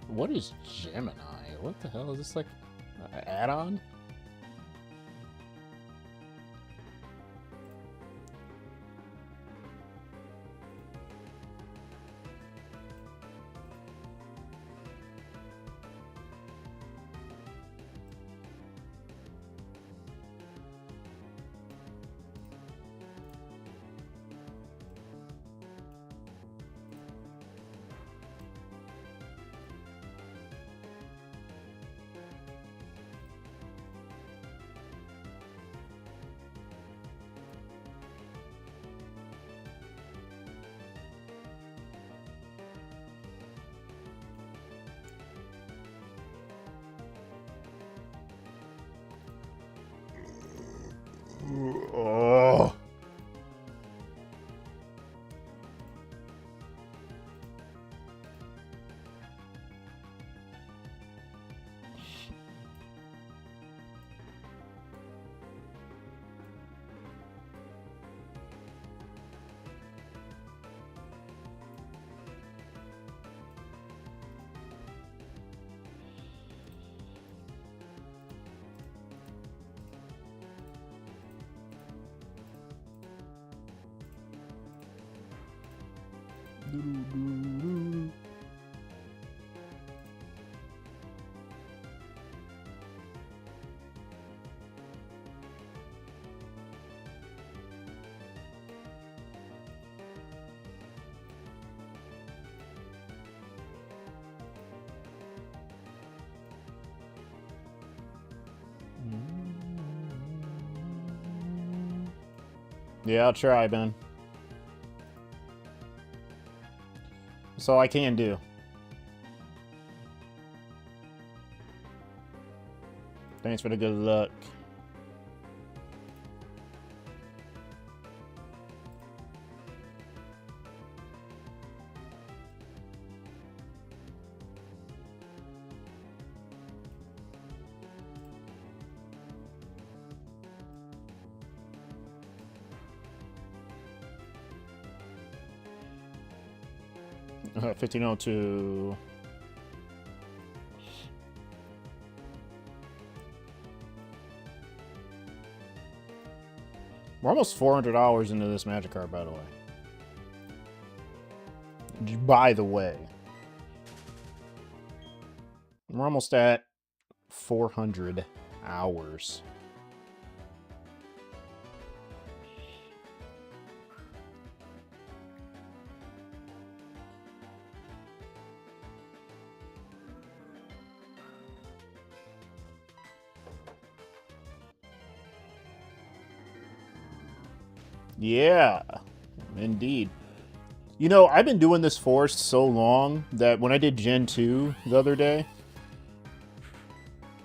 What is Gemini? What the hell is this, like an add-on? Oh. Yeah, I'll try, Ben. That's all I can do. Thanks for the good luck. Uh, 1502. We're almost 400 hours into this Magikarp, by the way. By the way. We're almost at 400 hours. Yeah, indeed. You know, I've been doing this forest so long that when I did Gen 2 the other day,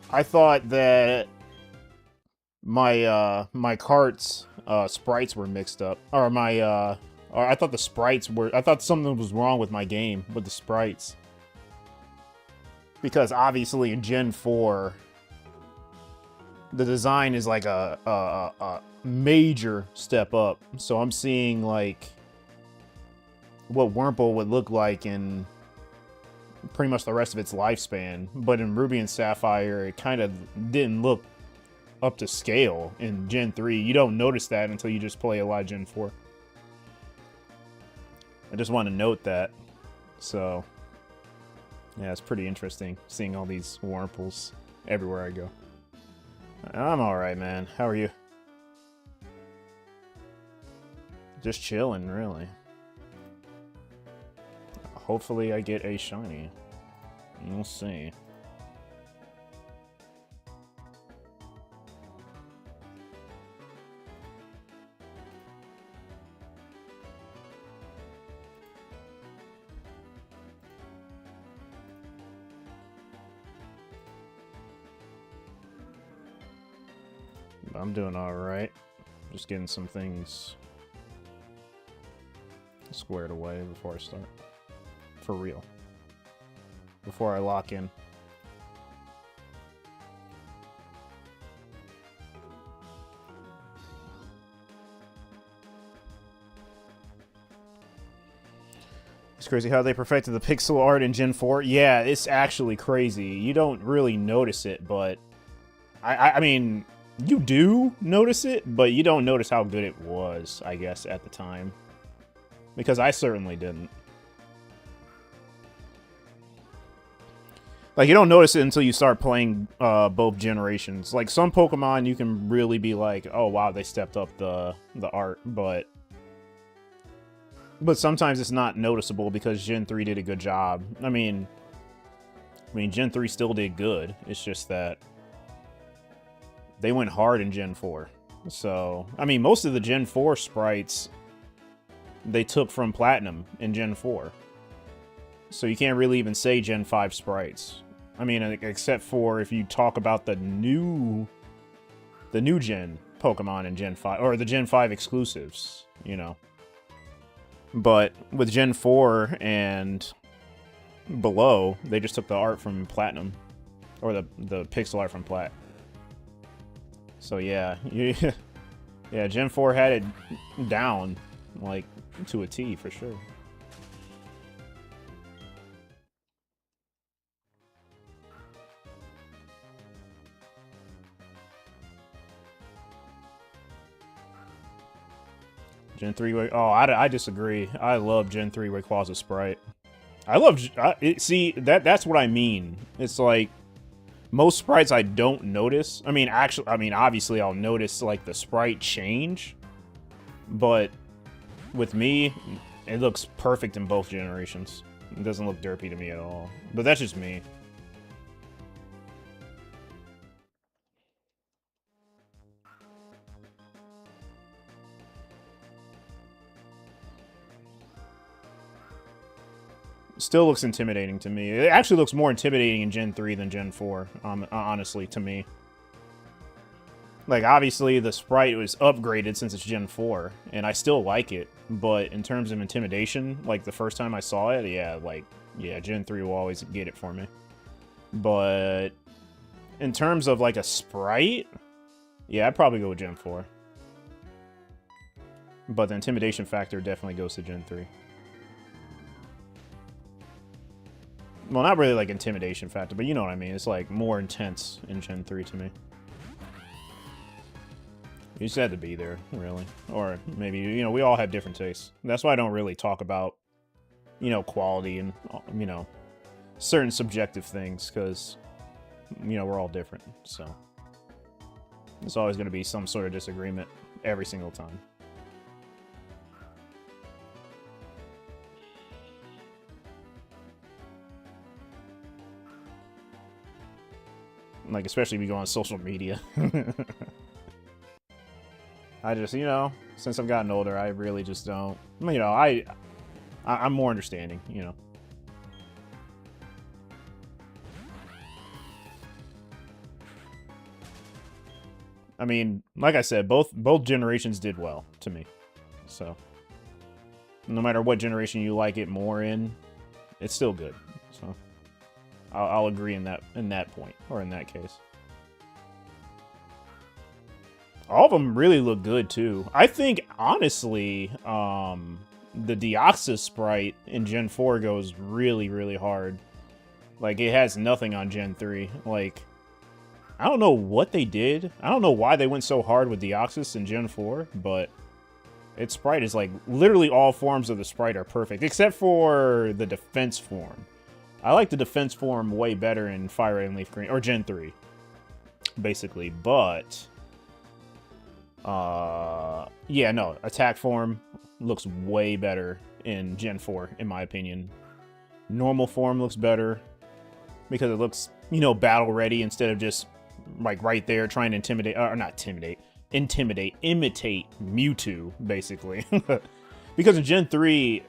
I thought that my cart's sprites were mixed up. Or I thought the sprites were... I thought something was wrong with my game, with the sprites. Because obviously in Gen 4, the design is like a major step up. So I'm seeing like what Wurmple would look like in pretty much the rest of its lifespan. But in Ruby and Sapphire, it kind of didn't look up to scale in Gen 3. You don't notice that until you just play a lot of Gen 4. I just want to note that. So, yeah, it's pretty interesting seeing all these Wurmples everywhere I go. I'm alright, man. How are you? Just chilling, really. Hopefully I get a shiny. We'll see. I'm doing alright. Just getting some things squared away before I start. For real. Before I lock in. It's crazy how they perfected the pixel art in Gen 4. Yeah, it's actually crazy. You don't really notice it, but... I mean, you do notice it, but you don't notice how good it was, I guess, at the time. Because I certainly didn't. Like, you don't notice it until you start playing both generations. Like, some Pokemon, you can really be like, oh, wow, they stepped up the art, but sometimes it's not noticeable because Gen 3 did a good job. I mean, Gen 3 still did good. It's just that they went hard in Gen 4. So, I mean, most of the Gen 4 sprites they took from Platinum in Gen 4. So you can't really even say Gen 5 sprites. I mean, except for if you talk about the new gen Pokemon in Gen 5, or the Gen 5 exclusives, you know. But with Gen 4 and below, they just took the art from Platinum, or the pixel art from Plat. So yeah, yeah, Gen 4 had it down, like, to a T for sure. Gen 3 Way... Oh, I disagree. I love Gen 3 Rayquaza sprite. I love... see, that's what I mean. It's like, most sprites I don't notice. I mean, obviously I'll notice, like, the sprite change. But with me, it looks perfect in both generations. It doesn't look derpy to me at all. But that's just me. Still looks intimidating to me. It actually looks more intimidating in Gen 3 than Gen 4, honestly, to me. Like, obviously, the sprite was upgraded since it's Gen 4, and I still like it, but in terms of intimidation, like, the first time I saw it, yeah, Gen 3 will always get it for me. But in terms of, like, a sprite, yeah, I'd probably go with Gen 4. But the intimidation factor definitely goes to Gen 3. Well, not really like intimidation factor, but you know what I mean. It's like more intense in Gen 3 to me. You just had to be there, really. Or maybe, you know, we all have different tastes. That's why I don't really talk about, you know, quality and, you know, certain subjective things, because, you know, we're all different. So there's always going to be some sort of disagreement every single time. Like, especially if you go on social media. I just, you know, since I've gotten older, I really just don't, you know, I'm more understanding, you know. I mean, like I said, both generations did well to me. So, no matter what generation you like it more in, it's still good. So, I'll agree in that point, or in that case. All of them really look good, too. I think, honestly, the Deoxys sprite in Gen 4 goes really, really hard. Like, it has nothing on Gen 3. Like, I don't know what they did. I don't know why they went so hard with Deoxys in Gen 4, but its sprite is, like, literally all forms of the sprite are perfect, except for the defense form. I like the defense form way better in Fire Red and Leaf Green, or Gen 3, basically, but yeah, no, attack form looks way better in Gen 4, in my opinion. Normal form looks better because it looks, you know, battle ready instead of just, like, right there trying to intimidate, or not imitate Mewtwo, basically. Because in Gen 3,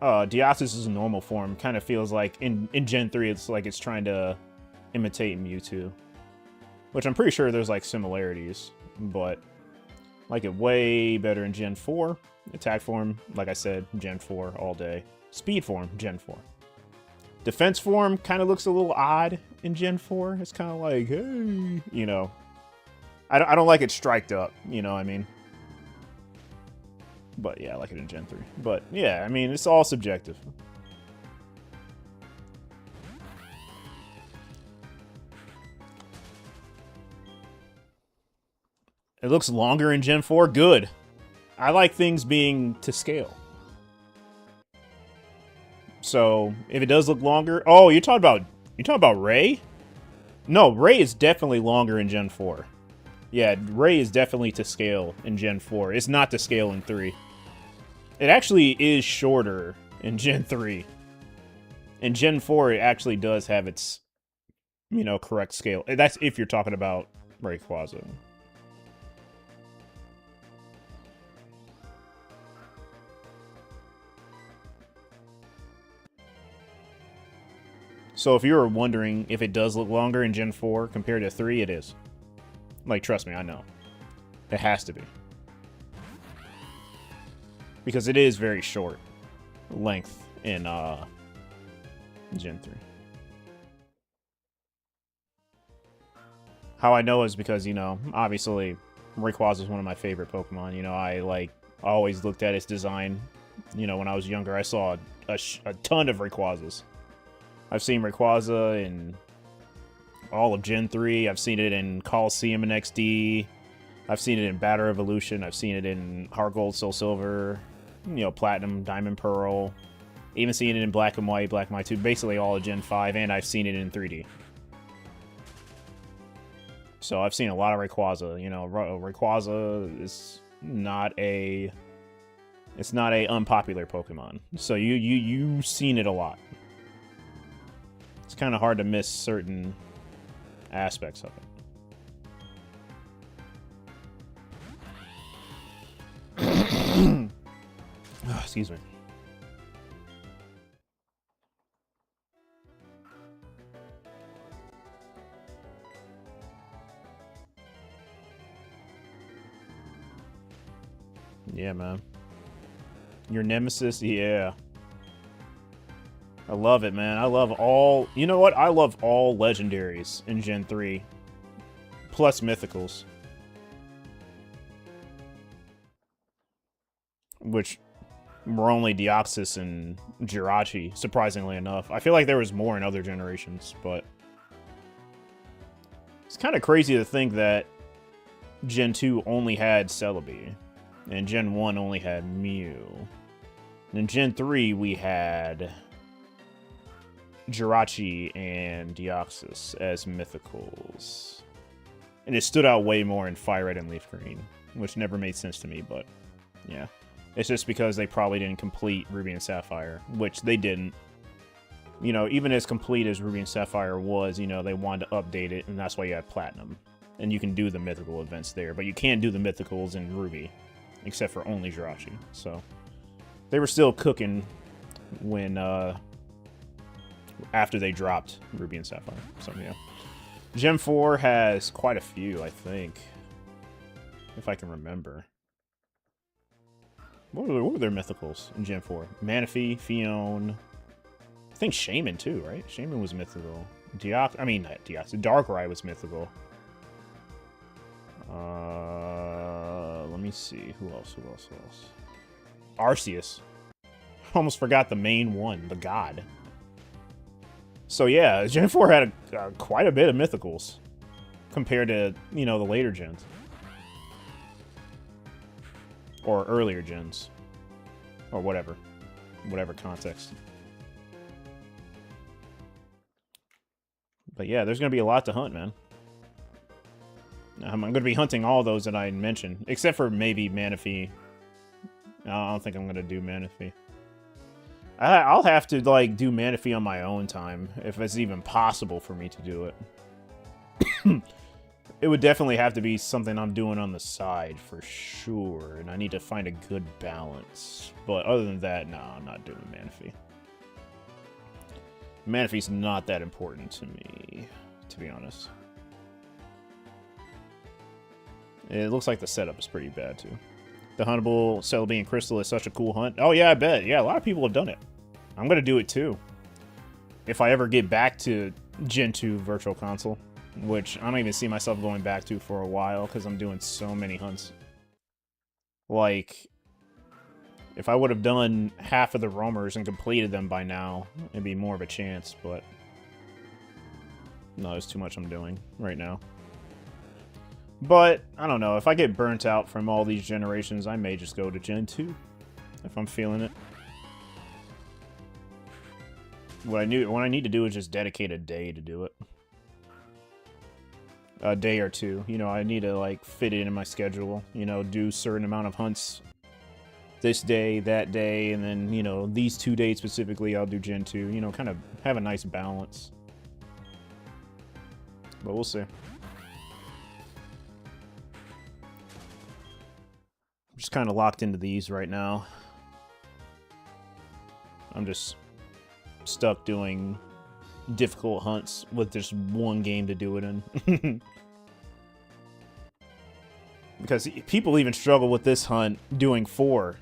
Deoxys' normal form kind of feels like, in Gen 3, it's like it's trying to imitate Mewtwo. Which I'm pretty sure there's, like, similarities, but like it way better in Gen 4. Attack form, like I said, Gen 4 all day. Speed form, Gen 4. Defense form kind of looks a little odd in Gen 4. It's kind of like, hey, you know. I don't like it striked up, you know what I mean? But yeah, I like it in Gen 3. But yeah, I mean, it's all subjective. It looks longer in Gen 4. Good. I like things being to scale. So if it does look longer, oh, you're talking about Ray? No, Ray is definitely longer in Gen 4. Yeah, Ray is definitely to scale in Gen 4. It's not to scale in 3. It actually is shorter in Gen 3. In Gen 4, it actually does have its, correct scale. That's if you're talking about Rayquaza. So if you were wondering if it does look longer in Gen 4 compared to 3, it is. Like, trust me, I know. It has to be. Because it is very short length in Gen 3. How I know is because, obviously Rayquaza is one of my favorite Pokemon. I always looked at its design. When I was younger, I saw a ton of Rayquazas. I've seen Rayquaza in all of Gen 3. I've seen it in Coliseum and XD. I've seen it in Battle Evolution. I've seen it in Heart Gold, Soul Silver, Platinum, Diamond, Pearl. Even seen it in Black and White, Black and White 2, basically all of Gen 5, and I've seen it in 3D. So I've seen a lot of Rayquaza. Rayquaza is not a... It's not a unpopular Pokemon. So you've seen it a lot. It's kind of hard to miss certain aspects of it. Oh, excuse me. Yeah, man. Your nemesis, yeah. I love it, man. I love all... You know what? I love all legendaries in Gen 3. Plus mythicals. Which were only Deoxys and Jirachi, surprisingly enough. I feel like there was more in other generations, but... It's kind of crazy to think that Gen 2 only had Celebi. And Gen 1 only had Mew. And in Gen 3, we had Jirachi and Deoxys as mythicals. And it stood out way more in Fire Red and Leaf Green, which never made sense to me, but yeah. It's just because they probably didn't complete Ruby and Sapphire, which they didn't. Even as complete as Ruby and Sapphire was, they wanted to update it, and that's why you have Platinum. And you can do the mythical events there, but you can't do the mythicals in Ruby. Except for only Jirachi. So they were still cooking when after they dropped Ruby and Sapphire. So yeah. Gen 4 has quite a few, I think. If I can remember. What were their mythicals in Gen 4? Manaphy, Fion. I think Shaman too, right? Shaman was mythical. Not Deoxys. Darkrai was mythical. Let me see. Who else? Arceus. Almost forgot the main one, the god. So yeah, Gen 4 had quite a bit of mythicals compared to, the later gens. Or earlier gens. Or whatever. Whatever context. But yeah, there's going to be a lot to hunt, man. I'm going to be hunting all those that I mentioned, except for maybe Manaphy. I don't think I'm going to do Manaphy. I'll have to, do Manaphy on my own time, if it's even possible for me to do it. It would definitely have to be something I'm doing on the side, for sure, and I need to find a good balance. But other than that, no, I'm not doing Manaphy. Manaphy's not that important to me, to be honest. It looks like the setup is pretty bad, too. The huntable Celebi and Crystal is such a cool hunt. Oh, yeah, I bet. Yeah, a lot of people have done it. I'm going to do it, too. If I ever get back to Gen 2 Virtual Console, which I don't even see myself going back to for a while, because I'm doing so many hunts. If I would have done half of the roamers and completed them by now, it'd be more of a chance, but... No, there's too much I'm doing right now. But, I don't know, if I get burnt out from all these generations, I may just go to Gen 2, if I'm feeling it. What I need to do is just dedicate a day to do it. A day or two. You know, I need to, like, fit it in my schedule. You know, do certain amount of hunts this day, that day, and then, you know, these 2 days specifically, I'll do Gen 2. You know, kind of have a nice balance. But we'll see. I'm just kind of locked into these right now. I'm just stuck doing difficult hunts with just one game to do it in. Because people even struggle with this hunt doing four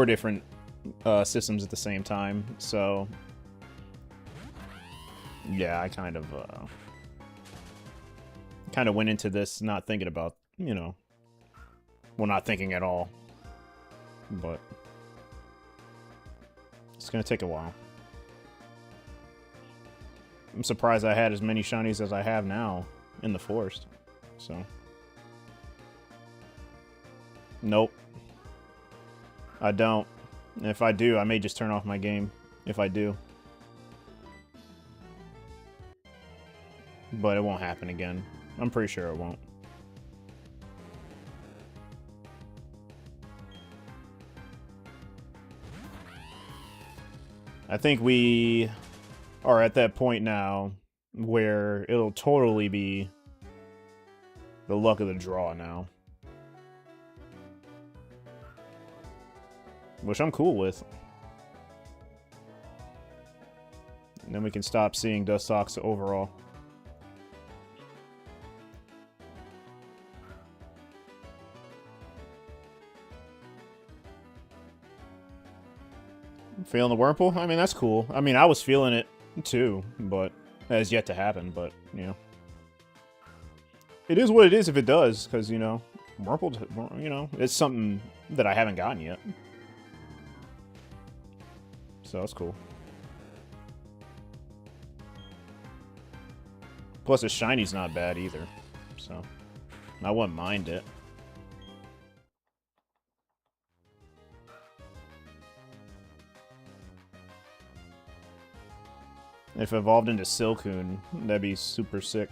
different systems at the same time. So yeah, I kind of went into this not thinking about, you know, well, not thinking at all. But it's gonna take a while. I'm surprised I had as many shinies as I have now in the forest. So nope. I don't. And if I do, I may just turn off my game. If I do. But it won't happen again. I'm pretty sure it won't. I think we are at that point now where it'll totally be the luck of the draw now. Which I'm cool with. And then we can stop seeing Dustox overall. Feeling the Wurmple? I mean, that's cool. I mean, I was feeling it too, but that has yet to happen, but, you know. It is what it is if it does, because, you know, Wurmple, you know, it's something that I haven't gotten yet. So that's cool. Plus, the shiny's not bad either, so I wouldn't mind it. If it evolved into Silcoon, that'd be super sick.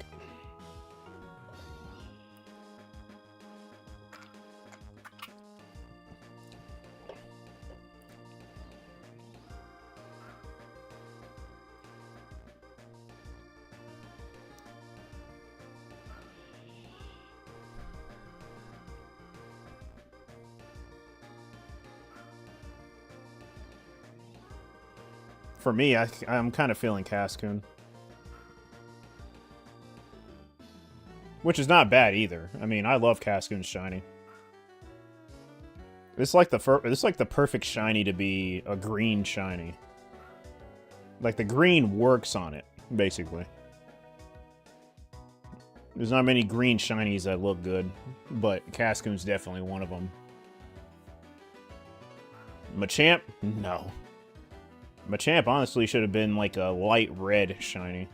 For me, I'm kind of feeling Cascoon. Which is not bad either. I mean, I love Cascoon's shiny. It's like the perfect shiny to be a green shiny. Like, the green works on it, basically. There's not many green shinies that look good, but Cascoon's definitely one of them. Machamp? No. Machamp honestly should have been like a light red shiny.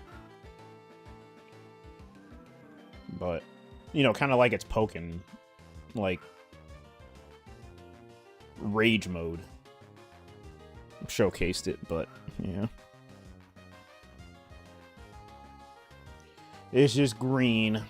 But, you know, kind of like it's poking, like, rage mode. Showcased it, but, yeah. It's just green.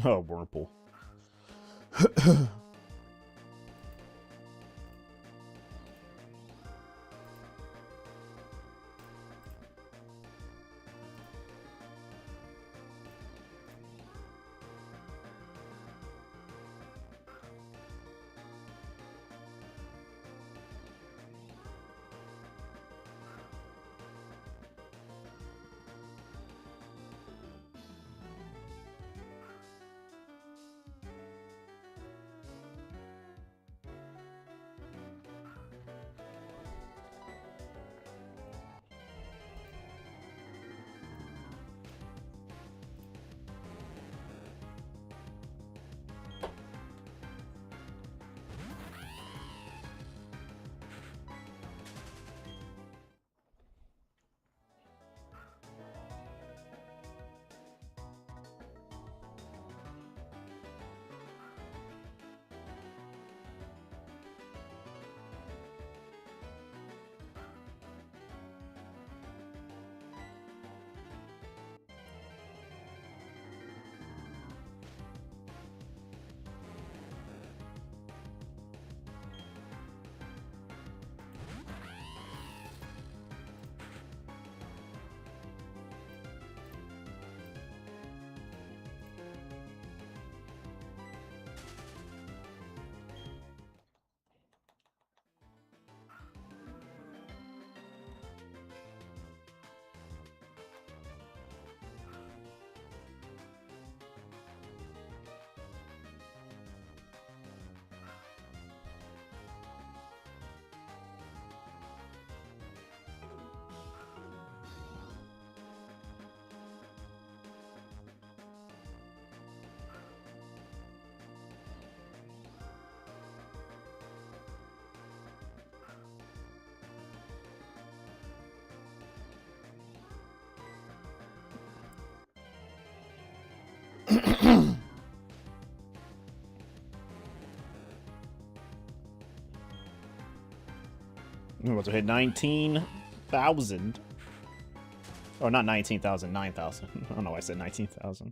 Oh, Wurmple. We're about to hit 19,000. Oh, not 19,000, 9,000. I don't know why I said 19,000.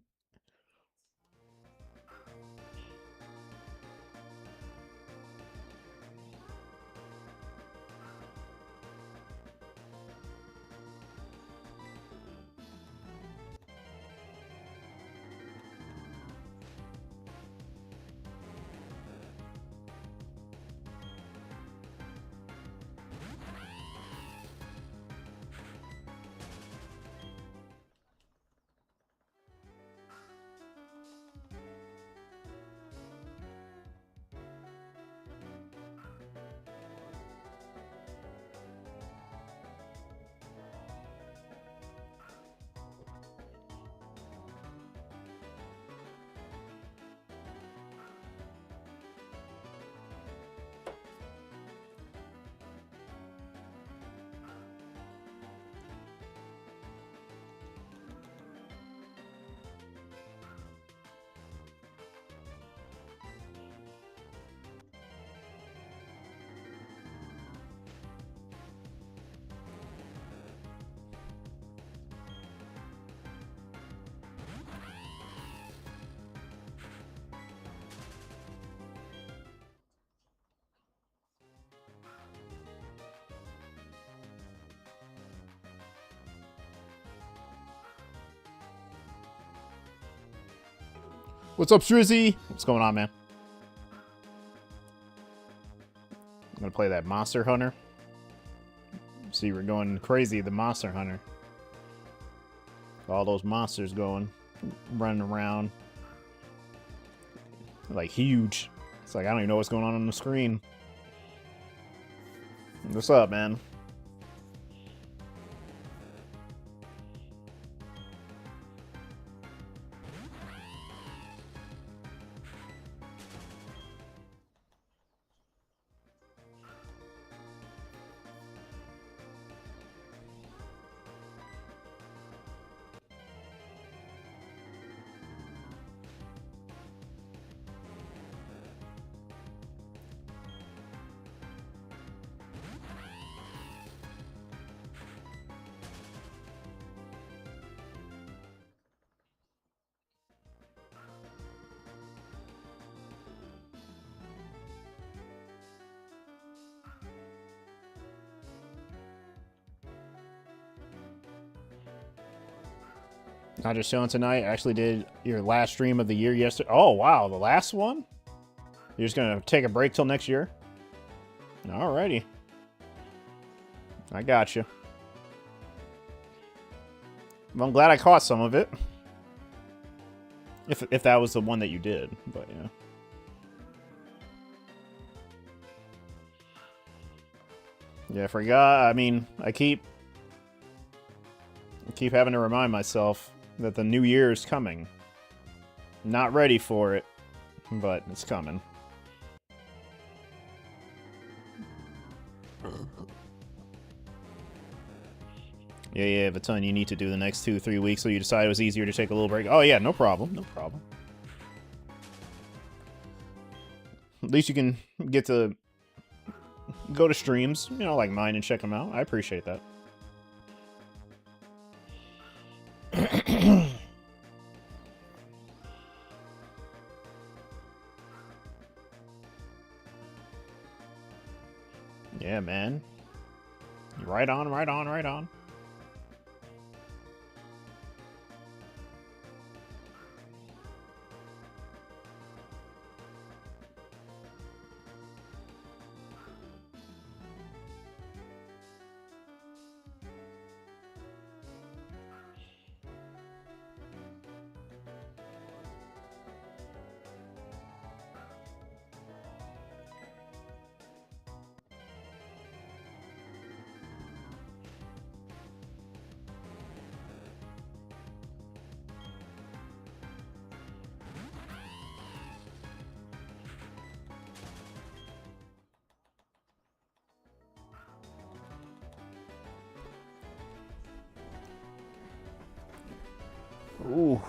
What's up, Strizzy? What's going on, man? I'm gonna play that Monster Hunter. See, we're going crazy, the Monster Hunter. All those monsters going, running around. Like, huge. It's like, I don't even know what's going on the screen. What's up, man? Not just showing tonight. I actually did your last stream of the year yesterday. Oh, wow. The last one? You're just going to take a break till next year? Alrighty. I got you. Well, I'm glad I caught some of it. If that was the one that you did. But, yeah. Yeah, I forgot. I mean, I keep having to remind myself that the new year is coming. Not ready for it, but it's coming. Yeah, but ton you need to do the next 2-3 weeks, so you decided it was easier to take a little break. Oh yeah, no problem, no problem. At least you can get to go to streams, you know, like mine and check them out. I appreciate that. Yeah, man. Right on, right on, right on. Ooh.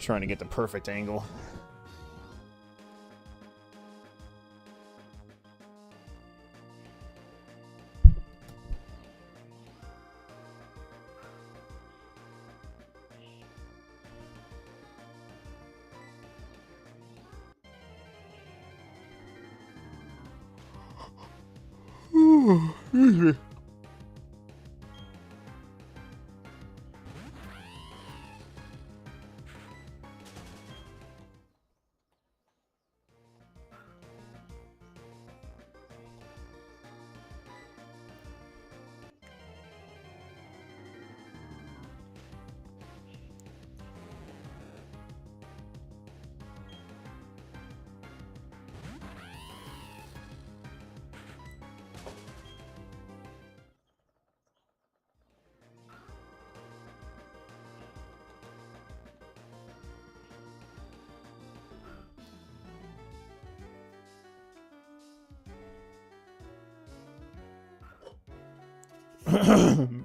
Trying to get the perfect angle.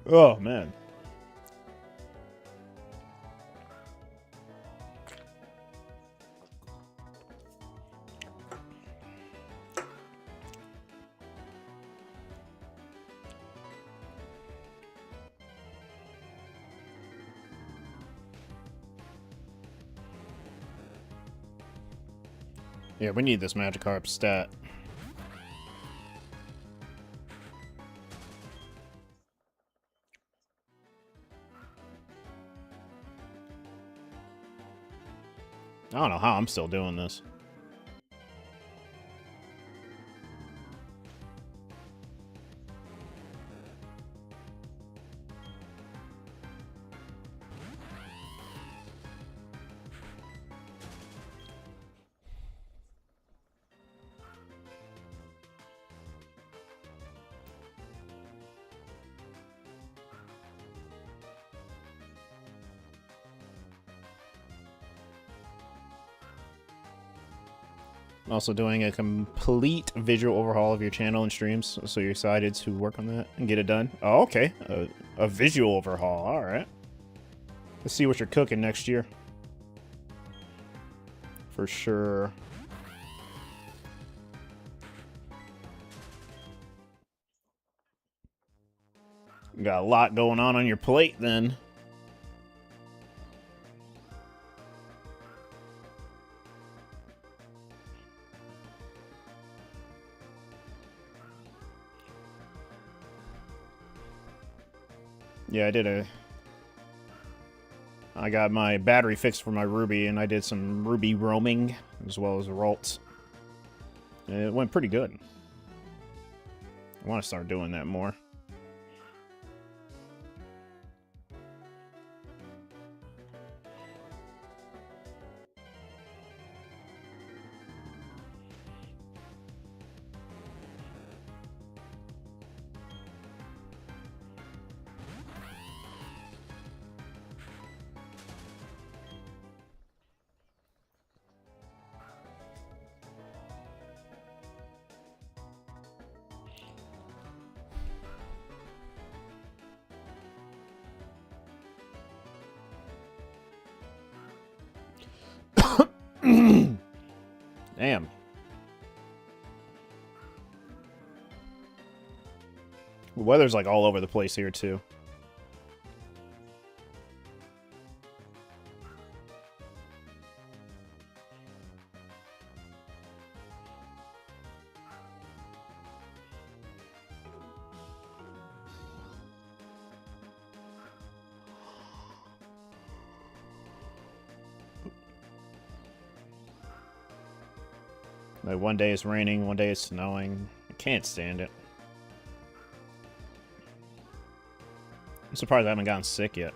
Oh, man. Yeah, we need this Magikarp stat. I don't know how I'm still doing this. Also doing a complete visual overhaul of your channel and streams, so you're excited to work on that and get it done. Oh, okay. A visual overhaul. All right. Let's see what you're cooking next year. For sure. You got a lot going on your plate then. Yeah, I got my battery fixed for my Ruby, and I did some Ruby roaming, as well as Ralts. And it went pretty good. I want to start doing that more. Damn. The weather's like all over the place here too. Like one day it's raining, one day it's snowing. I can't stand it. I'm surprised I haven't gotten sick yet.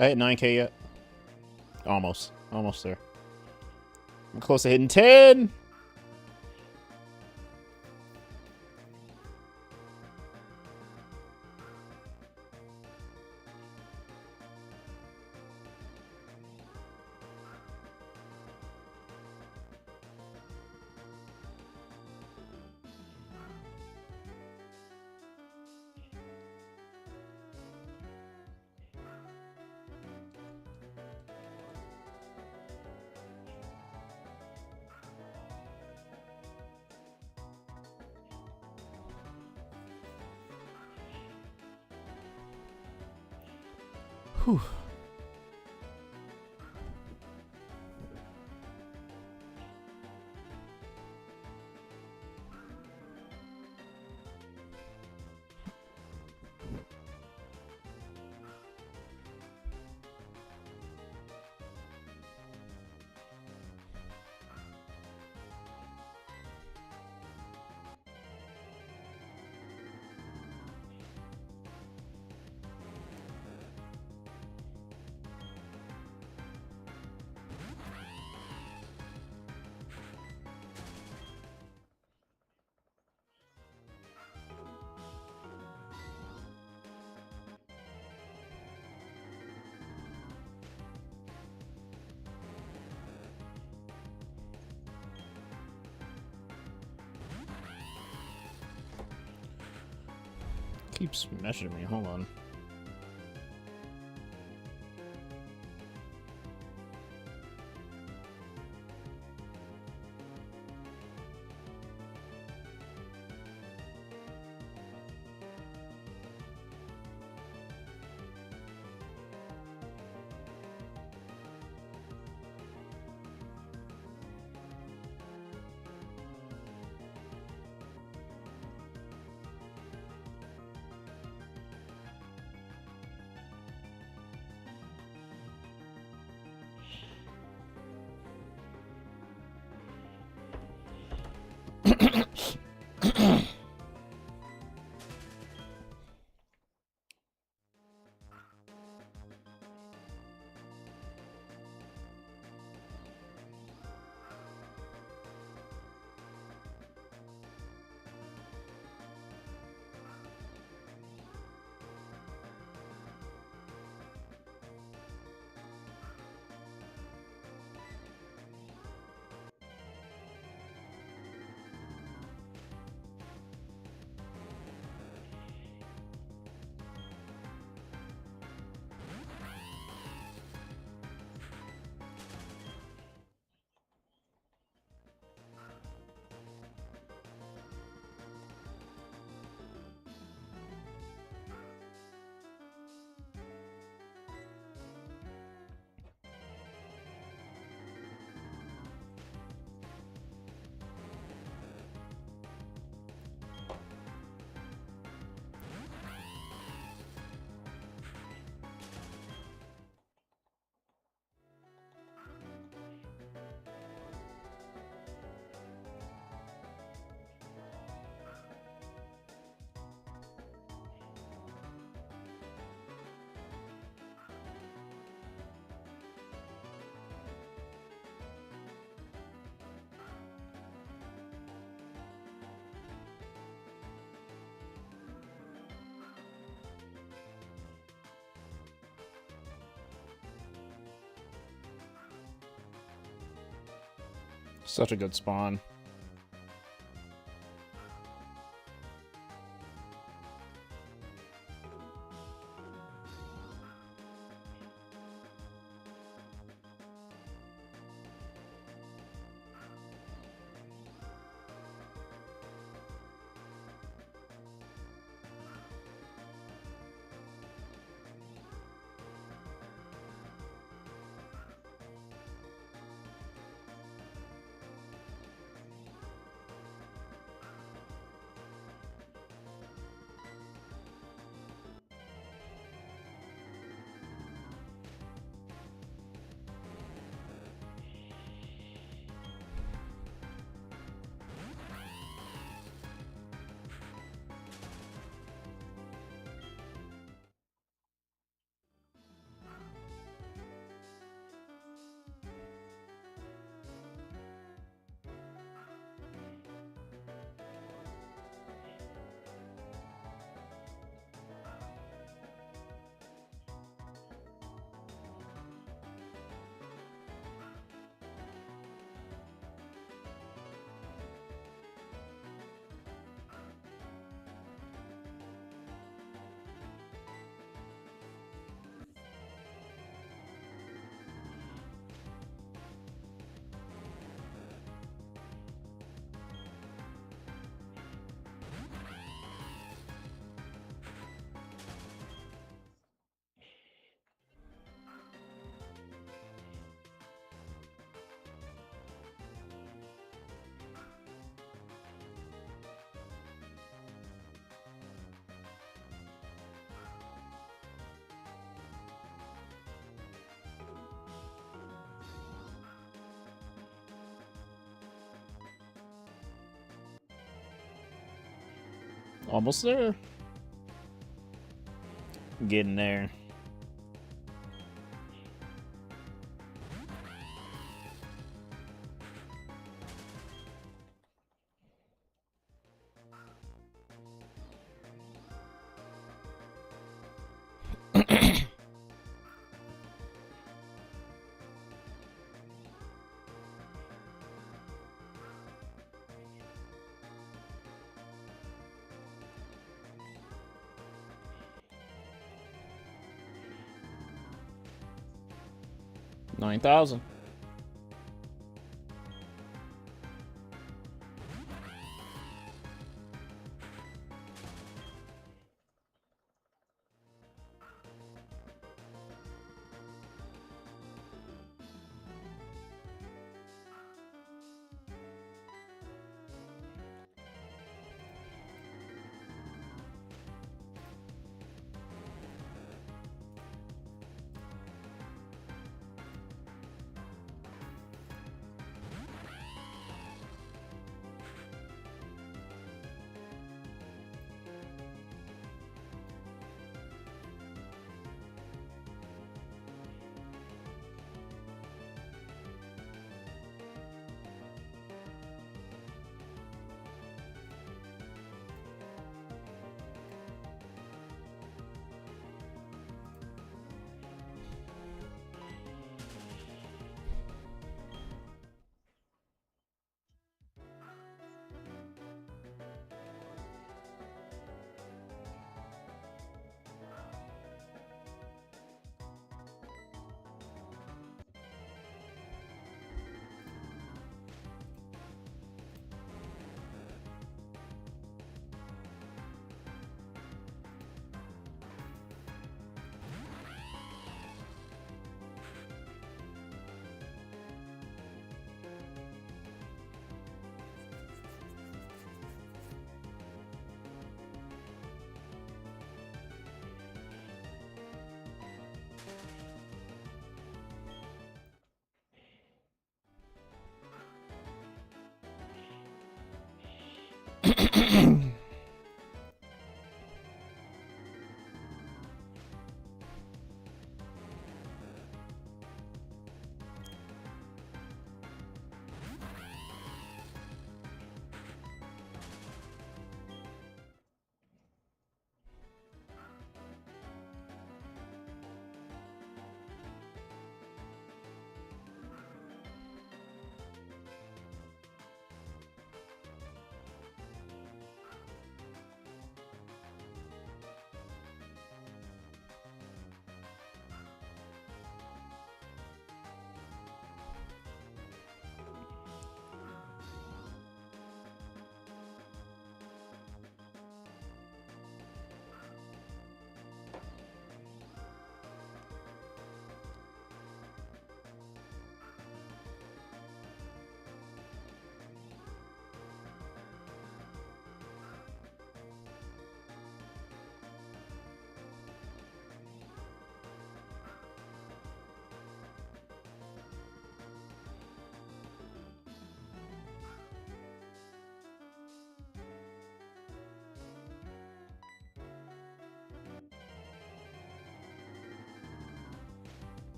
I hit 9K yet? Almost. Almost there. I'm close to hitting 10! Whew. Keeps messaging me. Hold on. Such a good spawn. Almost there. Getting there. $9,000.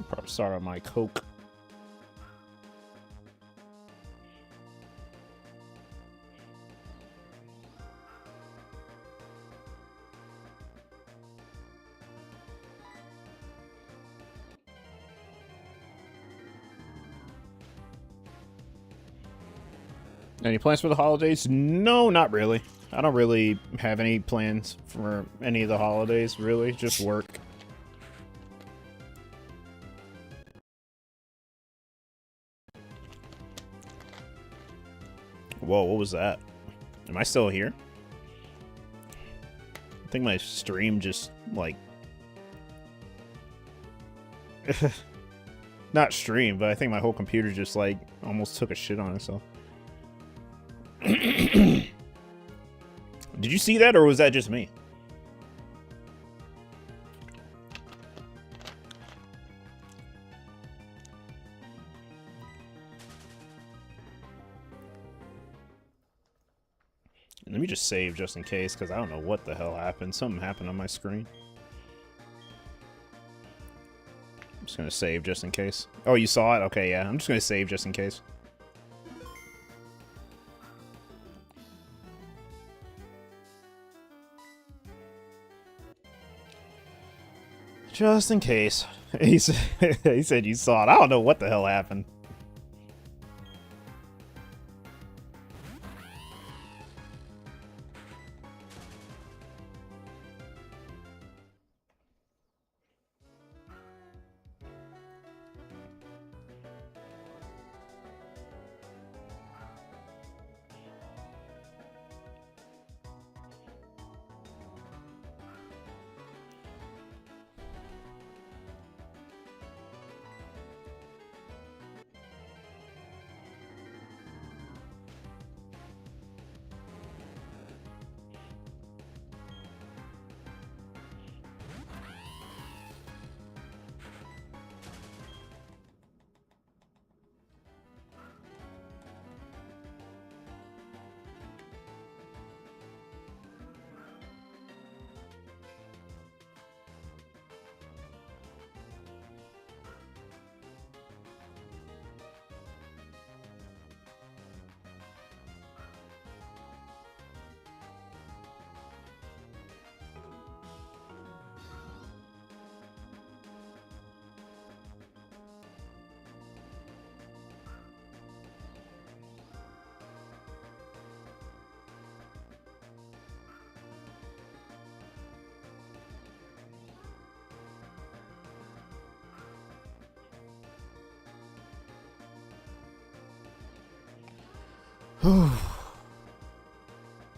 Probably start on my Coke. Any plans for the holidays? No, not really. I don't really have any plans for any of the holidays, really. Just work. Whoa, what was that? Am I still here? I think my stream just, like... Not stream, but I think my whole computer just, like, almost took a shit on itself. Did you see that, or was that just me? Let me just save just in case, because I don't know what the hell happened. Something happened on my screen. I'm just going to save just in case. Oh, you saw it? Okay, yeah. I'm just going to save just in case. Just in case. He said you saw it. I don't know what the hell happened.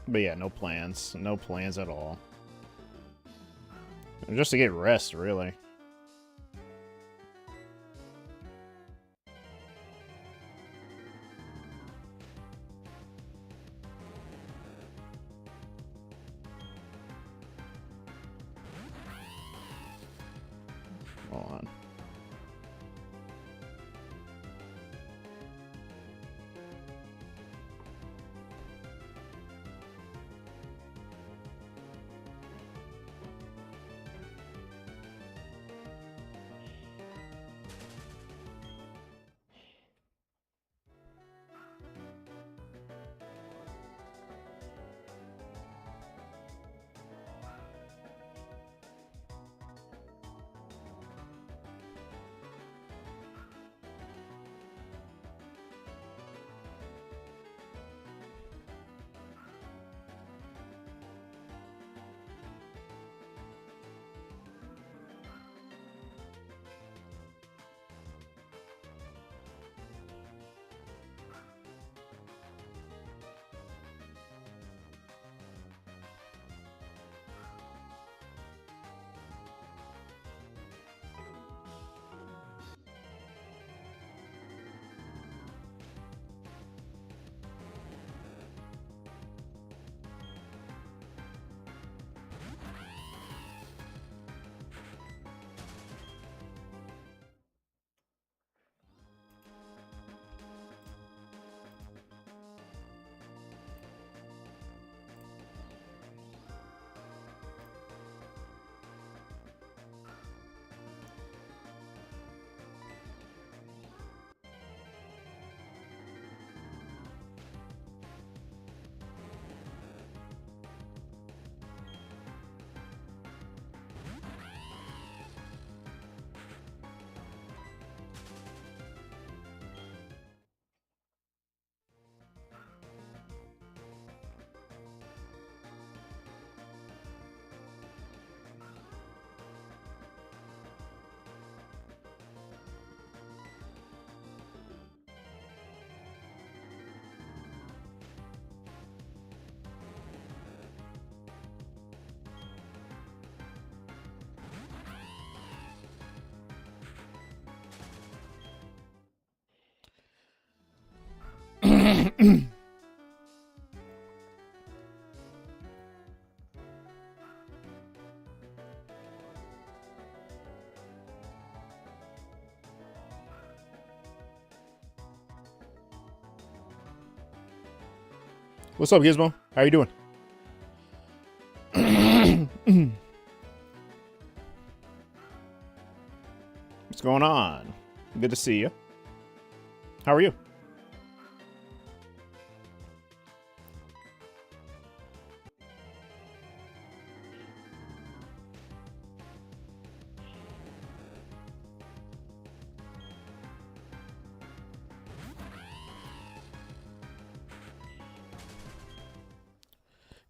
But yeah, no plans. No plans at all. Just to get rest, really. Hold on. What's up, Gizmo? How you doing? What's going on? Good to see you. How are you?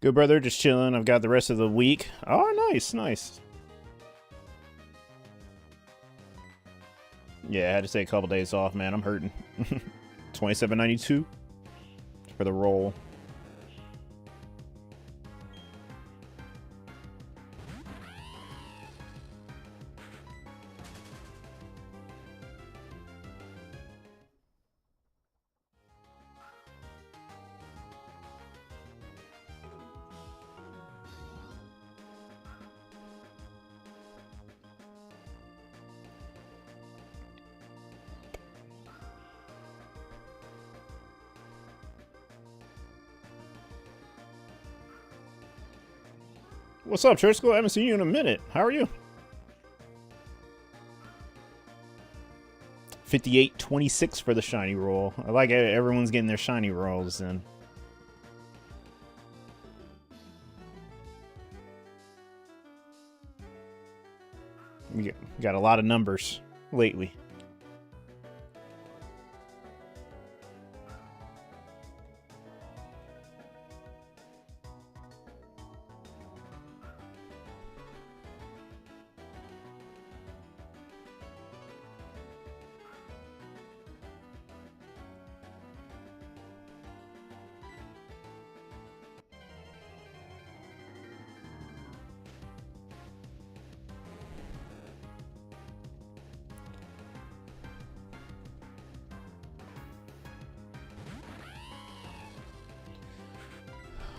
Good, brother. Just chilling. I've got the rest of the week. Oh, nice, nice. Yeah, I had to take a couple days off, man. I'm hurting. 27.92 for the roll. What's up, Church School? I haven't seen you in a minute. How are you? 58.26 for the shiny roll. I like it. Everyone's getting their shiny rolls in. We got a lot of numbers lately.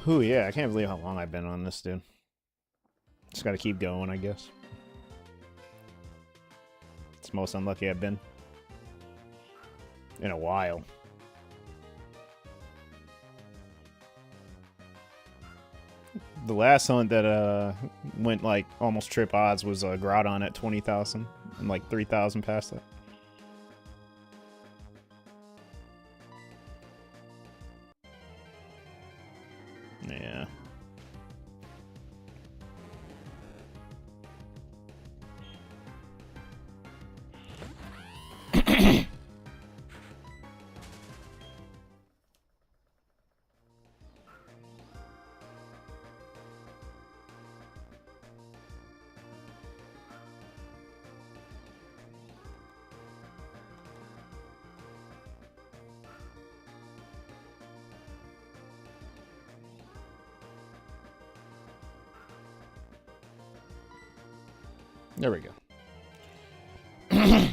Ooh, yeah, I can't believe how long I've been on this, dude. Just gotta keep going, I guess. It's the most unlucky I've been in a while. The last hunt that went like almost trip odds was Groudon at 20,000. I'm like 3,000 past that. Yeah. There we go. I'm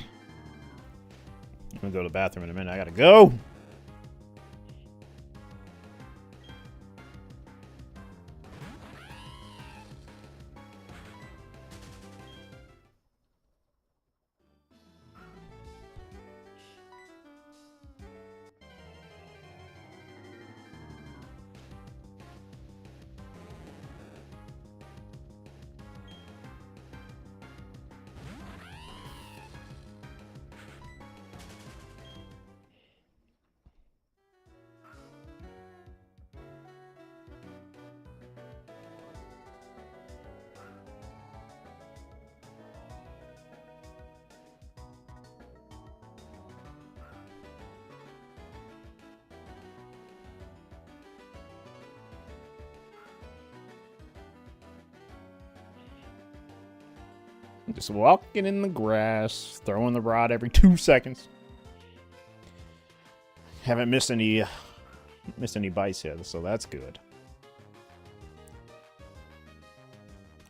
gonna go to the bathroom in a minute. I gotta go. Just walking in the grass, throwing the rod every 2 seconds. Haven't missed any bites yet, so that's good.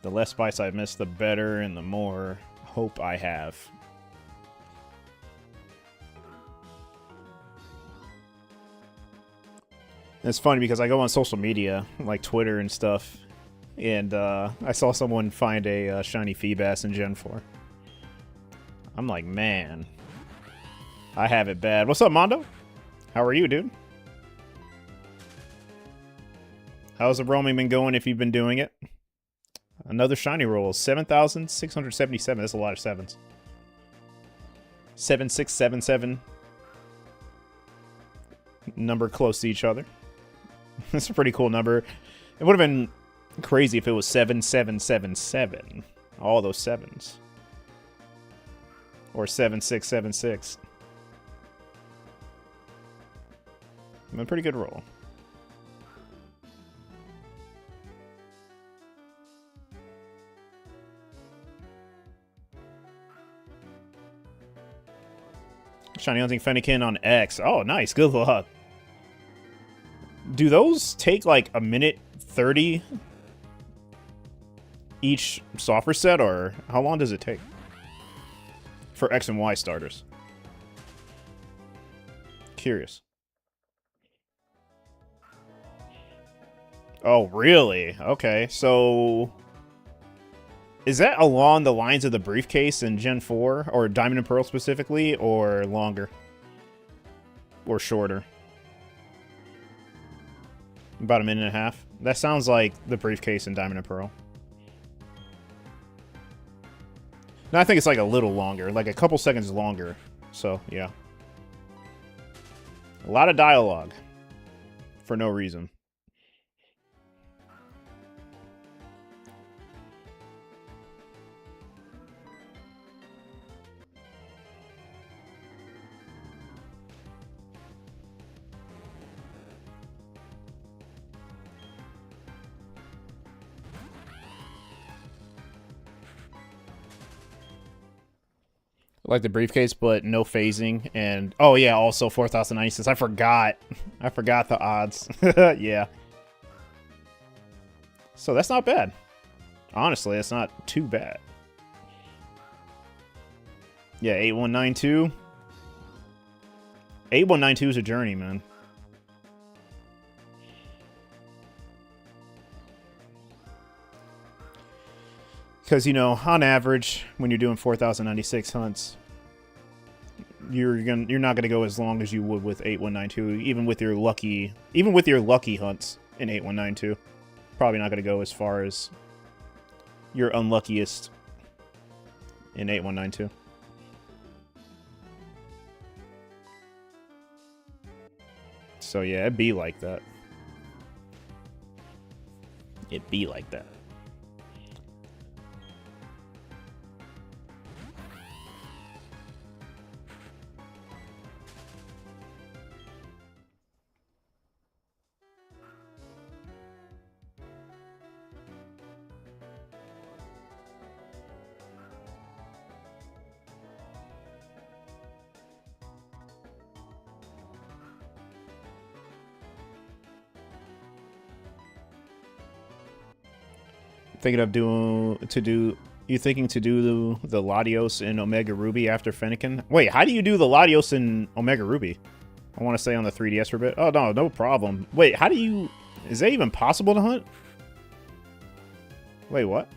The less bites I miss, the better, and the more hope I have. It's funny because I go on social media, like Twitter and stuff, and I saw someone find a shiny Feebas in Gen 4. I'm like, man, I have it bad. What's up, Mondo? How are you, dude? How's the roaming been going if you've been doing it? Another Shinyroll, 7,677. That's a lot of sevens. 7677. Number close to each other. That's a pretty cool number. It would have been crazy if it was 7777. All those sevens. Or 7676. A pretty good roll. Shiny Hunting Fennekin on X. Oh, nice. Good luck. Do those take like a minute 30 each software set, or how long does it take? For X and Y starters. Curious. Oh, really? Okay, so... Is that along the lines of the briefcase in Gen 4? Or Diamond and Pearl specifically? Or longer? Or shorter? About a minute and a half? That sounds like the briefcase in Diamond and Pearl. No, I think it's like a little longer. Like a couple seconds longer. So, yeah. A lot of dialogue. For no reason. Like the briefcase, but no phasing. And, oh yeah, also 4,096. I forgot. I forgot the odds. Yeah. So that's not bad. Honestly, it's not too bad. Yeah, 8192. 8192 is a journey, man. Because, you know, on average, when you're doing 4,096 hunts, you're not gonna go as long as you would with 8192, even with your lucky hunts in 8192. Probably not gonna go as far as your unluckiest in 8192. So yeah, it'd be like that. It'd be like that. Thinking of you thinking to do the Latios in Omega Ruby after Fennekin? Wait, how do you do the Latios in Omega Ruby? I want to stay on the 3DS for a bit. Oh, no problem. Wait, how do you... Is that even possible to hunt? Wait, what?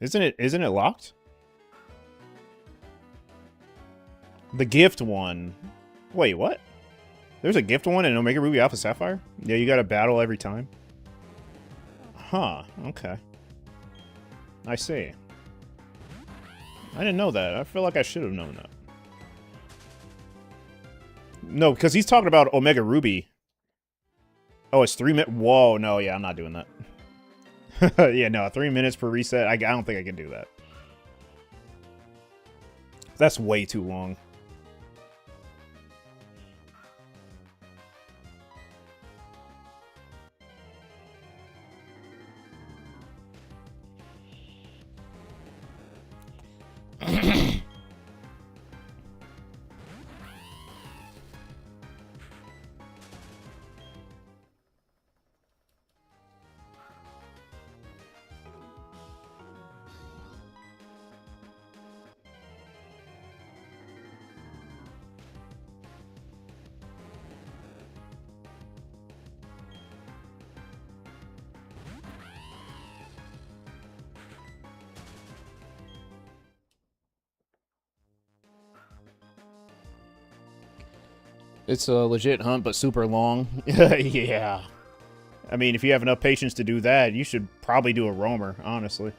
Isn't it locked? The gift one. Wait, what? There's a gift one in Omega Ruby Alpha Sapphire? Yeah, you gotta battle every time. Huh, okay. I see. I didn't know that. I feel like I should have known that. No, because he's talking about Omega Ruby. Oh, it's 3 minutes. Whoa, no, yeah, I'm not doing that. Yeah, no, 3 minutes per reset. I don't think I can do that. That's way too long. It's a legit hunt, but super long. Yeah. I mean, if you have enough patience to do that, you should probably do a roamer, honestly.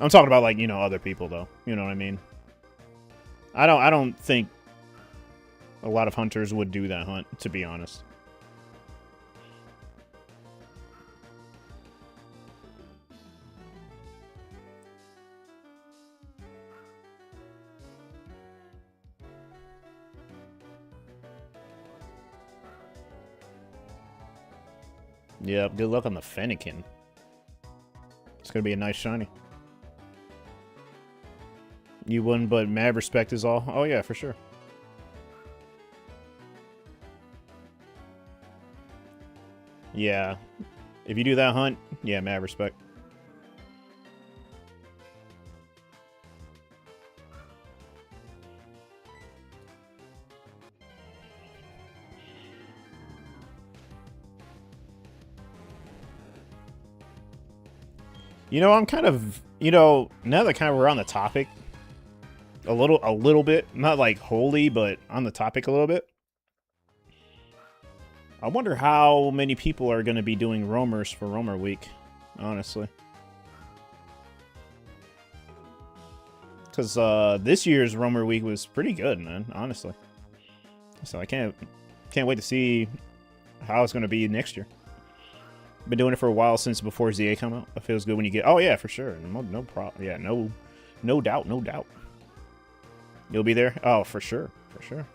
I'm talking about, like, you know, other people, though. You know what I mean? I don't think a lot of hunters would do that hunt, to be honest. Yep, good luck on the Fennekin. It's gonna be a nice shiny. You wouldn't, but mad respect is all. Oh yeah, for sure. Yeah. If you do that hunt, yeah, mad respect. You know, I'm kind of, you know, now that kind of we're on the topic, a little bit, not like wholly, but on the topic a little bit. I wonder how many people are going to be doing roamers for Roamer Week, honestly. Because this year's Roamer Week was pretty good, man, honestly. So I can't wait to see how it's going to be next year. Been doing it for a while since before ZA come out. It feels good when you get... Oh, yeah, for sure. No problem. Yeah, no doubt, no doubt. You'll be there? Oh, for sure, for sure.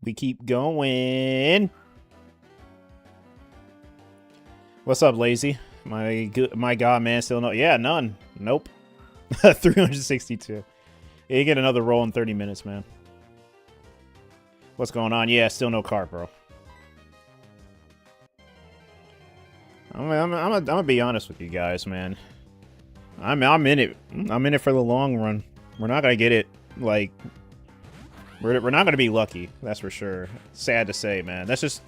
We keep going. What's up, Lazy? My God, man, still no. Yeah, none. Nope. 362. Yeah, you get another roll in 30 minutes, man. What's going on? Yeah, still no cart, bro. I'm gonna be honest with you guys, man. I'm in it. I'm in it for the long run. We're not gonna get it like. We're not gonna be lucky. That's for sure. Sad to say, man. That's just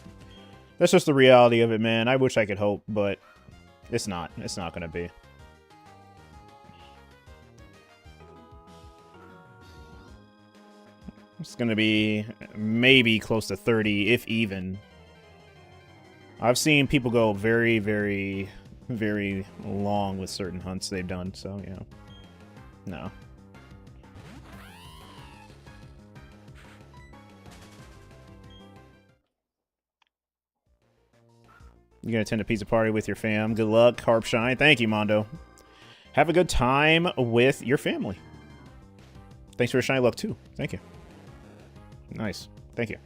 the reality of it, man. I wish I could hope, but it's not. It's not gonna be. It's gonna be maybe close to 30, if even. I've seen people go very, very, very long with certain hunts they've done, so, yeah. No. You're gonna attend a pizza party with your fam. Good luck, Harp Shine. Thank you, Mondo. Have a good time with your family. Thanks for your shiny luck, too. Thank you. Nice. Thank you.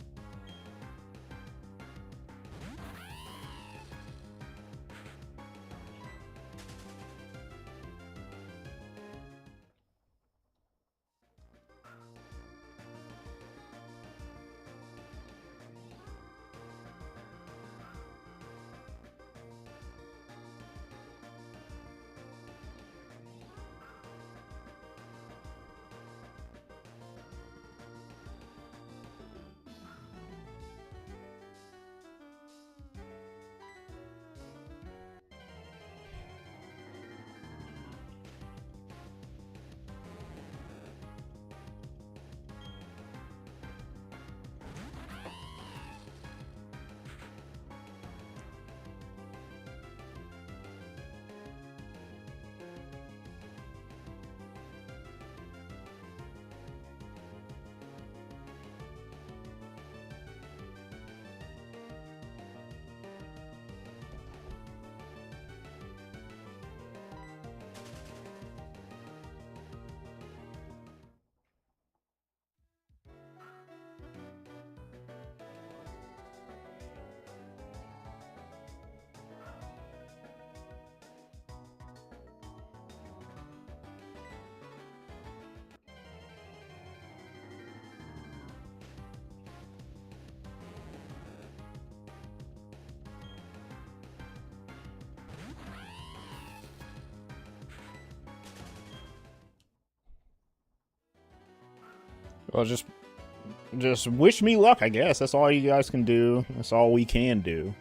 Well, just wish me luck, I guess. That's all you guys can do. That's all we can do.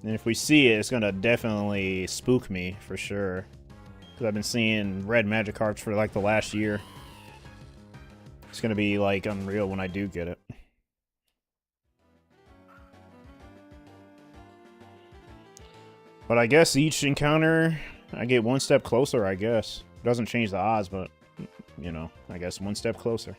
And if we see it, it's gonna definitely spook me, for sure. Because I've been seeing red Magikarps for, like, the last year. It's gonna be, like, unreal when I do get it. But I guess each encounter, I get one step closer, I guess. Doesn't change the odds, but, you know, I guess one step closer.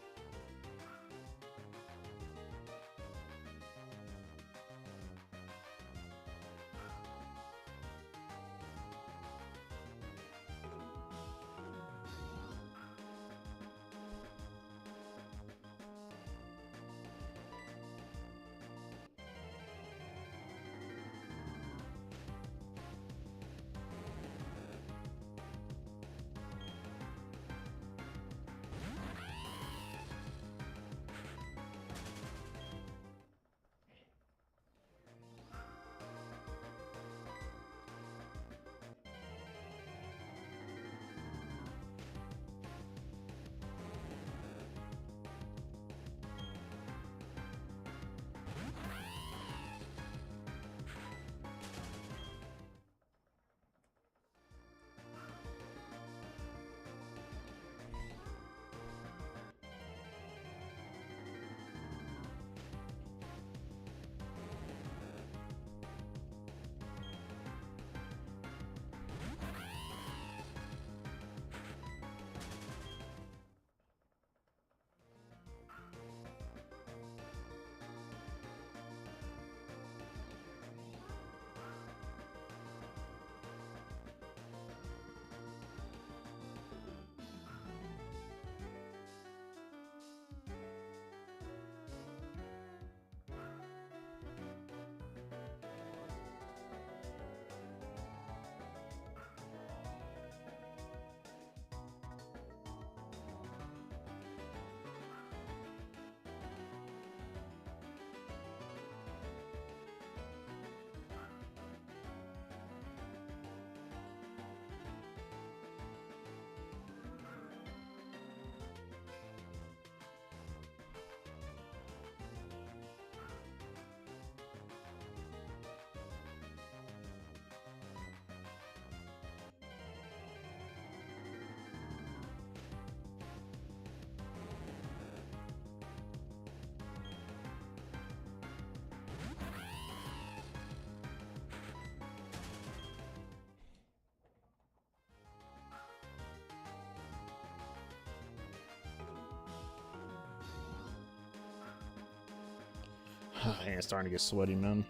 It's starting to get sweaty, man.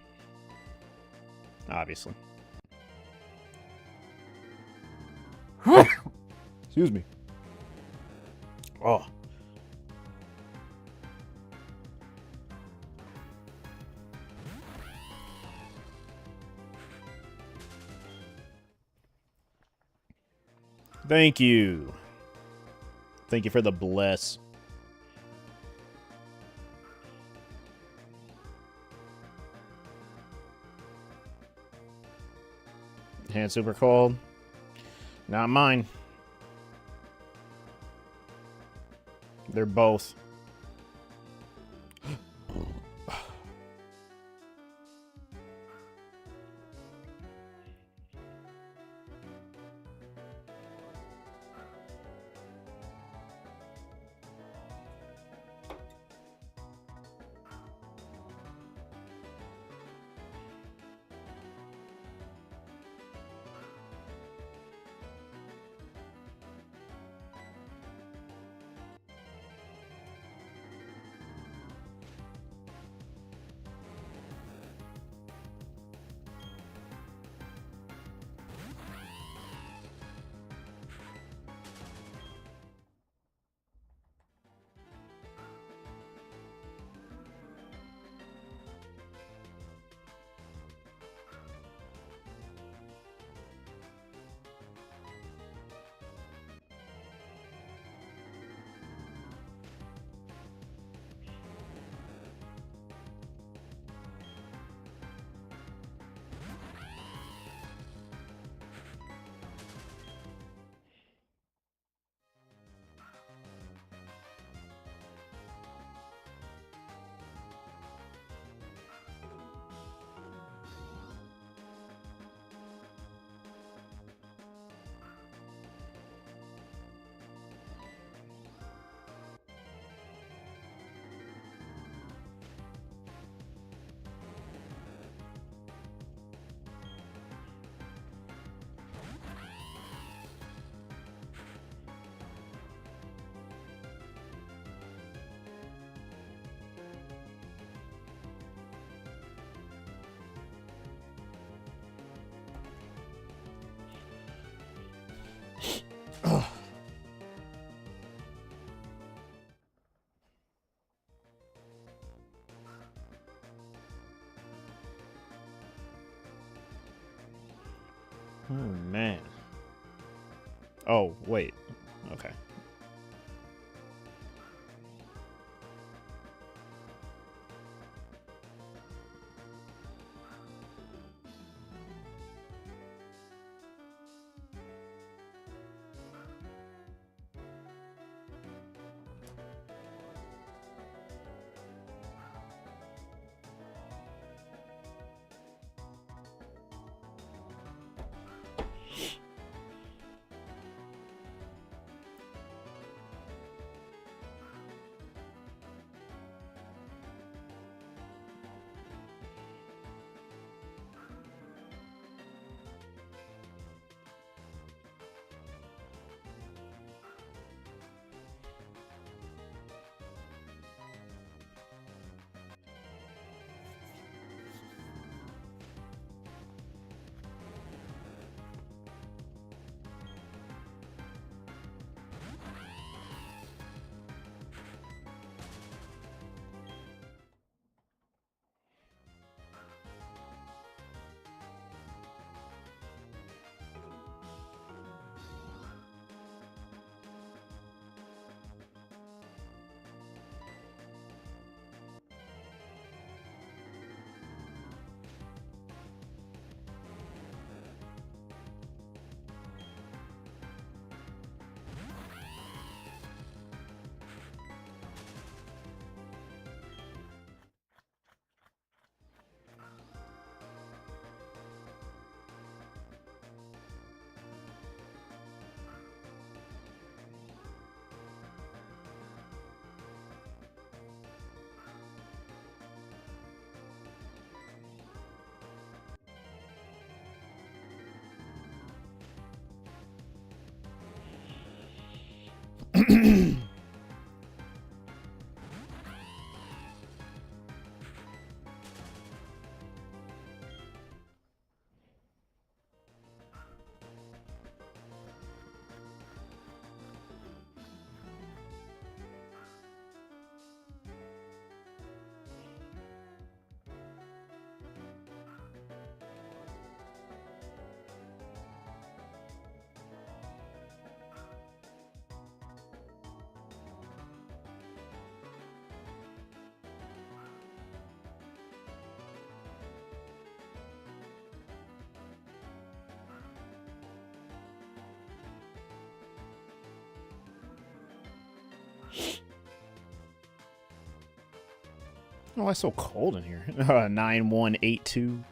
Obviously. Excuse me. Oh. Thank you. Thank you for the bless. Hand super cold. Not mine. They're both. Oh, man. Oh, wait. Okay. Oh, it's so cold in here. 9182.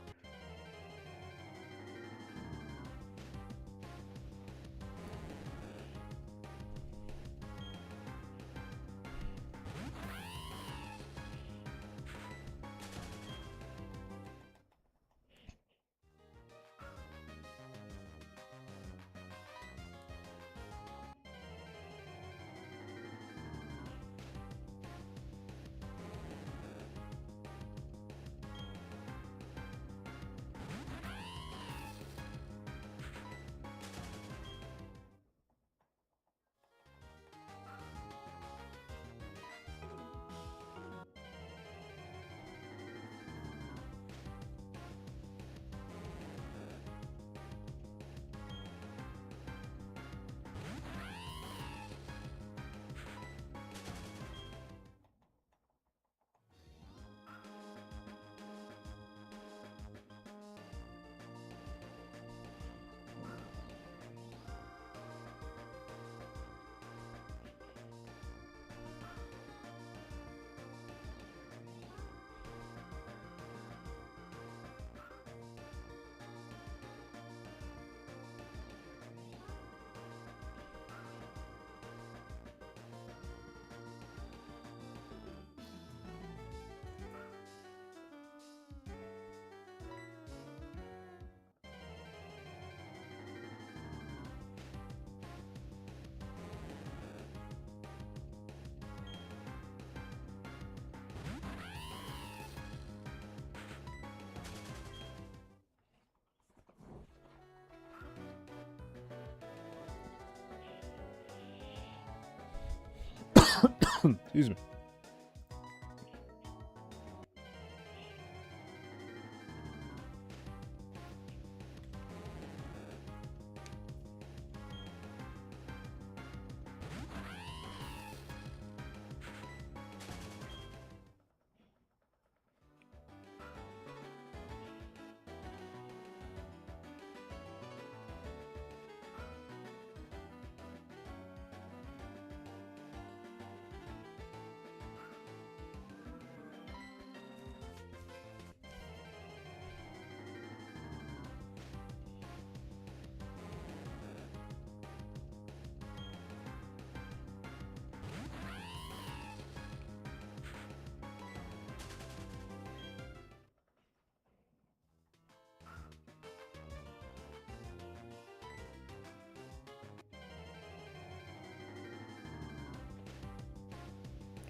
Excuse me.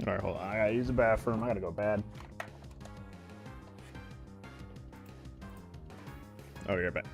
Alright, hold on. I gotta use the bathroom. I gotta go bad. Oh, you're back.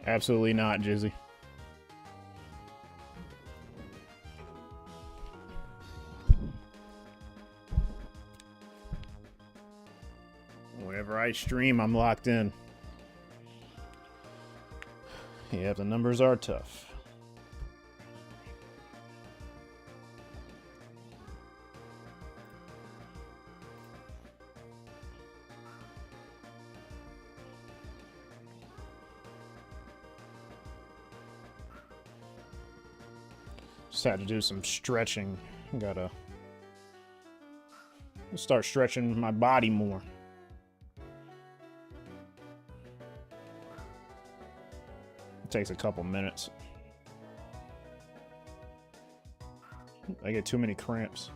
Absolutely not, Jizzy. Whenever I stream, I'm locked in. Yeah, the numbers are tough. Just had to do some stretching. Gotta start stretching my body more. It takes a couple minutes. I get too many cramps.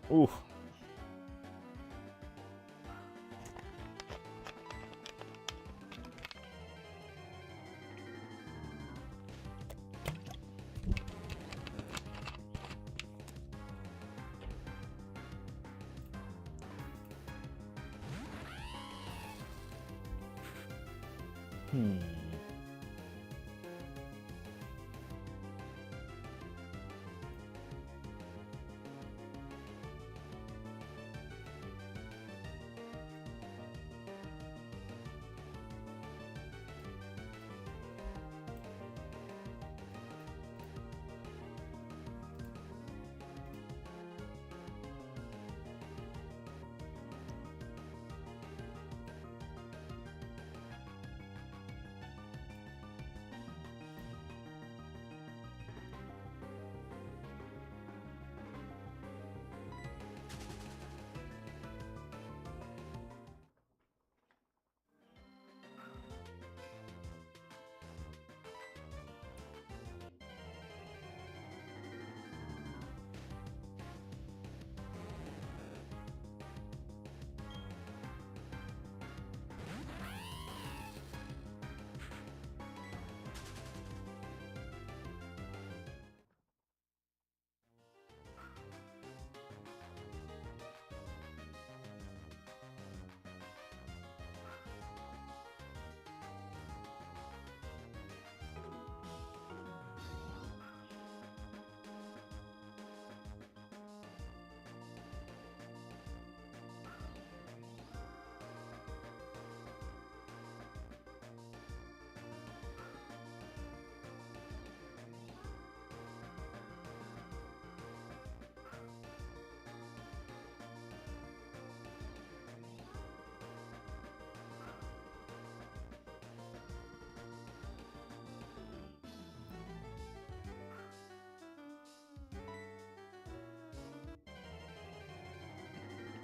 Ooh.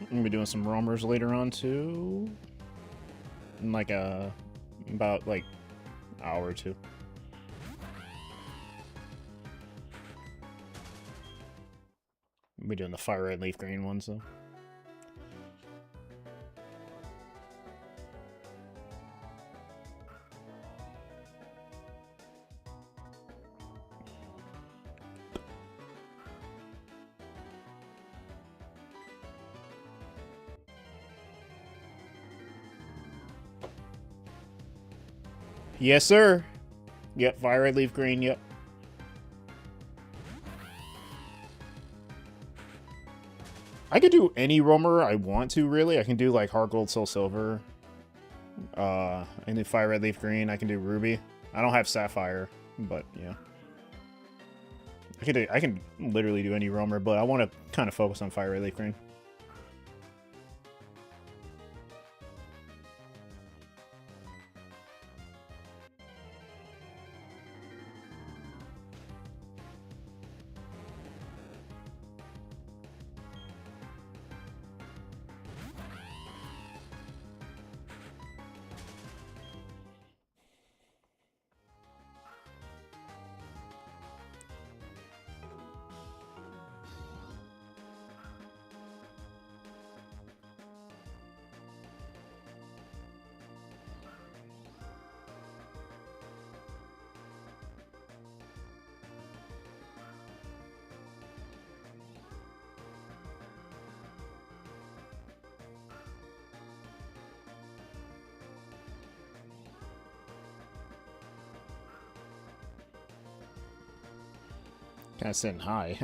I'm gonna be doing some roamers later on too. In like about like hour or two. I'll be doing the fire red leaf green ones though. Yes, sir. Yep, fire red leaf green, yep. I could do any roamer I want to, really. I can do like heart gold, soul silver. I can do fire red leaf green. I can do ruby. I don't have sapphire, but yeah. I can literally do any roamer, but I want to kind of focus on fire red leaf green. Kind of sitting high.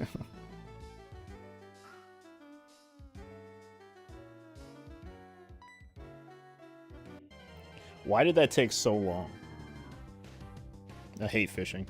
Why did that take so long? I hate fishing.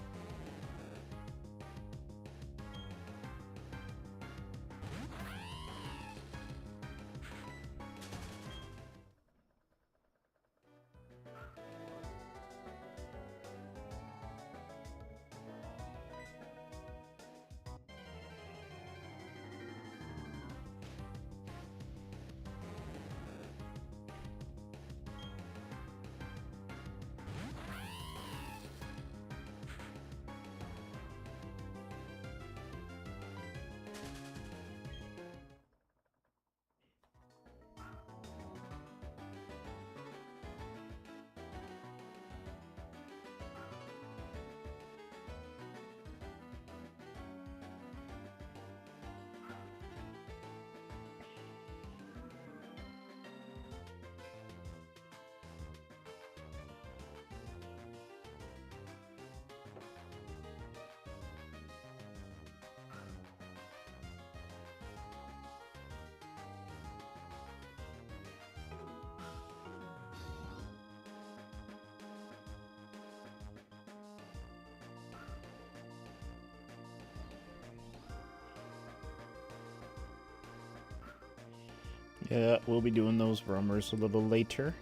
Yeah, we'll be doing those rummers a little later.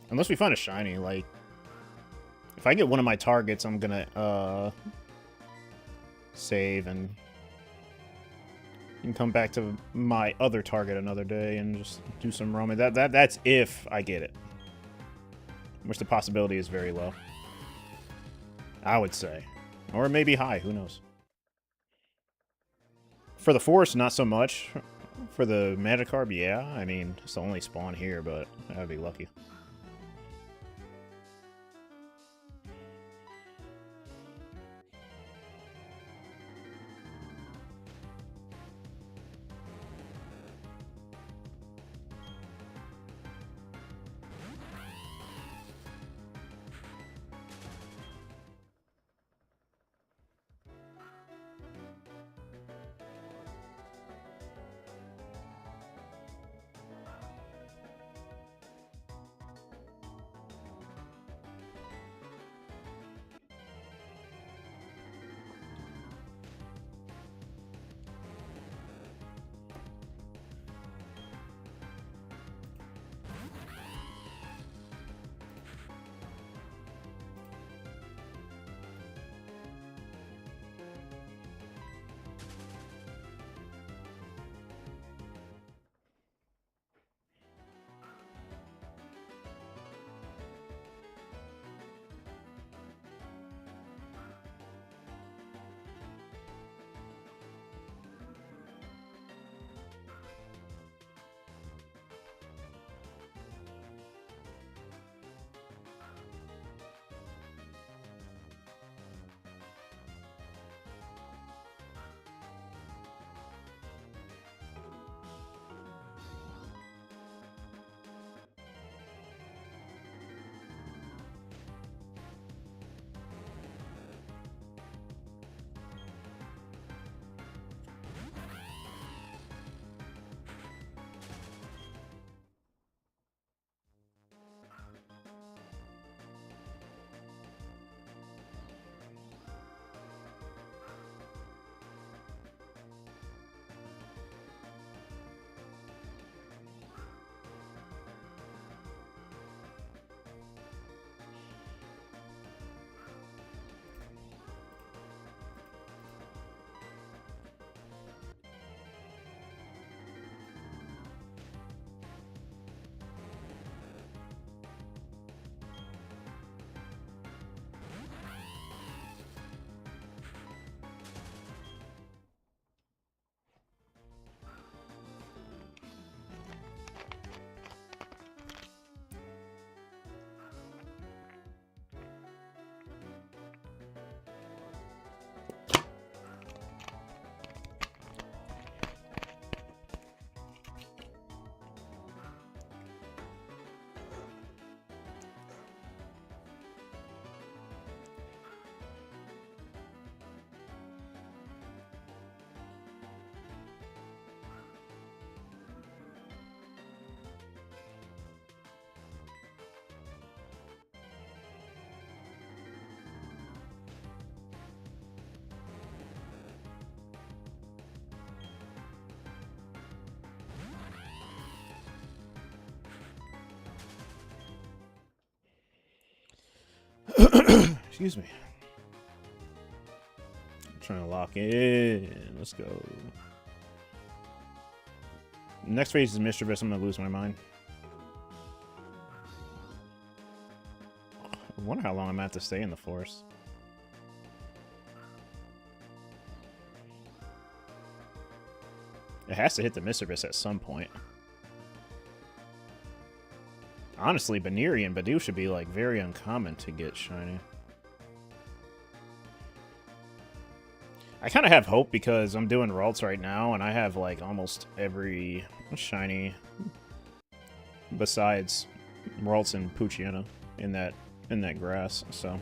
Unless we find a shiny, like... If I get one of my targets, I'm gonna, save and... come back to my other target another day and just do some roaming. That's if I get it. Which the possibility is very low. I would say. Or maybe high, who knows. For the forest, not so much. For the Magikarp, yeah. I mean, it's the only spawn here, but I'd be lucky. Excuse me. I'm trying to lock in. Let's go. Next phase is Misdreavus. I'm gonna lose my mind. I wonder how long I'm gonna have to stay in the forest. It has to hit the Misdreavus at some point. Honestly, Baniri and Badu should be like very uncommon to get shiny. I kind of have hope because I'm doing Ralts right now, and I have like almost every shiny besides Ralts and Poochyena in that grass. So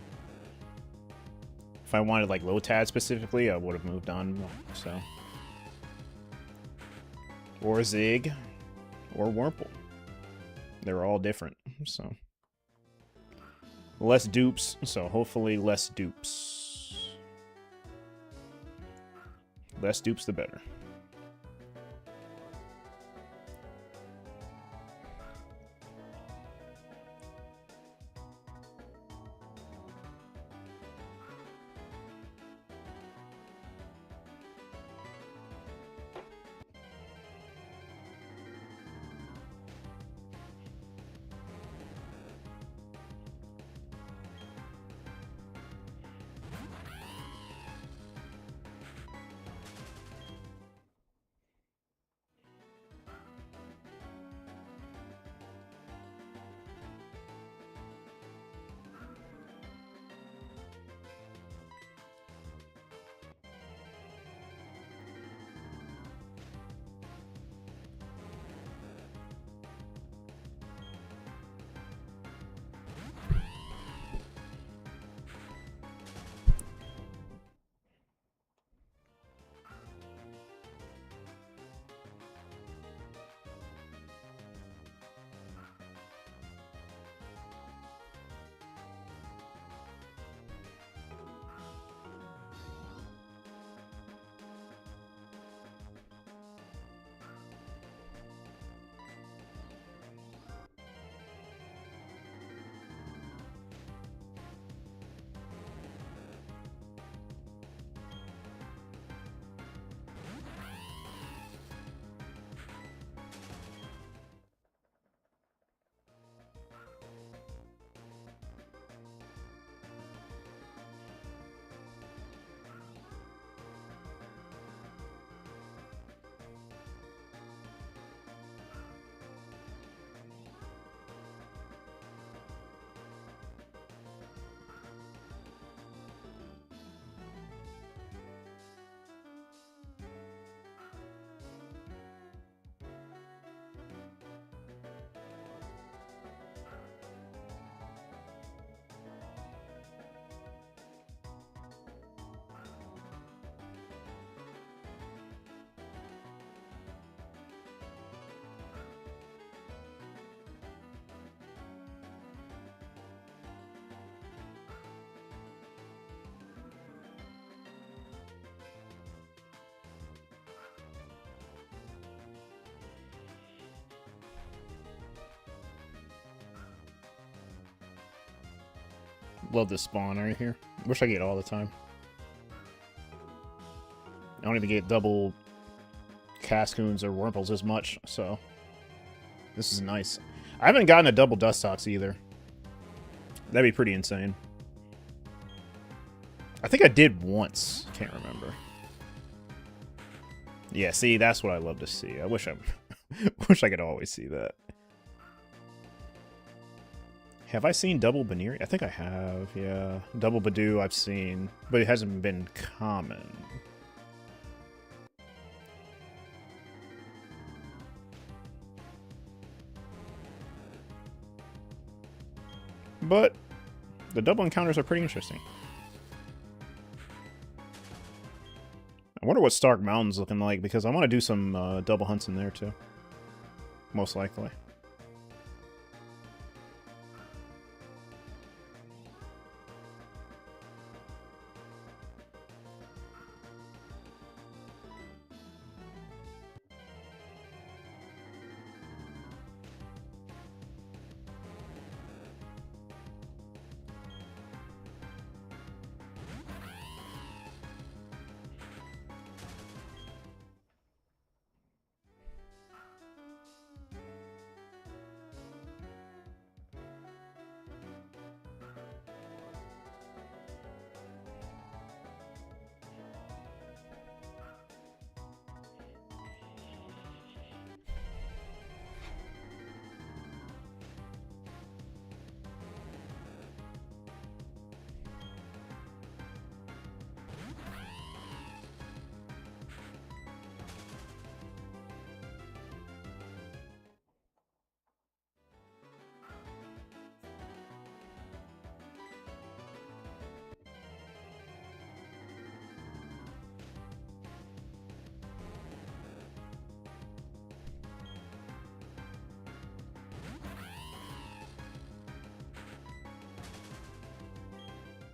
if I wanted like Lotad specifically, I would have moved on. So or Zig or Wurmple. They're all different, so less dupes. So hopefully less dupes. Less dupes, the better. Love this spawn right here. Wish I get it all the time. I don't even get double Cascoons or Wurmples as much, so this is nice. I haven't gotten a double Dustox either. That'd be pretty insane. I think I did once. Can't remember. Yeah, see, that's what I love to see. I wish I could always see that. Have I seen double Baniri? I think I have, yeah. Double Badu I've seen, but it hasn't been common. But the double encounters are pretty interesting. I wonder what Stark Mountain's looking like, because I want to do some double hunts in there too. Most likely.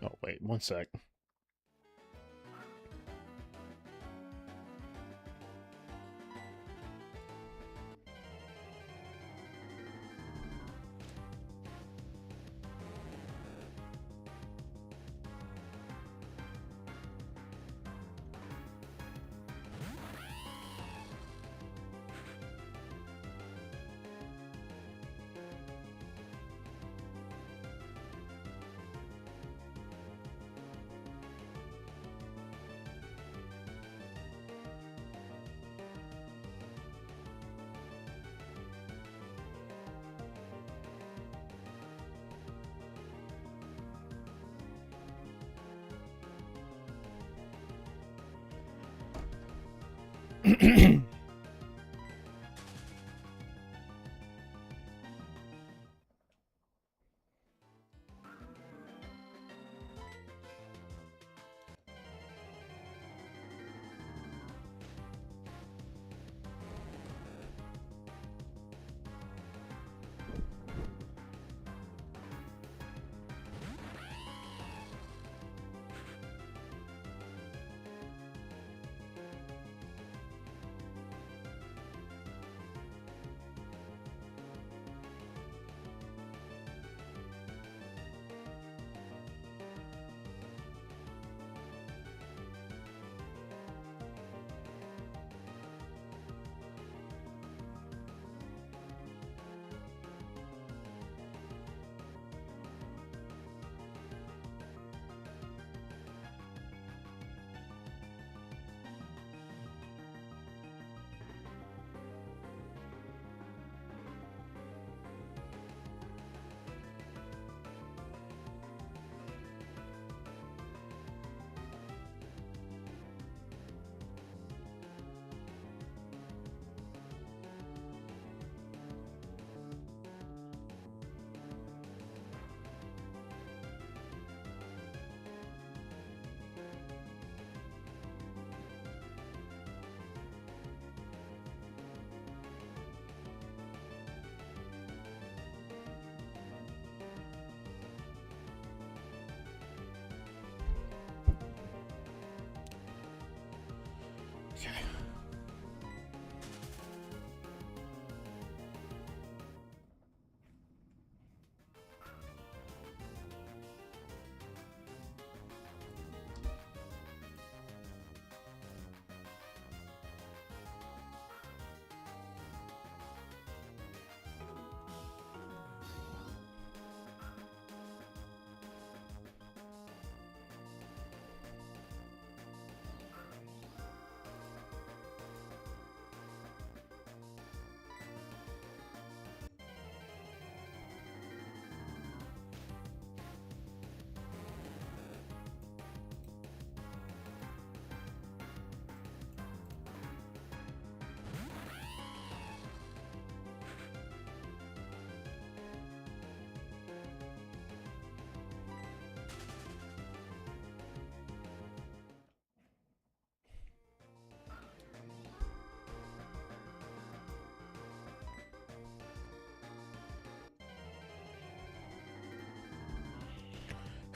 Oh, wait, one sec.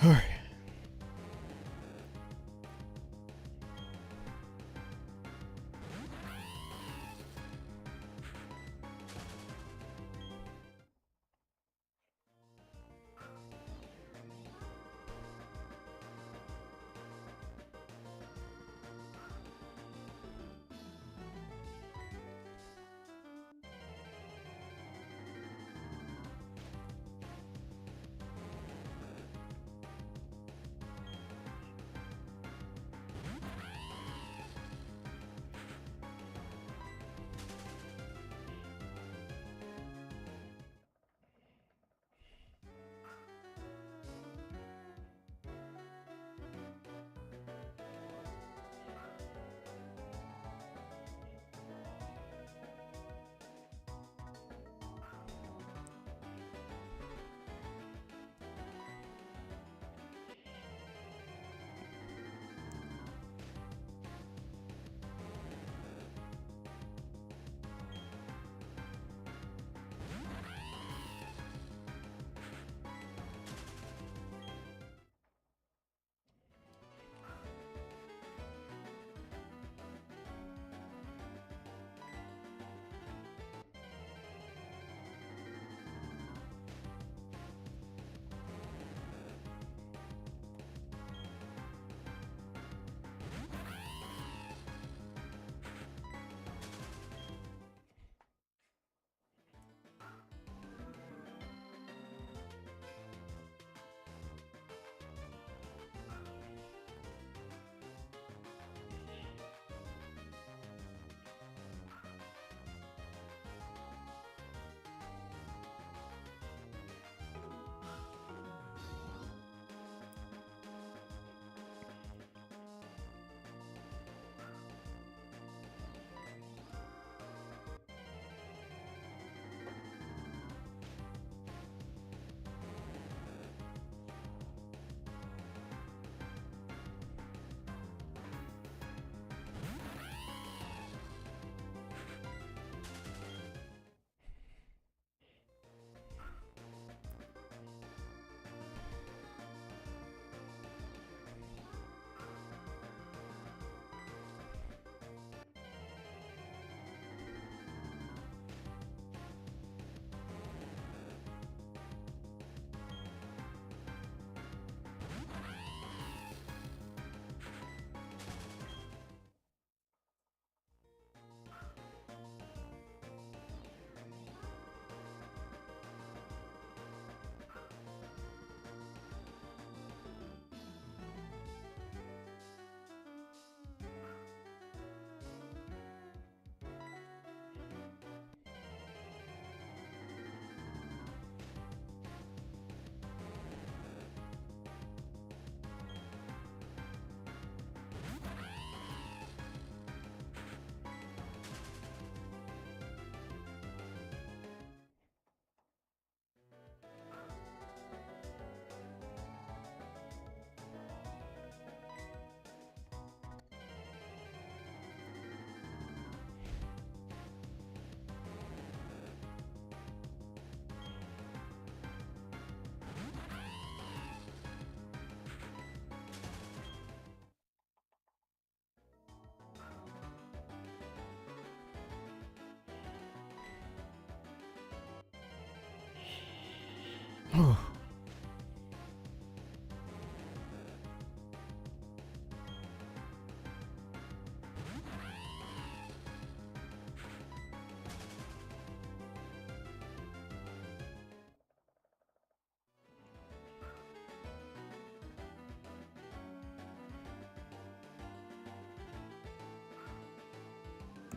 Alright.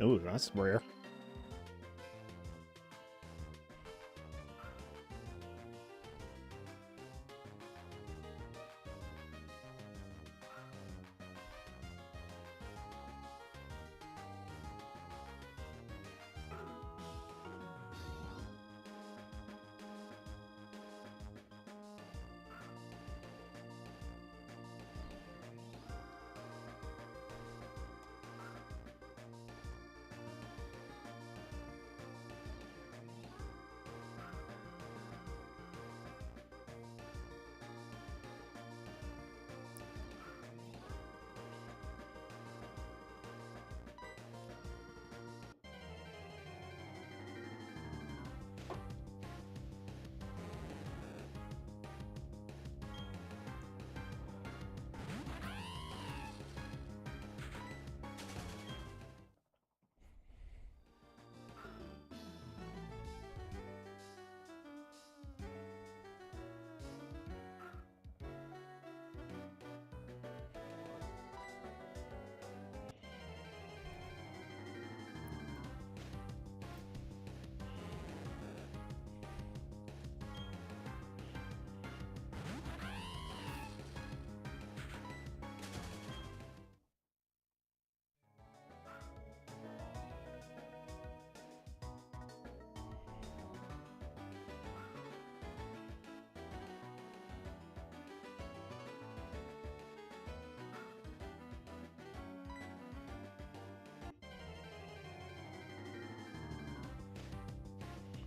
Ooh, that's rare.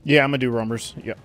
Yeah, I'm gonna do roamers. Yep.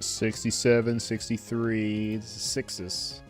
$67, $63, sixes.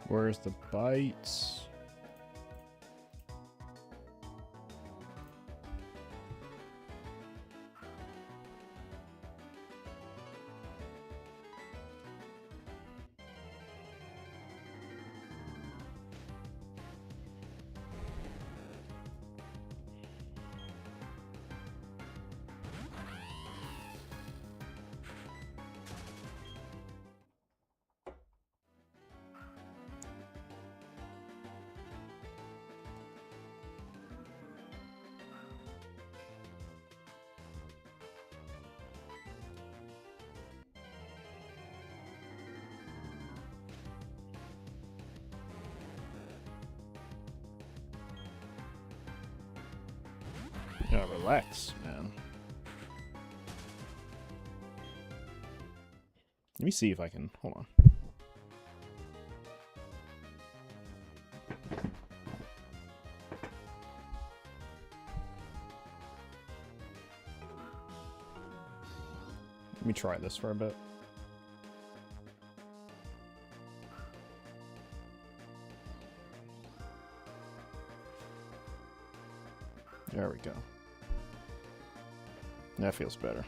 Where's the bites? Yeah, relax, man. Let me see if I can... Hold on. Let me try this for a bit. There we go. That feels better.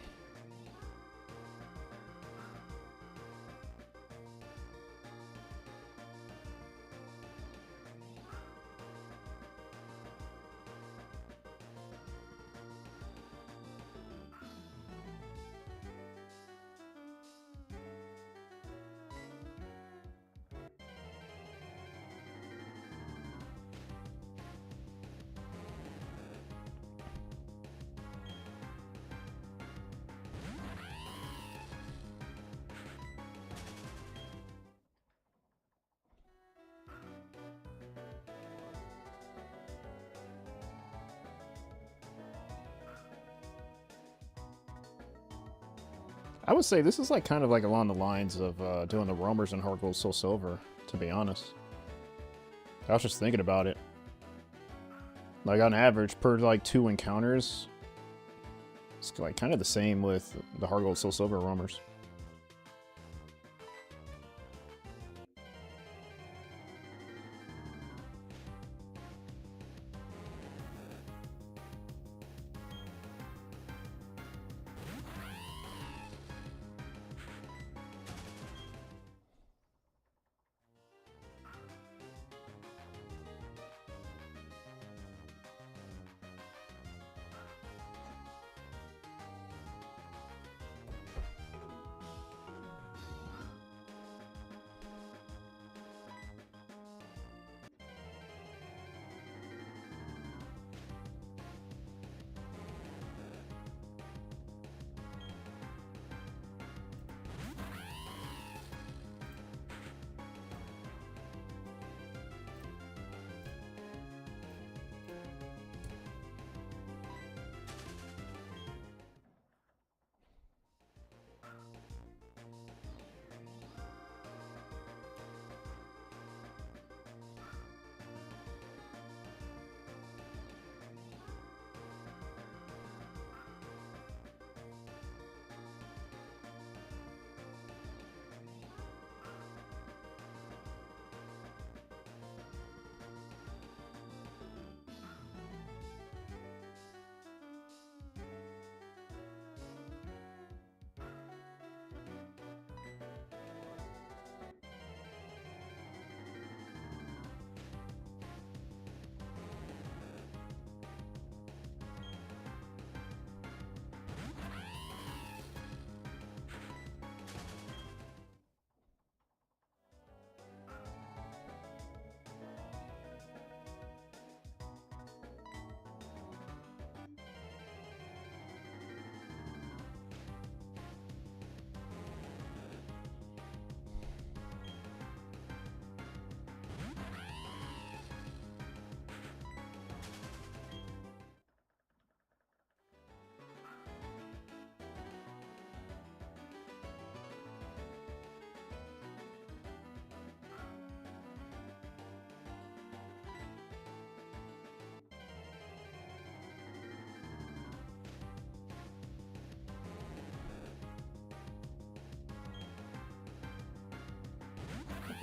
I would say this is like kind of like along the lines of doing the roamers in Heart Gold Soul Silver, to be honest. I was just thinking about it. Like on average, per like 2 encounters, it's like kind of the same with the Heart Gold Soul Silver roamers.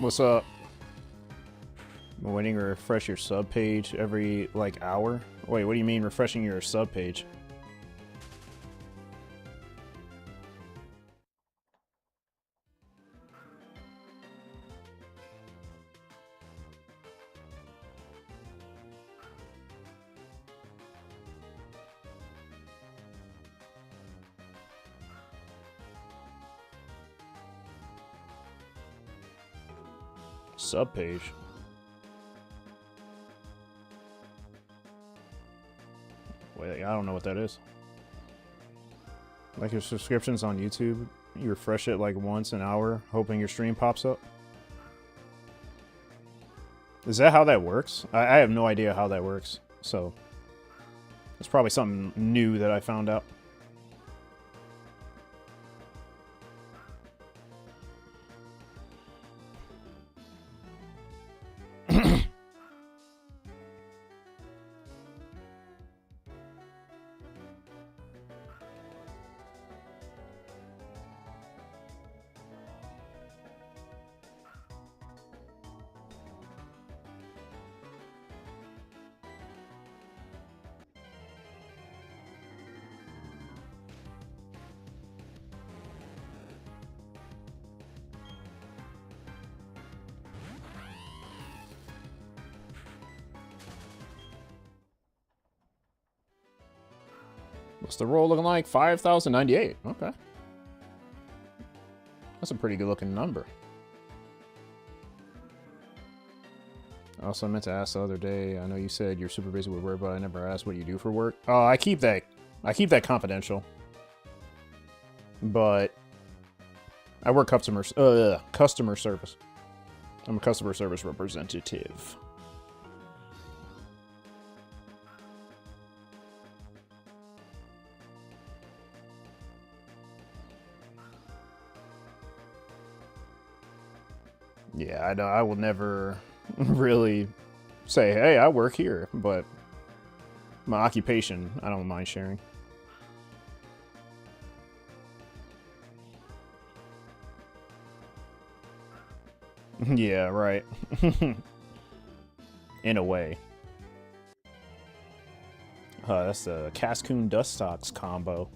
What's up? I'm waiting to refresh your sub page every, like, hour? Wait, what do you mean refreshing your sub page? Sub page? Wait, I don't know what that is. Like your subscriptions on YouTube, you refresh it like once an hour, hoping your stream pops up? Is that how that works? I have no idea how that works, so it's probably something new that I found out. What's the roll looking like? 5,098. Okay. That's a pretty good looking number. Also, I meant to ask the other day, I know you said you're super busy with work, but I never asked what you do for work. Oh, I keep that confidential. But I work customer service. I'm a customer service representative. Yeah, I know I will never really say, hey, I work here, but my occupation, I don't mind sharing. Yeah, right. In a way. That's the Cascoon Dustox combo.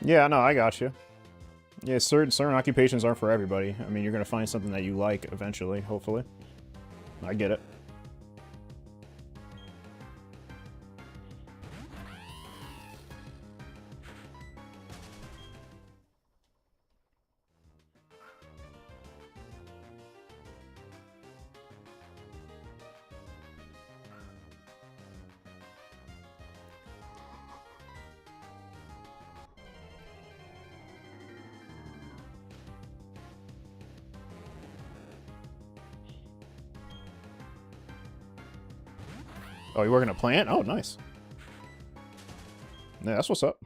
Yeah, no, I got you. Yeah, certain occupations aren't for everybody. I mean, you're gonna find something that you like eventually, hopefully. I get it. Oh, you working a plant? Oh, nice. Yeah, that's what's up.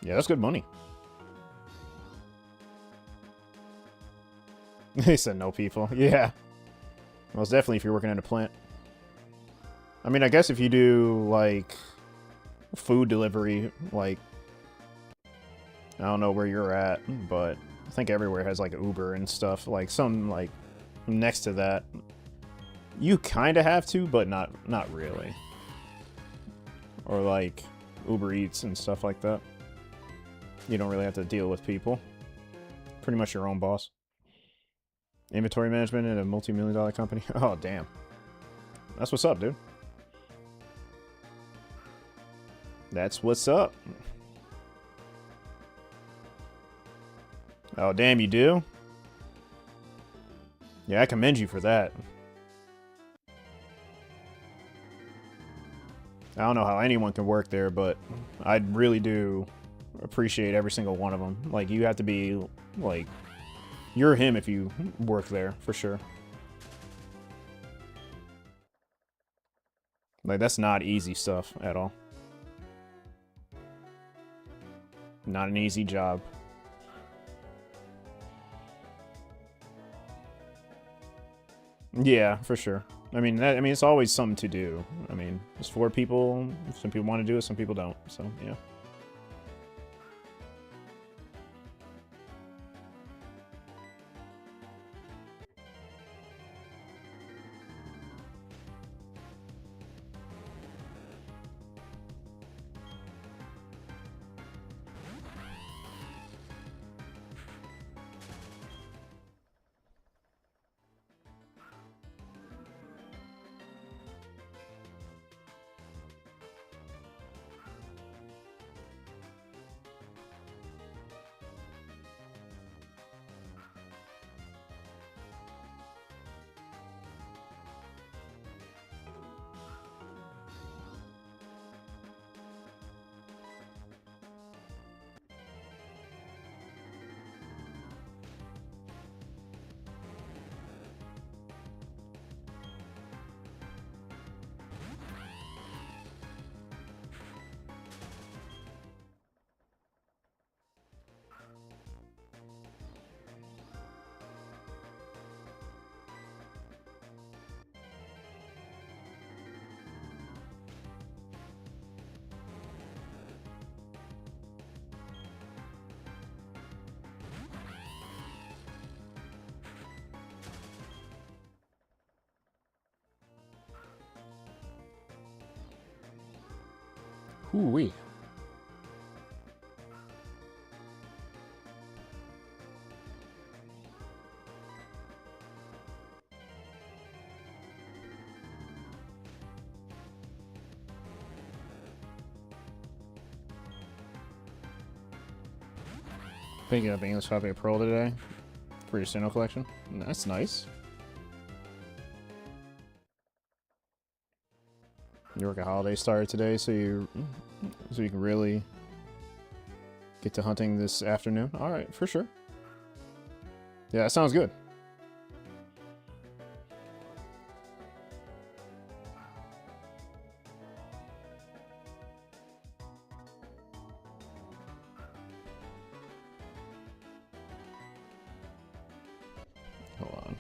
Yeah, that's good money. He said no people. Yeah. Most definitely if you're working in a plant. I mean, I guess if you do, like, food delivery, like, I don't know where you're at, but I think everywhere has, like, Uber and stuff. Like, some, like, next to that. You kind of have to, but not really. Or, like, Uber Eats and stuff like that. You don't really have to deal with people. Pretty much your own boss. Inventory management at a multi-million-dollar company. Oh, damn. That's what's up, dude. That's what's up. Oh, damn, you do? Yeah, I commend you for that. I don't know how anyone can work there, but I really do appreciate every single one of them. Like, you have to be, like, you're him if you work there, for sure. Like, that's not easy stuff at all. Not an easy job. Yeah, for sure. I mean, it's always something to do. I mean, it's for people. Some people want to do it, some people don't. So, yeah. Hoo-wee. Picking up English Copy of Pearl today for your Sinnoh collection. That's nice. You work a holiday started today, so you can really get to hunting this afternoon. All right, for sure. Yeah, that sounds good. Hold on.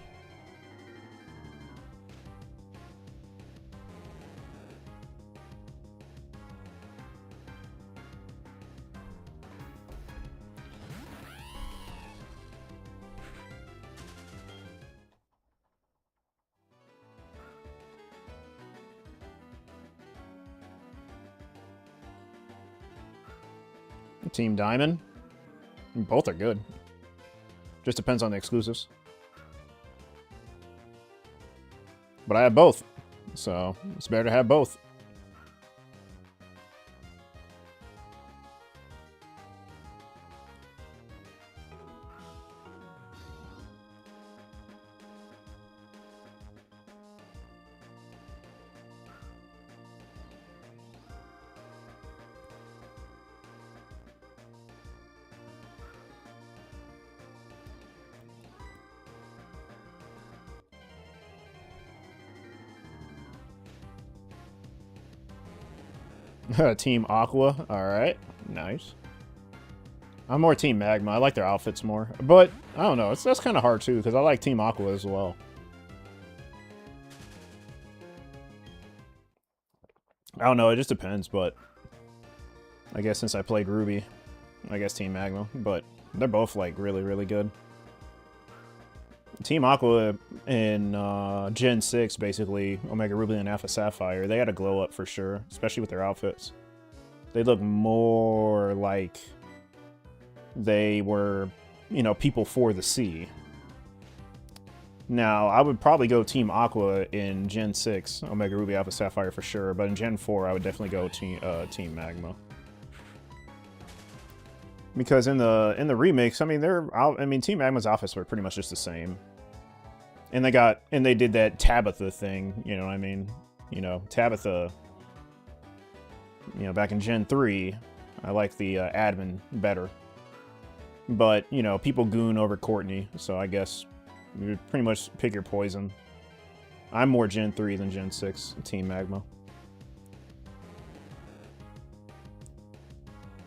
Team Diamond. Both are good. Just depends on the exclusives. But I have both, so it's better to have both. Team Aqua. Alright. Nice. I'm more Team Magma. I like their outfits more. But, I don't know. That's kind of hard, too, because I like Team Aqua as well. I don't know. It just depends, but... I guess since I played Ruby, I guess Team Magma. But they're both, like, really, really good. Team Aqua in Gen 6, basically, Omega Ruby and Alpha Sapphire, they had a glow up for sure, especially with their outfits. They look more like they were, you know, people for the sea. Now, I would probably go Team Aqua in Gen 6, Omega Ruby Alpha Sapphire for sure, but in Gen 4, I would definitely go Team Magma. Because in the remakes, I mean, Team Magma's outfits were pretty much just the same. And they did that Tabitha thing, you know what I mean? You know, Tabitha You know, back in Gen 3, I like the admin better. But, you know, people goon over Courtney, so I guess you pretty much pick your poison. I'm more Gen 3 than Gen 6 Team Magma.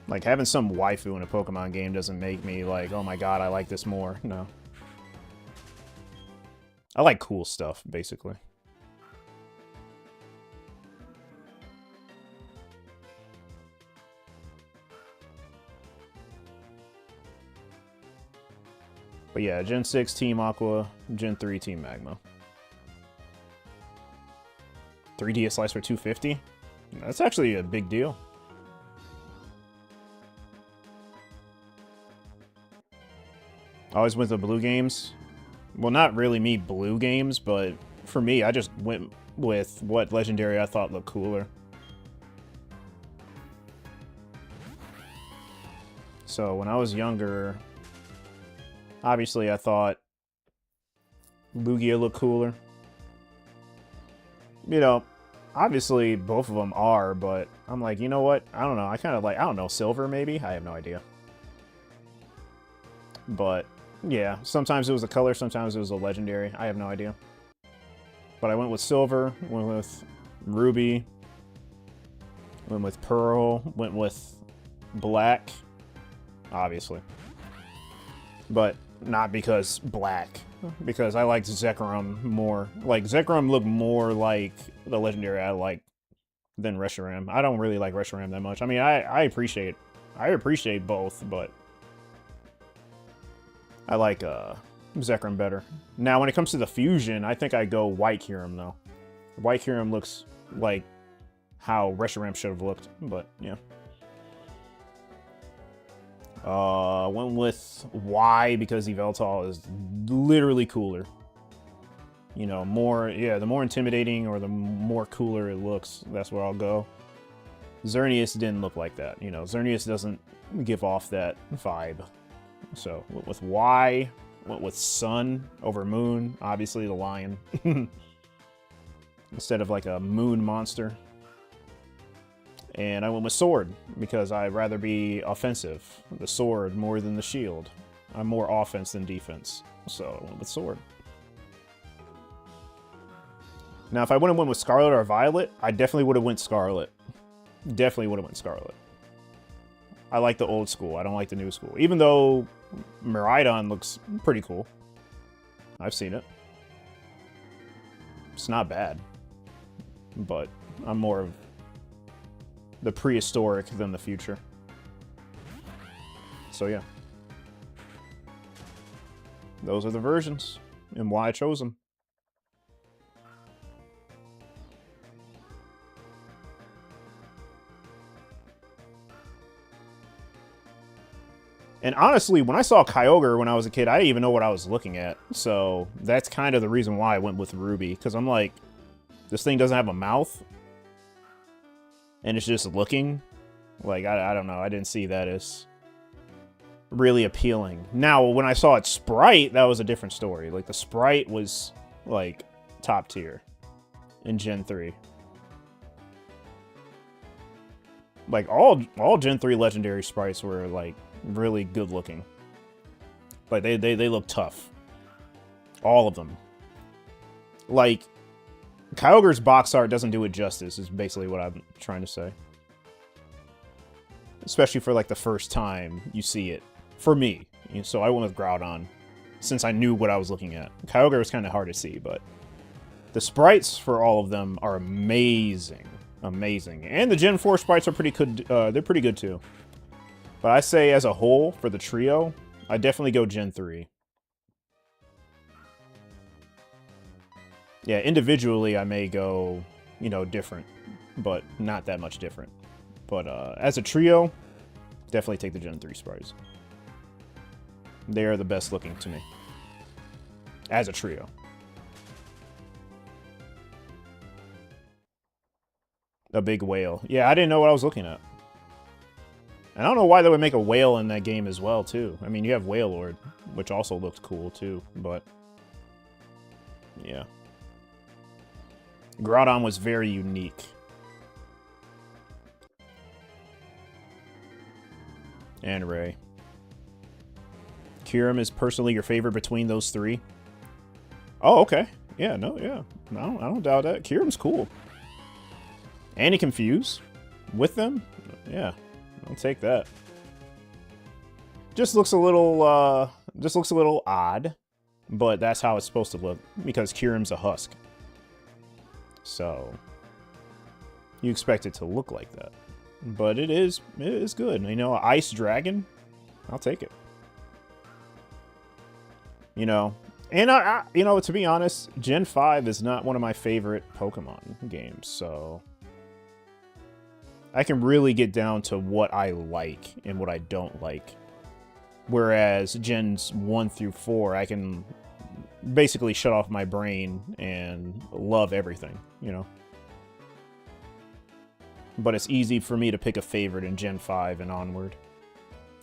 Like, having some waifu in a Pokemon game doesn't make me like, oh my god, I like this more. No. I like cool stuff, basically. But yeah, Gen 6 Team Aqua, Gen 3 Team Magma. 3D slice for 250? That's actually a big deal. I always went to blue games. Well, not really me blue games, but for me, I just went with what legendary I thought looked cooler. So when I was younger, obviously I thought Lugia looked cooler. You know, obviously both of them are, but I'm like, you know what? I don't know. I kind of like, I don't know, silver maybe? I have no idea. But yeah, sometimes it was a color, sometimes it was a legendary. I have no idea. But I went with silver, went with ruby, went with pearl, went with black, obviously. But not because black, because I liked Zekrom more. Like, Zekrom looked more like the legendary I like than Reshiram. I don't really like Reshiram that much. I mean, I appreciate both, but I like Zekrom better. Now, when it comes to the fusion, I think I go White Kyurem, though. White Kyurem looks like how Reshiram should have looked, but yeah. Went with Y because Yveltal is literally cooler. You know, more, yeah, the more intimidating or the more cooler it looks, that's where I'll go. Xerneas didn't look like that. You know, Xerneas doesn't give off that vibe. So, went with Y, went with Sun over Moon, obviously the lion. Instead of like a moon monster. And I went with Sword, because I'd rather be offensive. The Sword more than the Shield. I'm more offense than defense. So, I went with Sword. Now, if I would have went with Scarlet or Violet, I definitely would have went Scarlet. Definitely would have went Scarlet. I like the old school. I don't like the new school. Even though Miraidon looks pretty cool. I've seen it. It's not bad. But I'm more of the prehistoric than the future. So yeah. Those are the versions and why I chose them. And honestly, when I saw Kyogre when I was a kid, I didn't even know what I was looking at. So that's kind of the reason why I went with Ruby. Because I'm like, this thing doesn't have a mouth. And it's just looking. Like, I don't know. I didn't see that as really appealing. Now, when I saw its sprite, that was a different story. Like, the sprite was, like, top tier in Gen 3. Like, all Gen 3 legendary sprites were, like, really good looking. Like, they look tough. All of them. Like, Kyogre's box art doesn't do it justice, is basically what I'm trying to say. Especially for, like, the first time you see it. For me. So I went with Groudon, since I knew what I was looking at. Kyogre was kind of hard to see, but the sprites for all of them are amazing. Amazing. And the Gen 4 sprites are pretty good. They're pretty good, too. But I say, as a whole, for the trio, I definitely go Gen 3. Yeah, individually, I may go, you know, different. But not that much different. But as a trio, definitely take the Gen 3 sprites. They are the best looking to me. As a trio. A big whale. Yeah, I didn't know what I was looking at. And I don't know why they would make a whale in that game as well, too. I mean, you have Wailord, which also looked cool, too. But, yeah. Groudon was very unique. And Ray. Kyurem is personally your favorite between those three? Oh, okay. Yeah, no, yeah. I don't doubt that. Kyurem's cool. And he confuse with them? Yeah, I'll take that. Just looks a little odd, but that's how it's supposed to look because Kyurem's a husk. So you expect it to look like that. But it is good. You know, Ice Dragon, I'll take it. You know, and you know, to be honest, Gen 5 is not one of my favorite Pokemon games, so I can really get down to what I like and what I don't like. Whereas Gens 1 through 4, I can basically shut off my brain and love everything, you know. But it's easy for me to pick a favorite in Gen 5 and onward,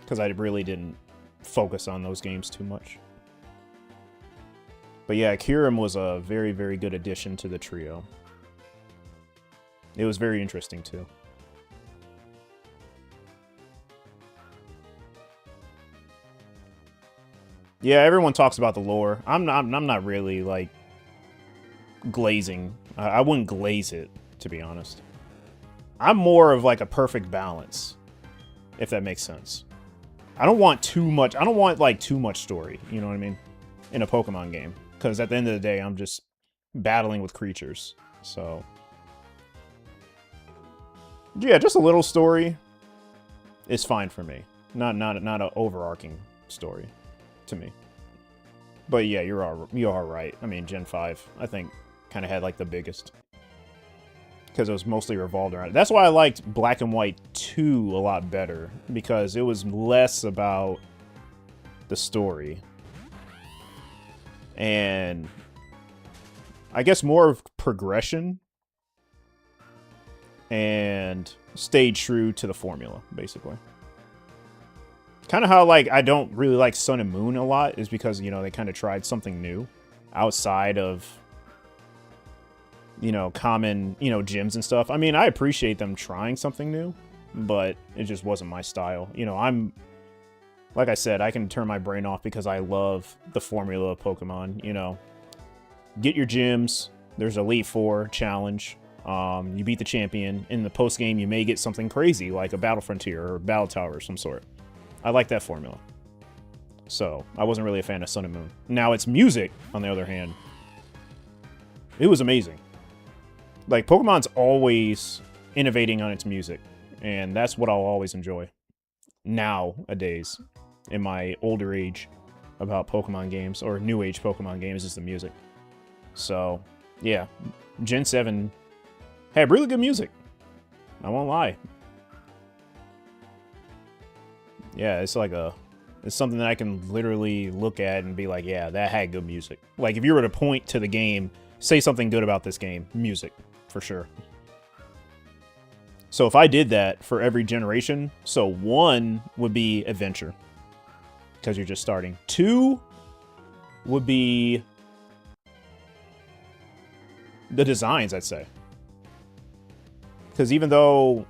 because I really didn't focus on those games too much. But yeah, Kyurem was a very, very good addition to the trio. It was very interesting too. Yeah, everyone talks about the lore. I'm not really like glazing. I wouldn't glaze it, to be honest. I'm more of like a perfect balance, if that makes sense. I don't want too much. I don't want like too much story. You know what I mean? In a Pokemon game. Because at the end of the day, I'm just battling with creatures. So, yeah, just a little story is fine for me. Not an overarching story to me. But yeah, you are right. I mean, Gen 5, I think, kind of had like the biggest. Because it was mostly revolved around it. That's why I liked Black and White 2 a lot better. Because it was less about the story. And I guess more of progression and stayed true to the formula, basically. Kind of how, like, I don't really like Sun and Moon a lot is because, you know, they kind of tried something new outside of, you know, common, you know, gyms and stuff. I mean, I appreciate them trying something new, but it just wasn't my style. You know, like I said, I can turn my brain off because I love the formula of Pokemon, you know. Get your gyms. There's Elite Four challenge. You beat the champion. In the post-game, you may get something crazy, like a Battle Frontier or a Battle Tower of some sort. I like that formula. So, I wasn't really a fan of Sun and Moon. Now, its music, on the other hand, it was amazing. Like, Pokemon's always innovating on its music, and that's what I'll always enjoy. Nowadays, in my older age about Pokemon games, or new age Pokemon games, is the music. So, yeah, Gen 7 had really good music. I won't lie. Yeah, it's like it's something that I can literally look at and be like, yeah, that had good music. Like, if you were to point to the game, say something good about this game, music, for sure. So if I did that for every generation, so 1 would be adventure, because you're just starting. 2 would be the designs, I'd say. Because even though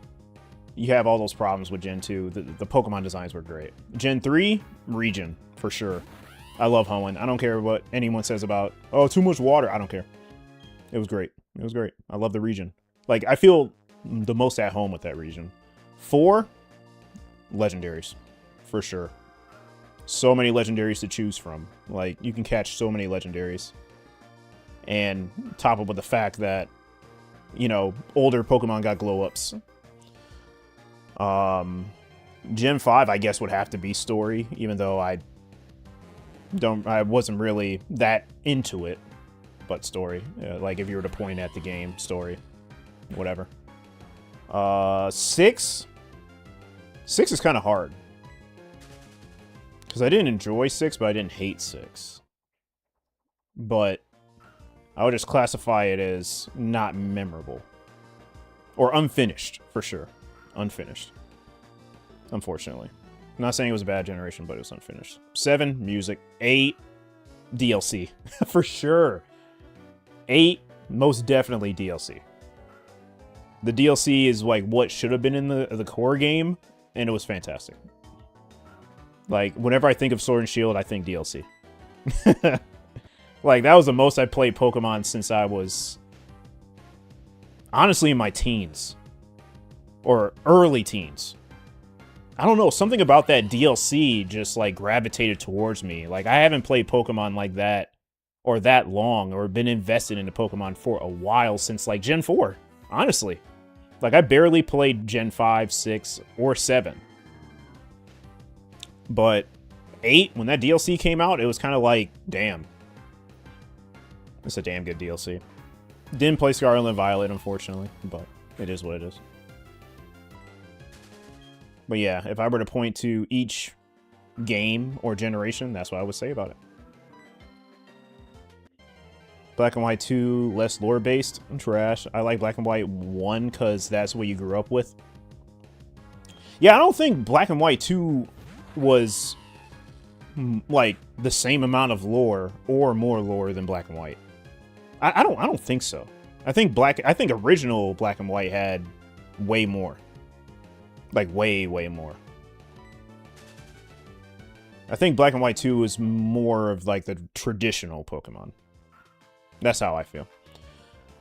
you have all those problems with Gen 2, the Pokemon designs were great. Gen 3, region, for sure. I love Hoenn. I don't care what anyone says about, oh, too much water. I don't care. It was great. It was great. I love the region. Like, I feel the most at home with that region. 4, legendaries, for sure. So many legendaries to choose from. Like, you can catch so many legendaries. And top up with the fact that, you know, older Pokemon got glow-ups. Gen 5, I guess, would have to be story, even though I wasn't really that into it. But story. Like, if you were to point at the game, story. Whatever. 6 is kind of hard. Because I didn't enjoy 6, but I didn't hate 6. But I would just classify it as not memorable. Or unfinished, for sure. Unfinished. Unfortunately. I'm not saying it was a bad generation, but it was unfinished. 7, music. 8, DLC. For sure. 8, most definitely DLC. The DLC is like what should have been in the core game, and it was fantastic. Like, whenever I think of Sword and Shield, I think DLC. Like, that was the most I played Pokemon since I was, honestly, in my teens. Or early teens. I don't know, something about that DLC just, like, gravitated towards me. Like, I haven't played Pokemon like that, or that long, or been invested into Pokemon for a while since, like, Gen 4. Honestly. Like, I barely played Gen 5, 6, or 7. But 8, when that DLC came out, it was kind of like, damn. It's a damn good DLC. Didn't play Scarlet and Violet, unfortunately, but it is what it is. But yeah, if I were to point to each game or generation, that's what I would say about it. Black and White 2, less lore-based. Trash. I like Black and White 1 because that's what you grew up with. Yeah, I don't think Black and White 2 was, like, the same amount of lore or more lore than Black and White. I don't think so. I think original Black and White had way more. Like, way more. I think Black and White 2 was more of, like, the traditional Pokemon. That's how I feel.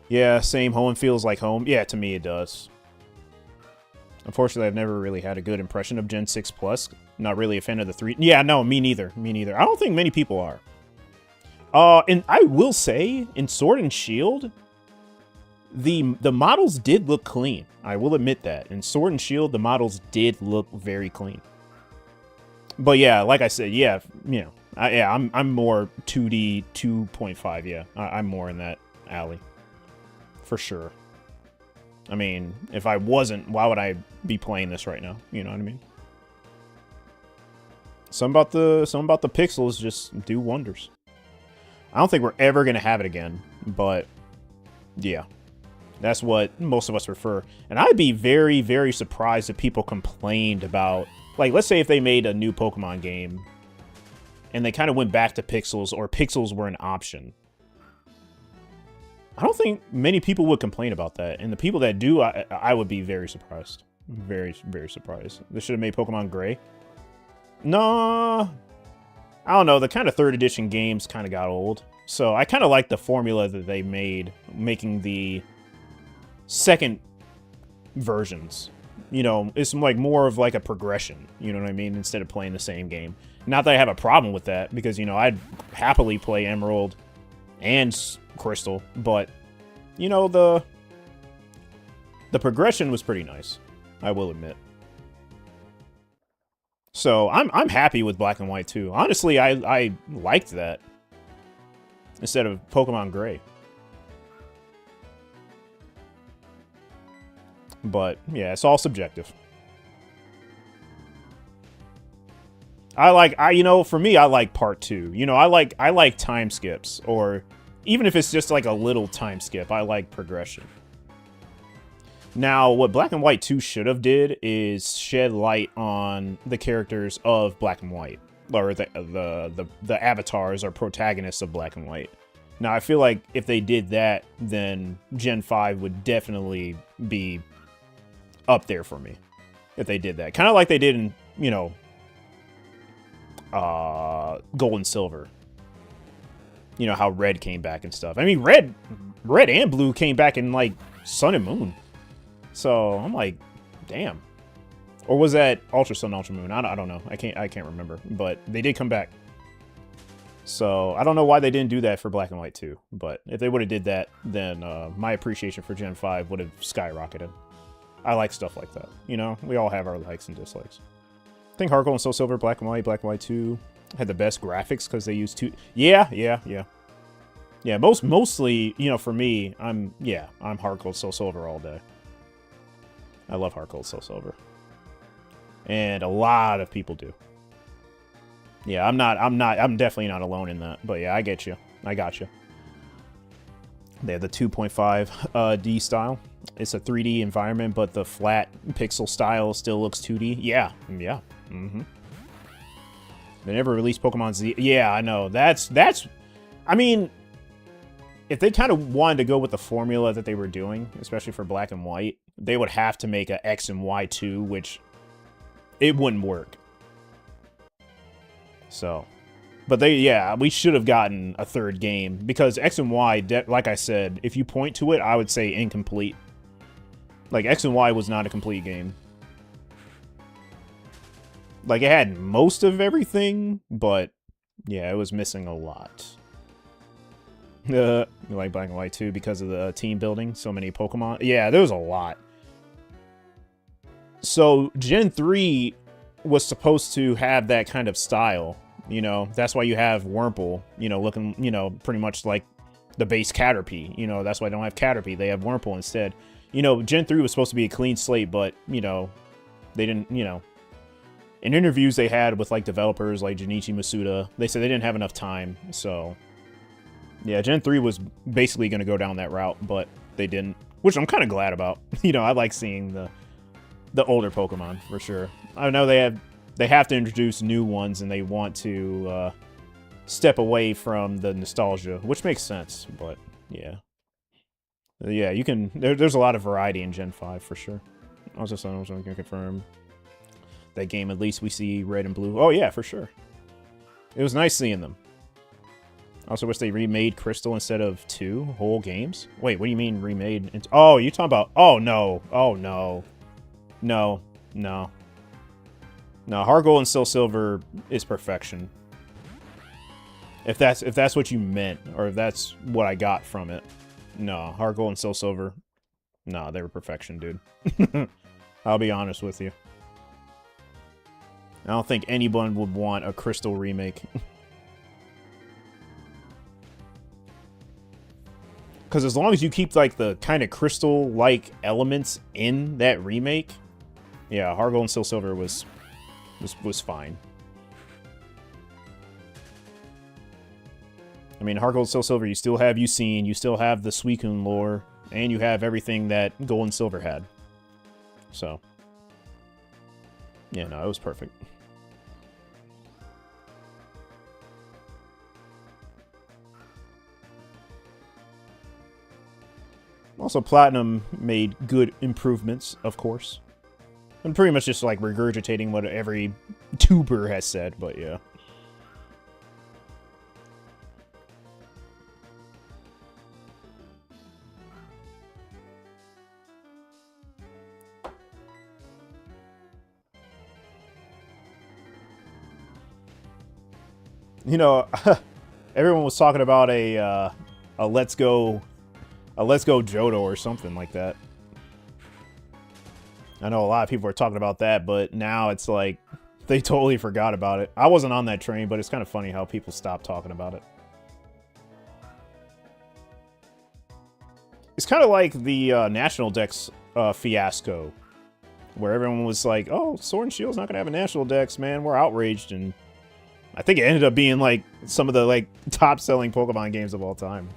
Yeah, same. Home feels like home. Yeah, to me it does. Unfortunately, I've never really had a good impression of Gen 6 Plus. Not really a fan of the 3. Yeah, no, me neither. Me neither. I don't think many people are. And I will say, in Sword and Shield, the models did look clean. I will admit that. In Sword and Shield, the models did look very clean. But yeah, like I said, yeah, you know, I'm more 2D 2.5. Yeah, I'm more in that alley, for sure. I mean, if I wasn't, why would I be playing this right now? You know what I mean? Some about the pixels just do wonders. I don't think we're ever gonna have it again, but yeah, that's what most of us prefer. And I'd be very, very surprised if people complained about, like, let's say if they made a new Pokemon game and they kind of went back to pixels, or pixels were an option. I don't think many people would complain about that. And the people that do, I would be very surprised. Very, very surprised. They should have made Pokemon Gray. No, I don't know. The kind of 3rd edition games kind of got old. So I kind of like the formula that they made, making the second versions. You know, it's like more of like a progression. You know what I mean? Instead of playing the same game. Not that I have a problem with that, because, you know, I'd happily play Emerald and Crystal, but, you know, the progression was pretty nice, I will admit. So I'm happy with Black and White too. Honestly, I liked that instead of Pokemon Gray. But yeah, it's all subjective. You know, for me, I like part 2. You know, I like time skips, or even if it's just like a little time skip, I like progression. Now, what Black and White 2 should have did is shed light on the characters of Black and White, or the avatars or protagonists of Black and White. Now, I feel like if they did that, then Gen 5 would definitely be up there for me if they did that. Kind of like they did in, you know, Gold and Silver. You know, how Red came back and stuff. I mean, Red and Blue came back in, like, Sun and Moon. So, I'm like, damn. Or was that Ultra Sun, Ultra Moon? I don't know. I can't remember. But they did come back. So, I don't know why they didn't do that for Black and White 2. But if they would have did that, then my appreciation for Gen 5 would have skyrocketed. I like stuff like that. You know, we all have our likes and dislikes. I think Heart Gold and Soul Silver, Black and White 2 had the best graphics because they used 2. Yeah. Yeah, mostly, you know, for me, I'm Heart Gold, Soul Silver all day. I love Heart Gold, Soul Silver. And a lot of people do. Yeah, I'm definitely not alone in that. But yeah, I get you. I got you. They have the 2.5 D style. It's a 3D environment, but the flat pixel style still looks 2D. Yeah. Mm-hmm. They never released Pokemon Z. Yeah, I know. That's. I mean, if they kind of wanted to go with the formula that they were doing, especially for Black and White, they would have to make a X and Y 2, which it wouldn't work. So, but yeah, we should have gotten a third game because X and Y, like I said, if you point to it, I would say incomplete. Like, X and Y was not a complete game. Like, it had most of everything, but yeah, it was missing a lot. You like Black and White too because of the team building, so many Pokemon. Yeah, there was a lot. So Gen 3 was supposed to have that kind of style, you know. That's why you have Wurmple, you know, looking, you know, pretty much like the base Caterpie. You know, that's why they don't have Caterpie. They have Wurmple instead. You know, Gen 3 was supposed to be a clean slate, but, you know, they didn't, you know. In interviews they had with, like, developers like Junichi Masuda, they said they didn't have enough time, so... Yeah, Gen 3 was basically going to go down that route, but they didn't. Which I'm kind of glad about. You know, I like seeing the older Pokemon, for sure. I know they have to introduce new ones, and they want to step away from the nostalgia, which makes sense, but yeah. Yeah, you can... There's a lot of variety in Gen 5, for sure. I was going to confirm that game, at least we see red and blue. Oh, yeah, for sure. It was nice seeing them. Also wish they remade Crystal instead of 2 whole games. Wait, what do you mean remade? Oh, you're talking about... Oh, no. Oh, no. No. No. No, Heart Gold and Soul Silver is perfection. If that's what you meant, or if that's what I got from it. No, Heart Gold and Soul Silver. No, they were perfection, dude. I'll be honest with you. I don't think anyone would want a Crystal remake. Because as long as you keep, like, the kind of Crystal-like elements in that remake, yeah, Heart Gold and Soul Silver was fine. I mean, Heart Gold and Soul Silver, you still have Yucine, you still have the Suicune lore, and you have everything that Gold and Silver had. So, yeah, no, it was perfect. Also, Platinum made good improvements, of course. I'm pretty much just, like, regurgitating what every tuber has said, but yeah. You know, everyone was talking about a Let's Go Johto or something like that. I know a lot of people are talking about that, but now it's like they totally forgot about it. I wasn't on that train, but it's kind of funny how people stopped talking about it. It's kind of like the National Dex fiasco, where everyone was like, oh, Sword and Shield's not going to have a National Dex, man. We're outraged. And I think it ended up being like some of the like top-selling Pokemon games of all time.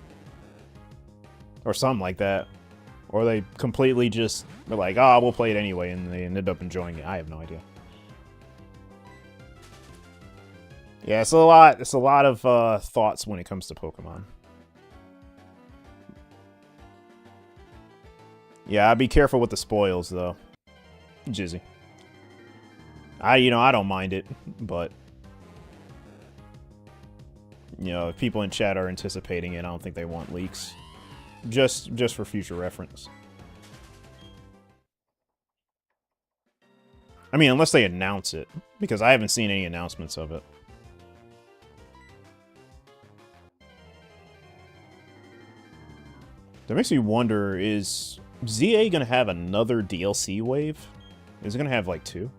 Or something like that. Or they completely just were like, oh, we'll play it anyway, and they ended up enjoying it. I have no idea. Yeah, it's a lot of thoughts when it comes to Pokemon. Yeah, be careful with the spoils, though. Jizzy. I don't mind it, but... You know, if people in chat are anticipating it, I don't think they want leaks. Just for future reference. I mean, unless they announce it, because I haven't seen any announcements of it. That makes me wonder, is ZA gonna have another DLC wave? Is it gonna have, like, 2?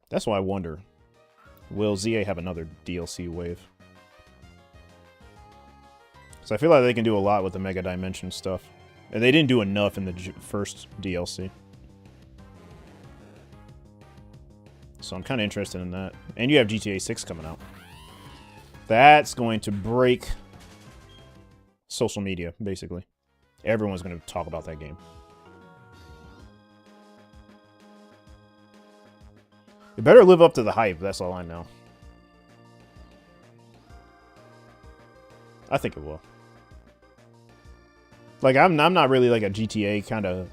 That's why I wonder. Will ZA have another DLC wave? So I feel like they can do a lot with the Mega Dimension stuff. And they didn't do enough in the first DLC. So I'm kind of interested in that. And you have GTA 6 coming out. That's going to break social media, basically. Everyone's going to talk about that game. It better live up to the hype, that's all I know. I think it will. Like, I'm not really like a GTA kind of,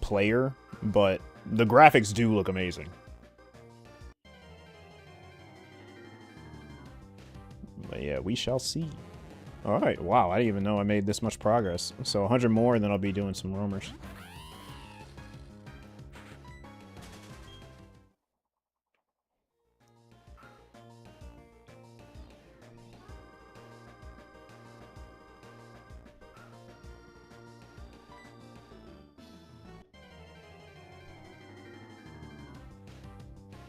player, but the graphics do look amazing. But yeah, we shall see. Alright, wow, I didn't even know I made this much progress. So 100 more, and then I'll be doing some roamers.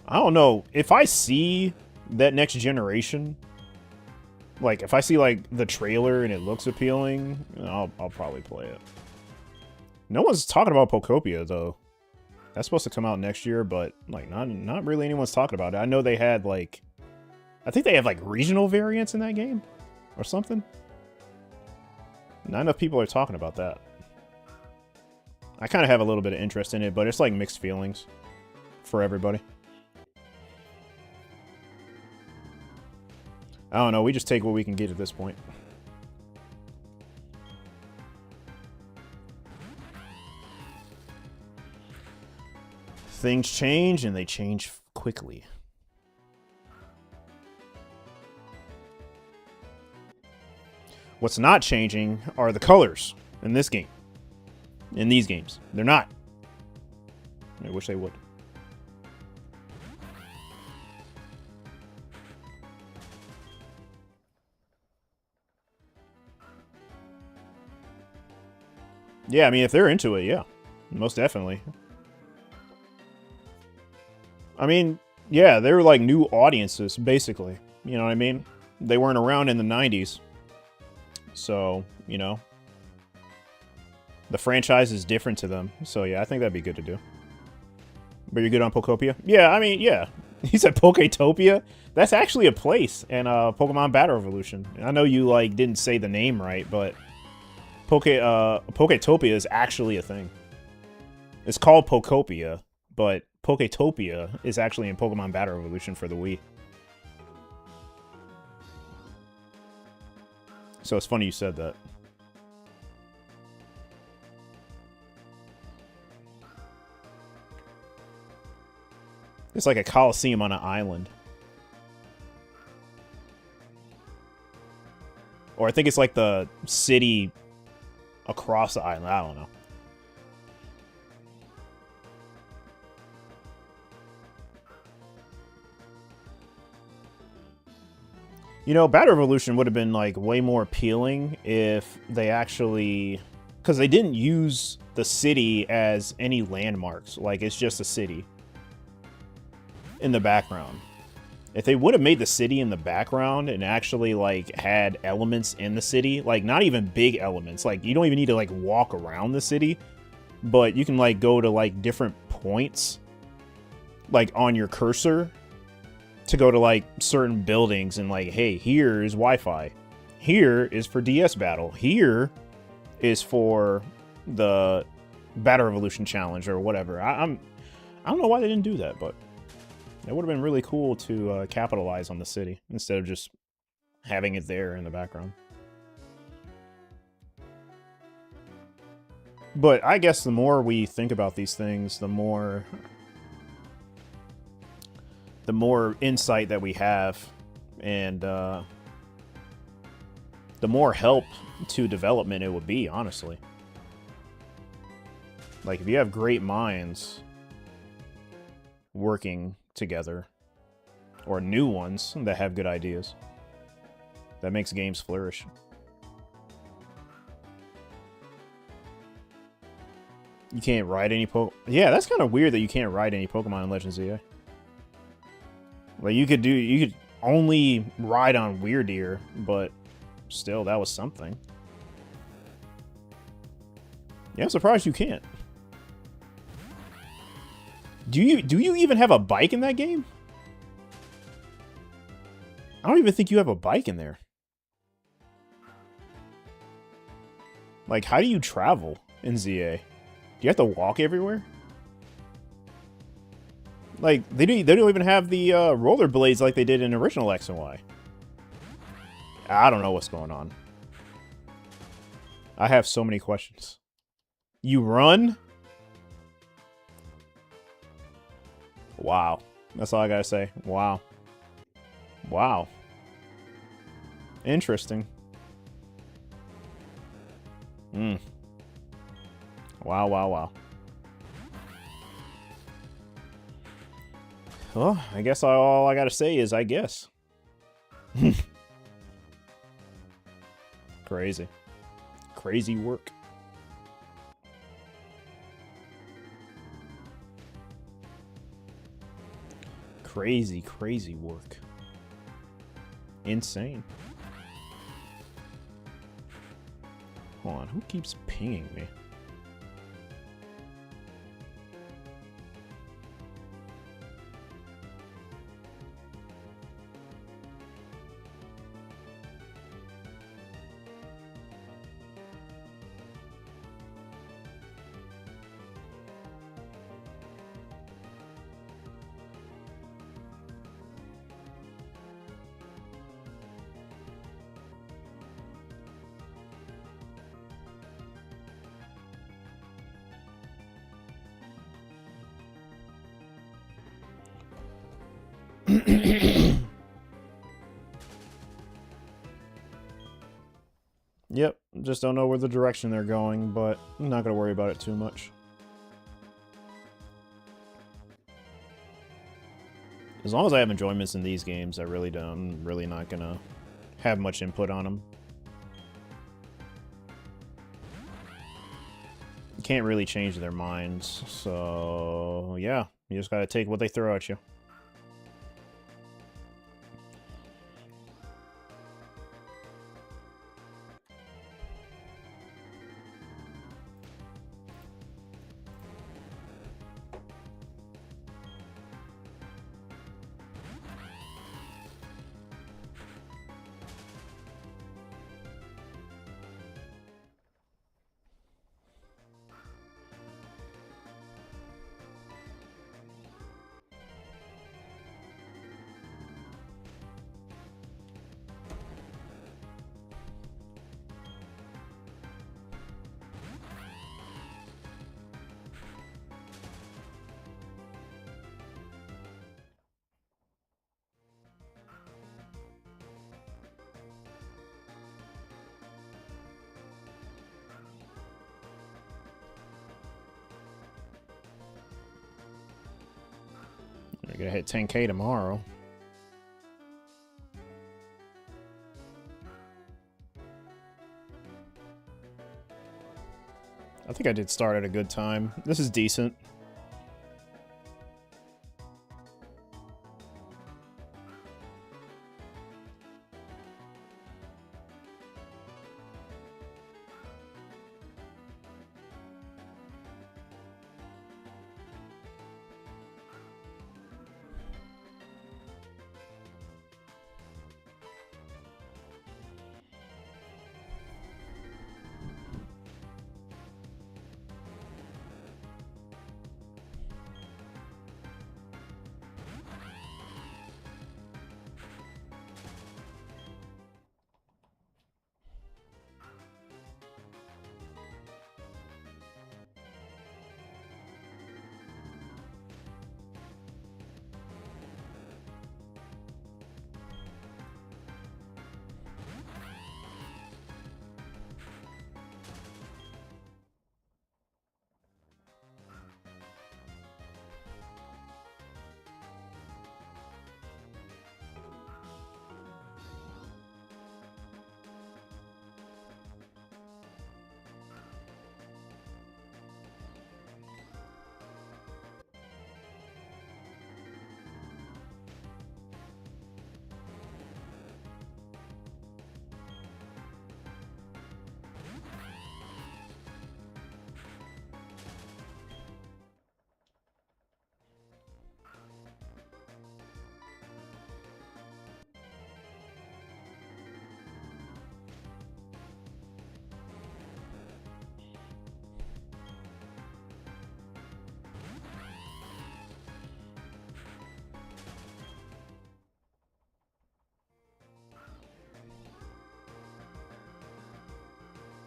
I don't know. If I see that next generation, like, if I see, like, the trailer and it looks appealing, I'll probably play it. No one's talking about Pokopia, though. That's supposed to come out next year, but, like, not really anyone's talking about it. I know they had, like... I think they have, like, regional variants in that game? Or something? Not enough people are talking about that. I kind of have a little bit of interest in it, but it's, like, mixed feelings for everybody. I don't know, we just take what we can get at this point. Things change, and they change quickly. What's not changing are the colors in this game. In these games. They're not. I wish they would. Yeah, I mean, if they're into it, yeah. Most definitely. I mean, yeah, they were like new audiences, basically. You know what I mean? They weren't around in the 90s. So, you know. The franchise is different to them. So, yeah, I think that'd be good to do. But you're good on Pokopia? Yeah, I mean, yeah. He said Poketopia? That's actually a place in Pokemon Battle Revolution. I know you, like, didn't say the name right, but... Poketopia is actually a thing. It's called Pokopia, but Poketopia is actually in Pokemon Battle Revolution for the Wii. So it's funny you said that. It's like a coliseum on an island. Or I think it's like the city across the island. I don't know. You know, Battle Revolution would have been, like, way more appealing if they actually... Because they didn't use the city as any landmarks. Like, it's just a city in the background. If they would have made the city in the background and actually, like, had elements in the city, like, not even big elements. Like, you don't even need to, like, walk around the city. But you can, like, go to, like, different points, like, on your cursor to go to, like, certain buildings and, like, hey, here is Wi-Fi. Here is for DS Battle. Here is for the Battle Revolution Challenge or whatever. I don't know why they didn't do that, but it would have been really cool to capitalize on the city instead of just having it there in the background. But I guess the more we think about these things, the more insight that we have, and the more help to development it would be, honestly. Like, if you have great minds working together, or new ones that have good ideas, that makes games flourish. You can't ride any Yeah, that's kind of weird that you can't ride any Pokemon in Legends ZA. Like, you could only ride on Weirdeer, but still, that was something. Yeah, I'm surprised you can't. Do you even have a bike in that game? I don't even think you have a bike in there. Like, how do you travel in ZA? Do you have to walk everywhere? Like, they don't even have the rollerblades like they did in original X and Y. I don't know what's going on. I have so many questions. You run? Wow. That's all I gotta say. Wow. Wow. Interesting. Hmm. Wow, wow, wow. Well, I guess all I gotta say is I guess. Crazy. Crazy work. Crazy, crazy work. Insane. Hold on, who keeps pinging me? Yep, just don't know where the direction they're going, but I'm not gonna worry about it too much. As long as I have enjoyments in these games, I really don't. I'm really not gonna have much input on them. You can't really change their minds, so yeah, you just gotta take what they throw at you. We're gonna hit 10K tomorrow. I think I did start at a good time. This is decent.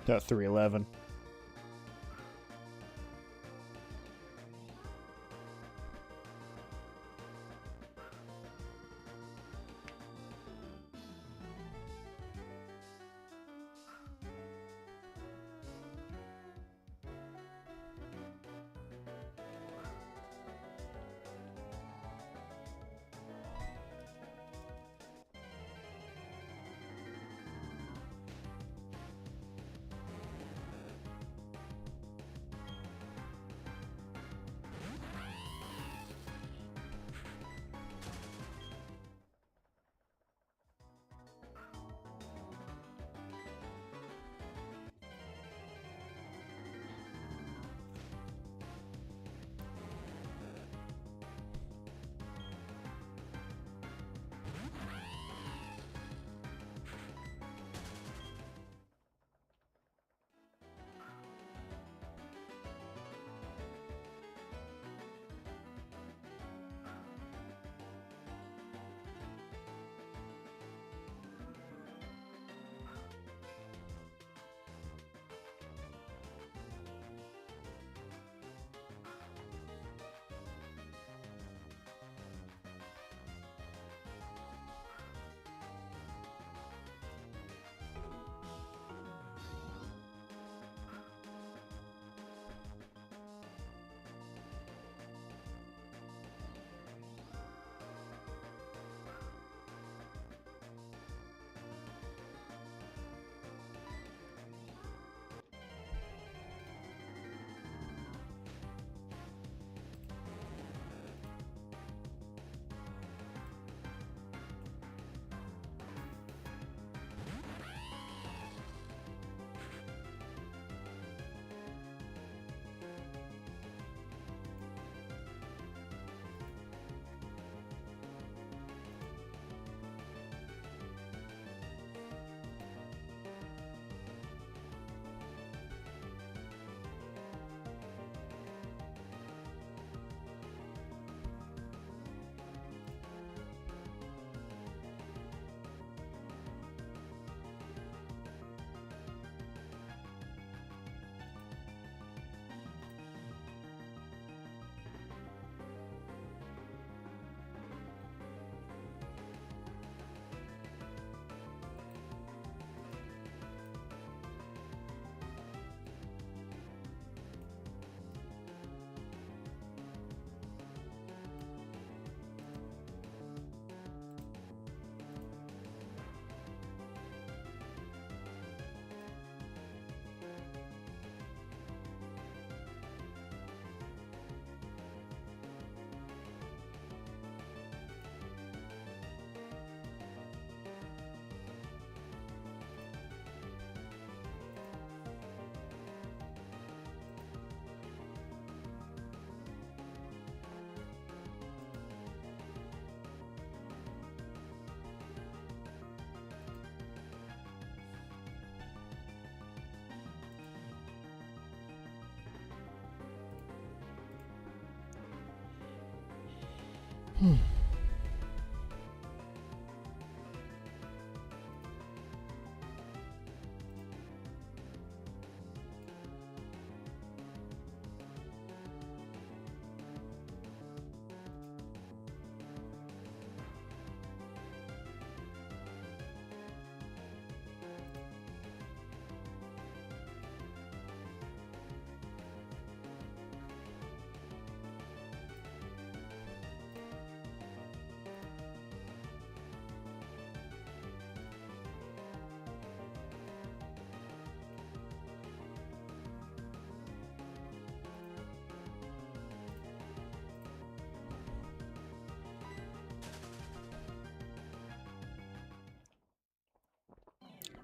Got 311.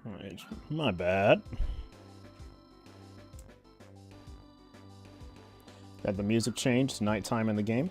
Alright, my bad. Got the music changed to nighttime in the game.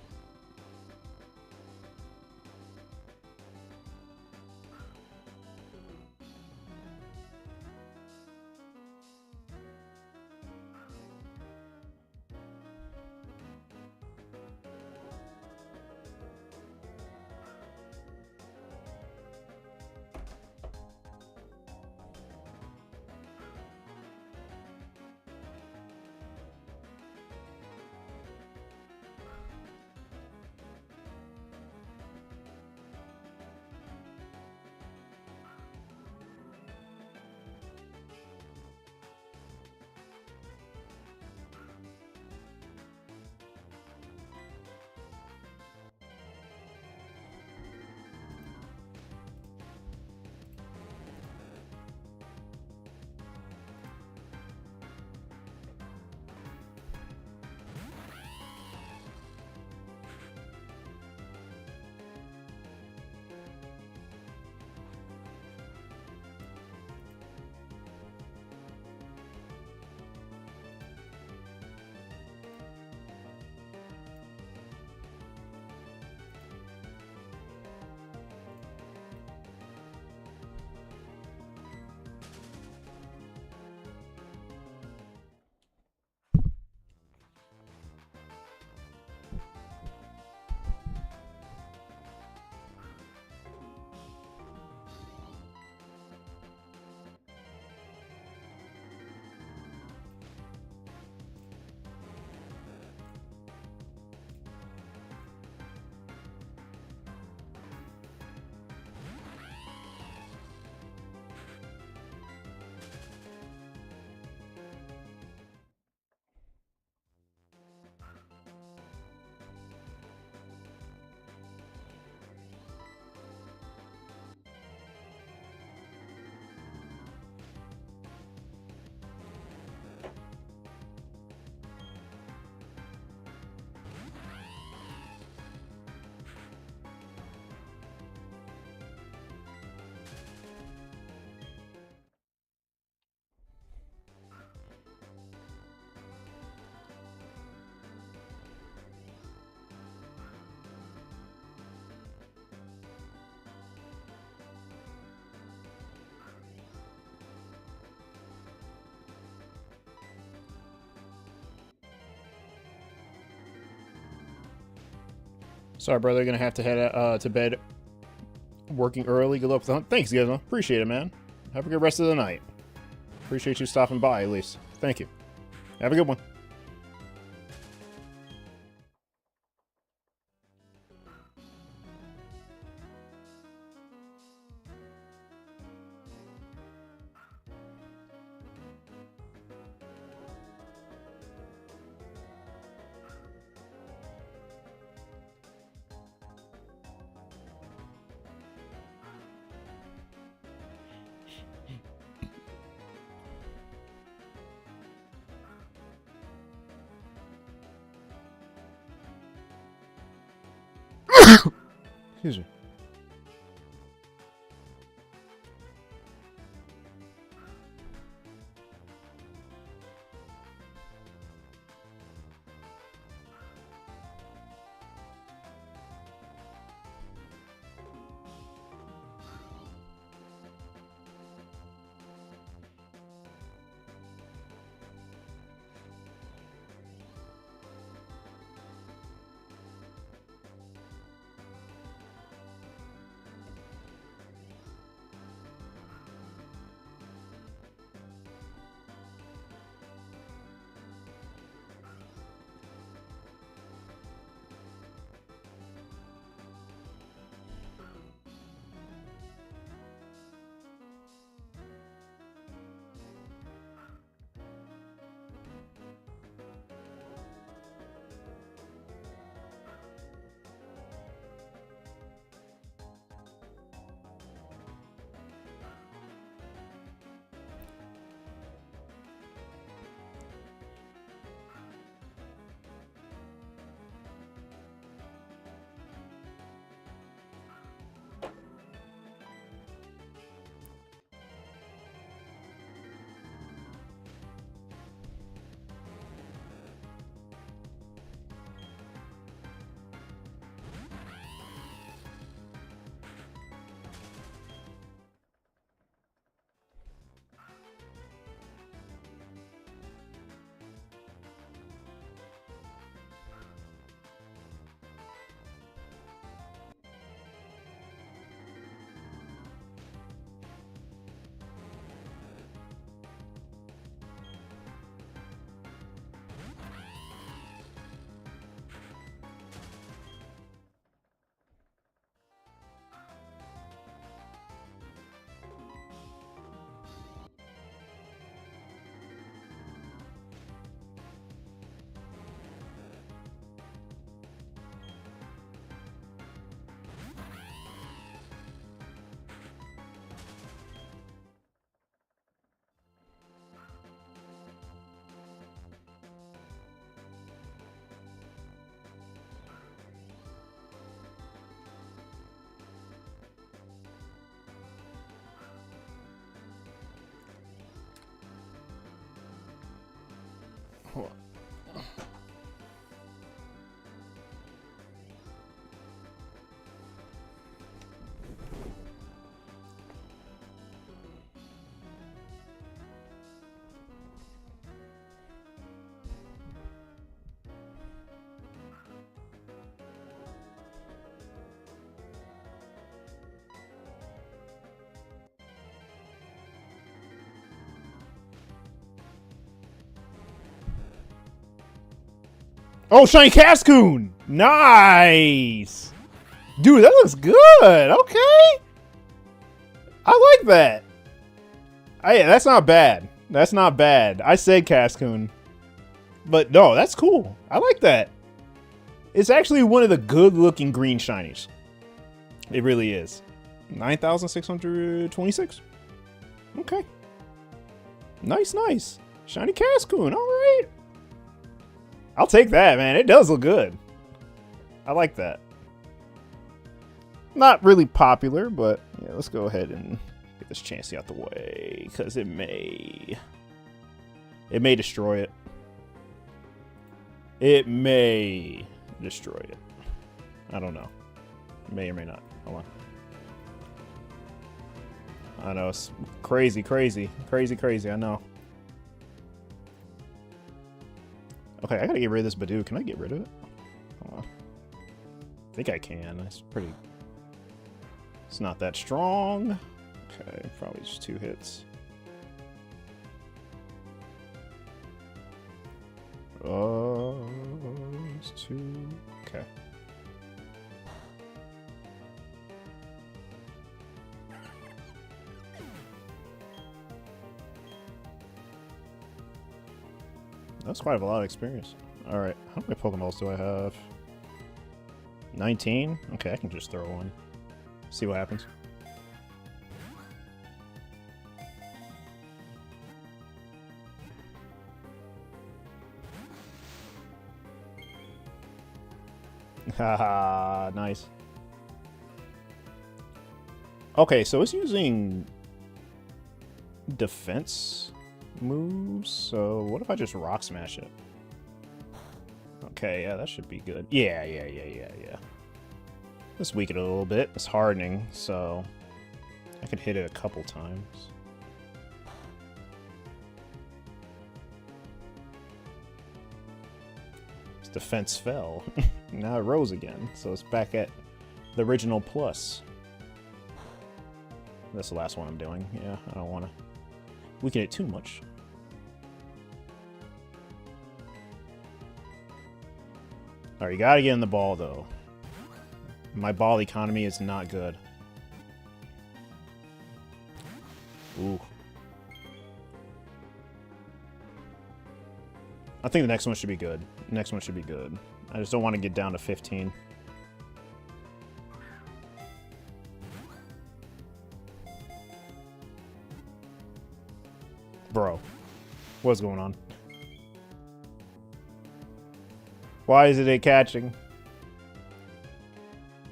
Sorry, brother. Gonna have to head to bed. Working early. Good luck with the hunt. Thanks, Gizmo. Appreciate it, man. Have a good rest of the night. Appreciate you stopping by, at least. Thank you. Have a good one. Excuse me. Hold on. Oh, Shiny Cascoon! Nice! Dude, that looks good! Okay! I like that! That's not bad. That's not bad. I said Cascoon. But no, that's cool. I like that. It's actually one of the good-looking green shinies. It really is. 9,626. Okay. Nice, nice. Shiny Cascoon, alright. I'll take that, man. It does look good. I like that. Not really popular, but yeah, let's go ahead and get this Chansey out the way, because it may destroy it. It may destroy it. I don't know. May or may not. Hold on. I know, it's crazy, crazy. Crazy, crazy, I know. Okay, I gotta get rid of this Badoo. Can I get rid of it? Hold on. I think I can. It's pretty... It's not that strong. Okay, probably just 2 hits. It's 2... Okay. That's quite a lot of experience. Alright, how many Pokeballs do I have? 19? Okay, I can just throw one. See what happens. Haha, nice. Okay, so it's using defense moves, so what if I just Rock Smash it? Okay, yeah, that should be good. Yeah. Let's weaken it a little bit. It's hardening, so I could hit it a couple times. Its defense fell. Now it rose again, so it's back at the original plus. That's the last one I'm doing. Yeah, I don't want to weaken it too much. Alright, you gotta get in the ball, though. My ball economy is not good. Ooh. I think the next one should be good. The next one should be good. I just don't want to get down to 15. Bro, what's going on? Why is it catching?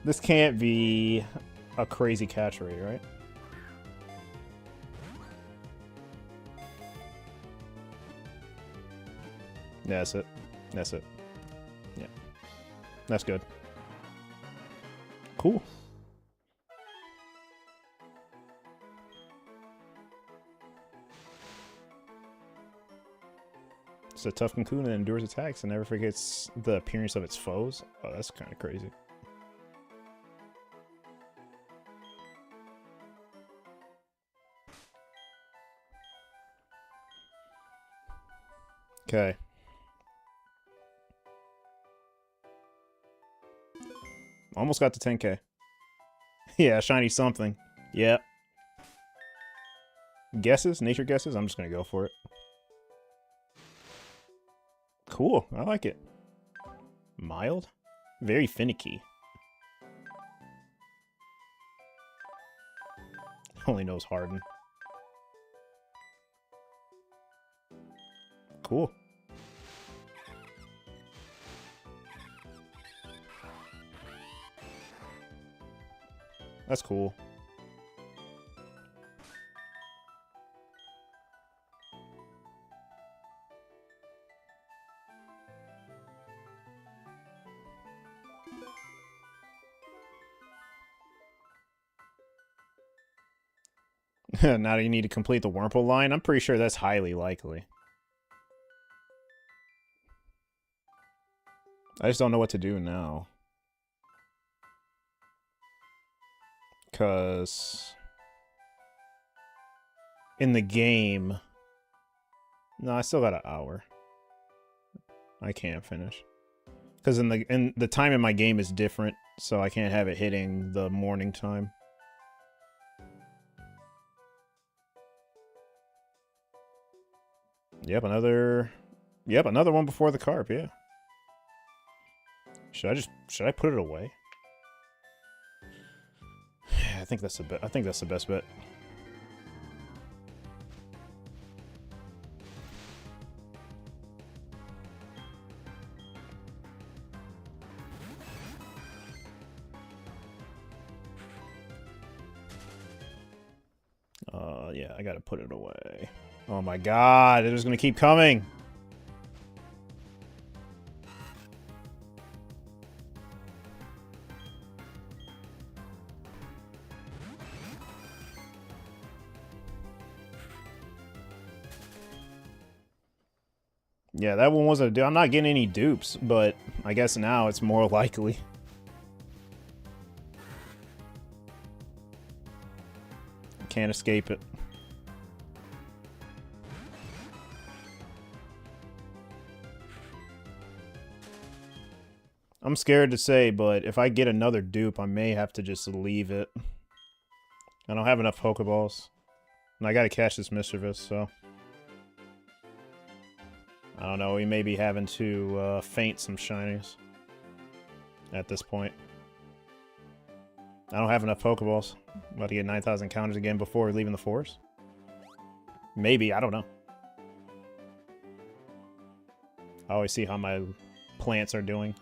This can't be a crazy catch rate, right? Yeah, that's it. That's it. Yeah. That's good. Cool. It's a tough cocoon that endures attacks and never forgets the appearance of its foes. Oh, that's kind of crazy. Okay. Almost got to 10k. Yeah, shiny something. Yep. Guesses? Nature guesses? I'm just gonna go for it. Cool. I like it. Mild? Very finicky. Only knows Harden. Cool. That's cool. Now you need to complete the Wurmple line? I'm pretty sure that's highly likely. I just don't know what to do now. Because... in the game... No, I still got an hour. I can't finish. Because in the time in my game is different, so I can't have it hitting the morning time. Yep, another one before the carp, yeah. Should I put it away? I think that's the best bet. Yeah, I gotta put it away. Oh my god, it is gonna keep coming! Yeah, that one wasn't a dupe. I'm not getting any dupes, but I guess now it's more likely. Can't escape it. I'm scared to say, but if I get another dupe, I may have to just leave it. I don't have enough Pokeballs. And I gotta catch this Misdreavus, so... I don't know, we may be having to feint some shinies. At this point. I don't have enough Pokeballs. I'm about to get 9,000 counters again before leaving the forest. Maybe, I don't know. I always see how my plants are doing.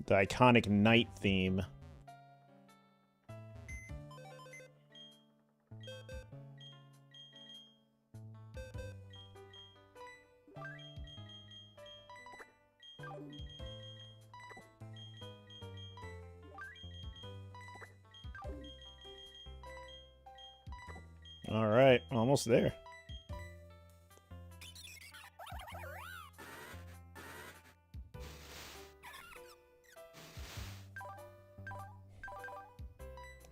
The iconic night theme. Alright, almost there.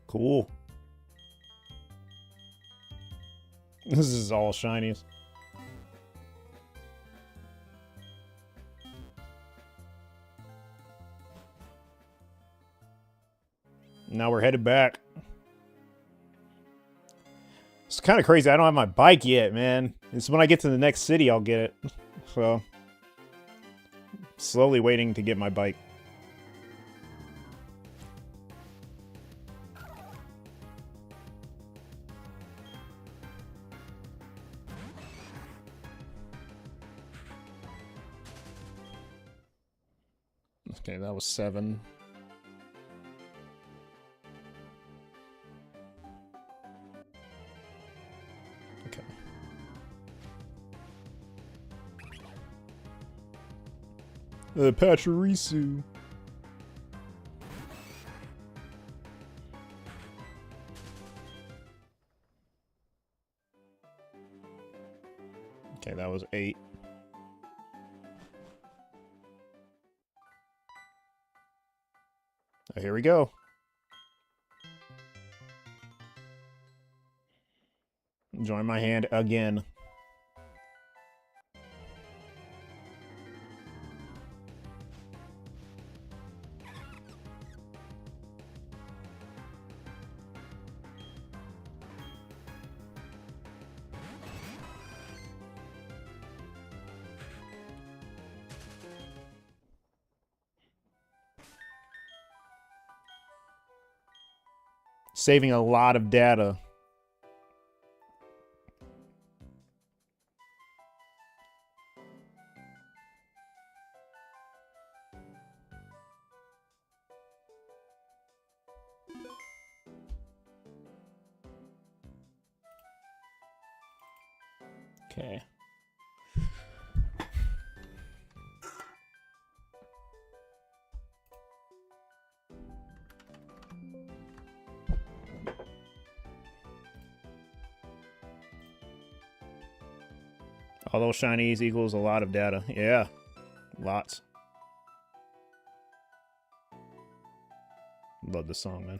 Cool. This is all shinies. Now we're headed back. It's kind of crazy. I don't have my bike yet, man. It's when I get to the next city I'll get it. So, slowly waiting to get my bike. Okay, that was 7. Okay. Pachirisu. Okay, that was 8. Oh, here we go. Join my hand again. Saving a lot of data. Okay. All those shinies equals a lot of data. Yeah, lots. Love this song, man.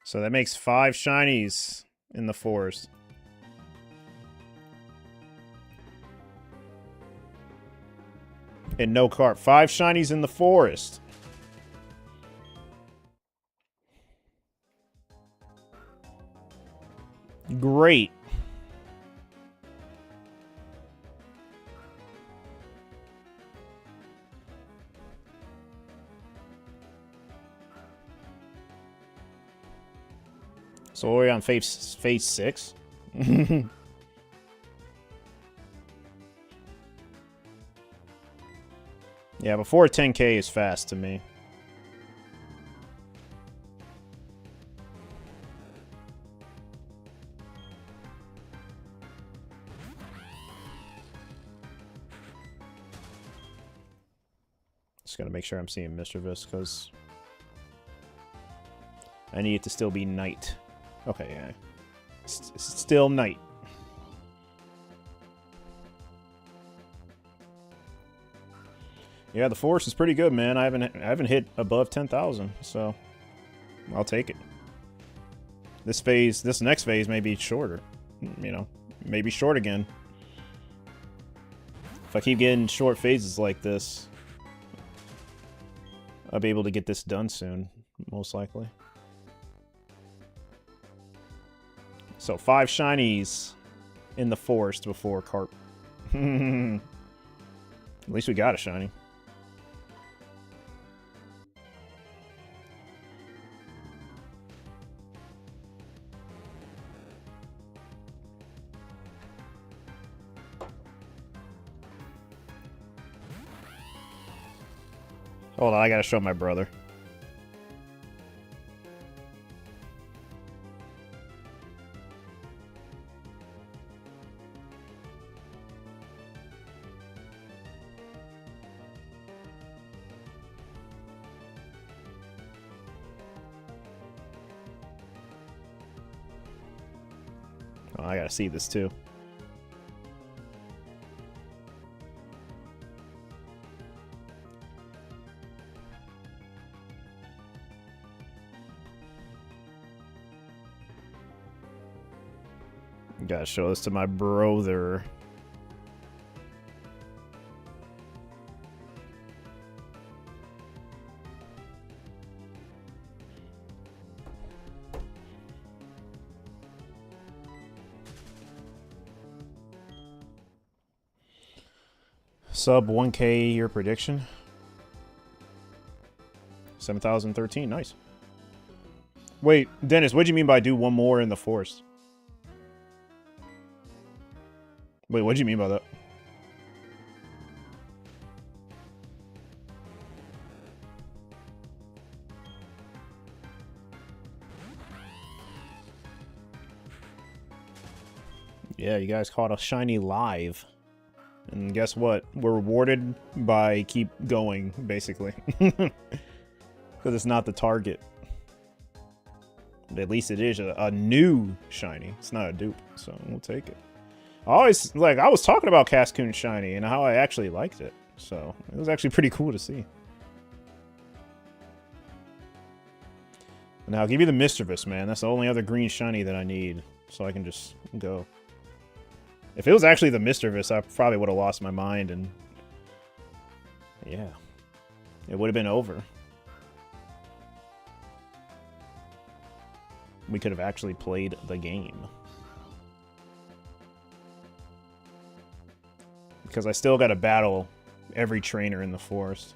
So that makes 5 shinies in the forest. And no carp. 5 shinies in the forest. Great. So we're on phase 6. Yeah, before 10k is fast to me. Just gotta make sure I'm seeing Misdreavus, because I need it to still be night. Okay, yeah. It's still night. Yeah, the forest is pretty good, man. I haven't hit above 10,000, so I'll take it. This next phase may be shorter. You know, maybe short again. If I keep getting short phases like this, I'll be able to get this done soon, most likely. So 5 shinies in the forest before carp. At least we got a shiny. Hold on, I gotta show my brother. Oh, I gotta see this too. Gotta show this to my brother. Sub 1k your prediction. 7,013, nice. Wait, Dennis, what do you mean by do one more in the forest? Wait, what do you mean by that? Yeah, you guys caught a shiny live. And guess what? We're rewarded by keep going, basically. Because it's not the target. But at least it is a new shiny. It's not a dupe, so we'll take it. I was talking about Cascoon shiny and how I actually liked it. So, it was actually pretty cool to see. Now, I'll give you the Misdreavus, man. That's the only other green shiny that I need. So I can just go. If it was actually the Misdreavus, I probably would have lost my mind and... yeah. It would have been over. We could have actually played the game. Because I still got to battle every trainer in the forest.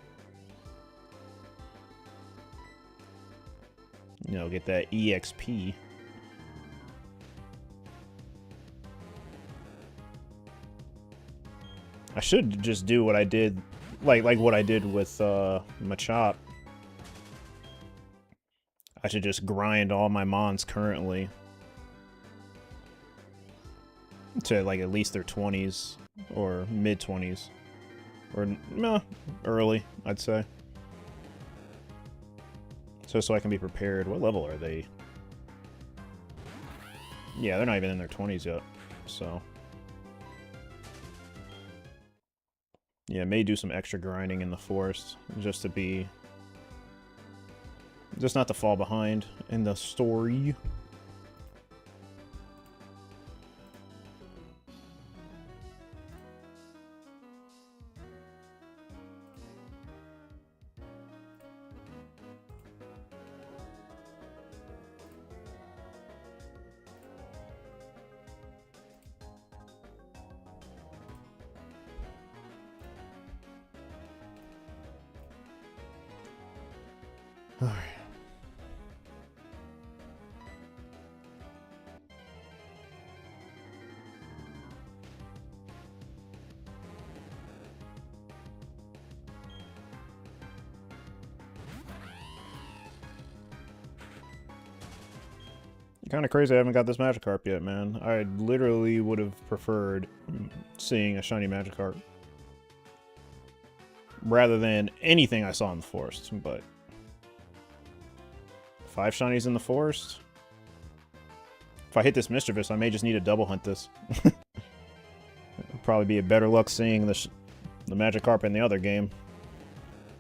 You know, get that EXP. I should just do what I did, like what I did with Machop. I should just grind all my mons currently to like at least their 20s or mid 20s or early, I'd say. So I can be prepared. What level are they? Yeah, they're not even in their 20s yet, so. Yeah, may do some extra grinding in the forest, just to be... just not to fall behind in the story. Alright. Kind of crazy I haven't got this Magikarp yet, man. I literally would have preferred seeing a shiny Magikarp rather than anything I saw in the forest, but 5 shinies in the forest? If I hit this Misdreavus, I may just need to double hunt this. It'll probably be a better luck seeing the Magikarp in the other game.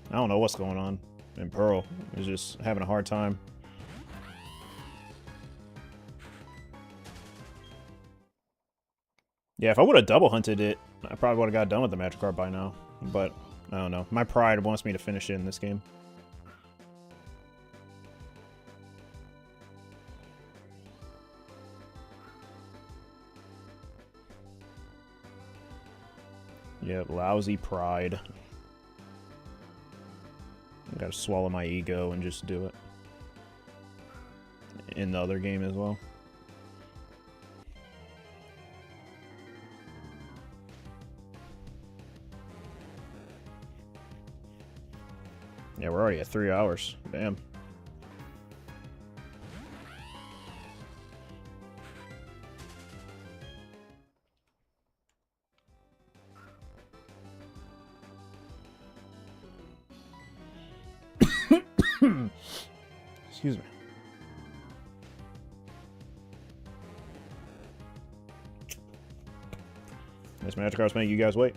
I don't know what's going on. And Pearl is just having a hard time. Yeah, if I would have double hunted it, I probably would have got done with the Magikarp by now. But, I don't know. My pride wants me to finish it in this game. Yeah, lousy pride. I gotta swallow my ego and just do it. In the other game as well. Yeah, we're already at 3 hours. Damn. Excuse me. This Magikarp's making you guys wait.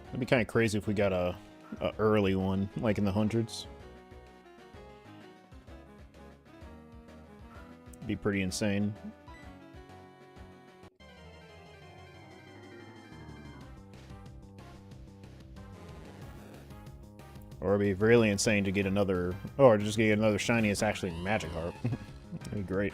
It'd be kind of crazy if we got a early one, like in the hundreds. It'd be pretty insane. Or it'd be really insane to get another, or just get another shiny that's actually Magikarp. That'd be great.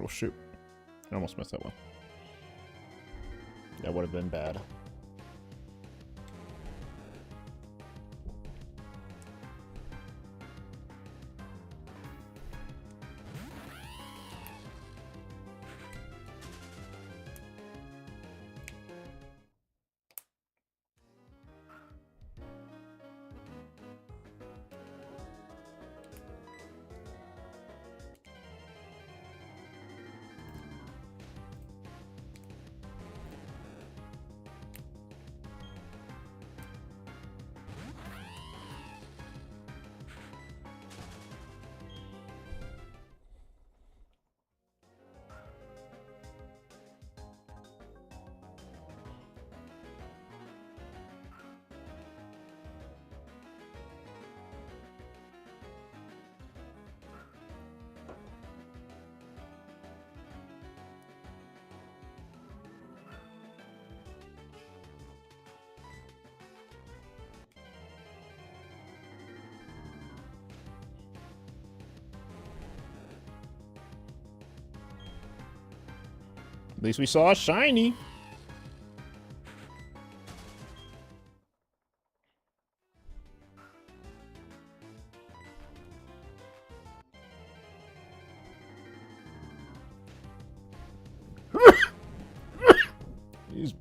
Oh shoot. I almost missed that one. That would have been bad. At least we saw a shiny. He's...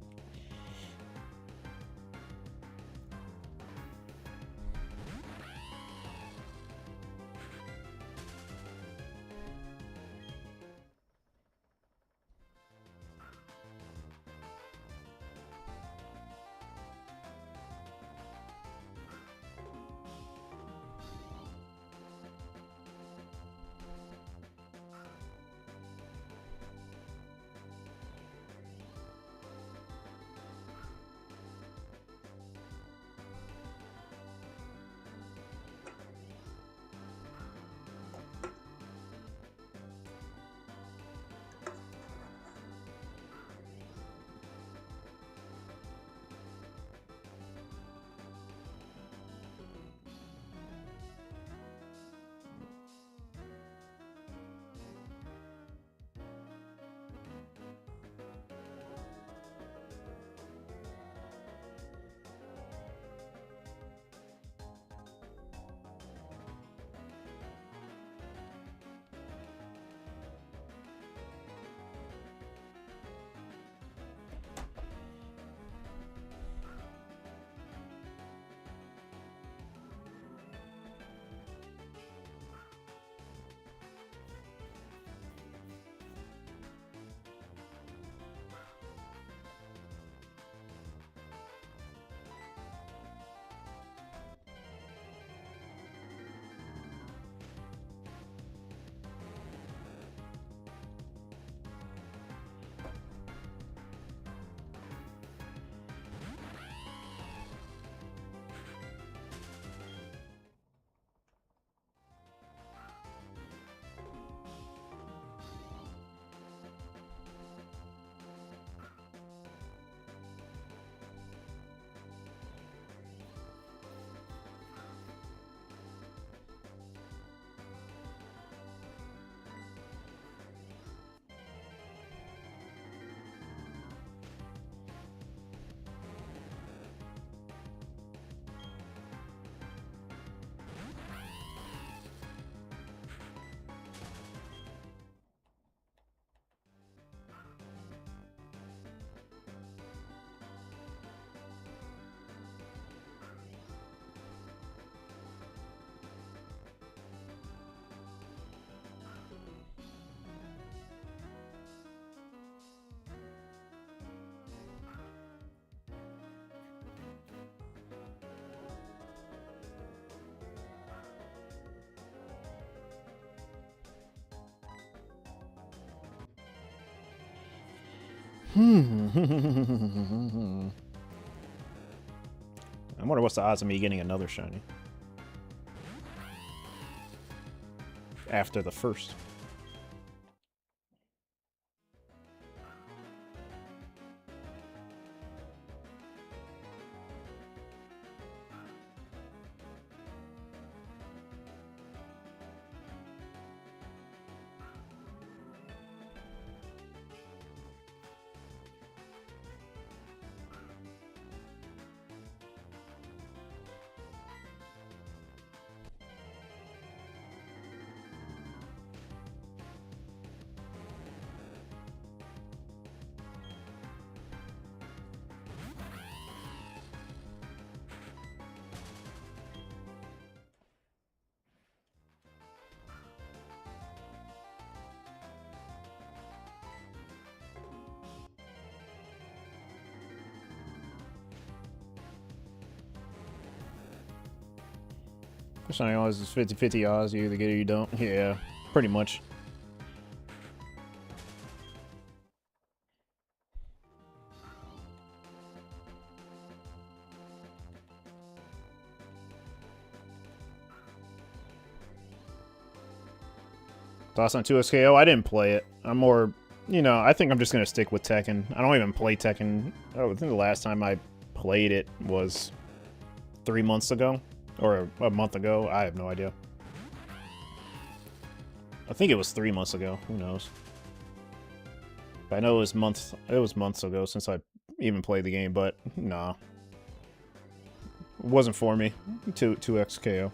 I wonder what's the odds of me getting another shiny after the first. Shiny always is 50-50 odds. You either get it or you don't. Yeah, pretty much. Thoughts on 2SKO? I didn't play it. I'm more, you know, I think I'm just going to stick with Tekken. I don't even play Tekken. Oh, I think the last time I played it was 3 months ago. Or a month ago. I have no idea. I think it was 3 months ago. Who knows? I know it was months ago since I even played the game, but nah. It wasn't for me. 2x KO.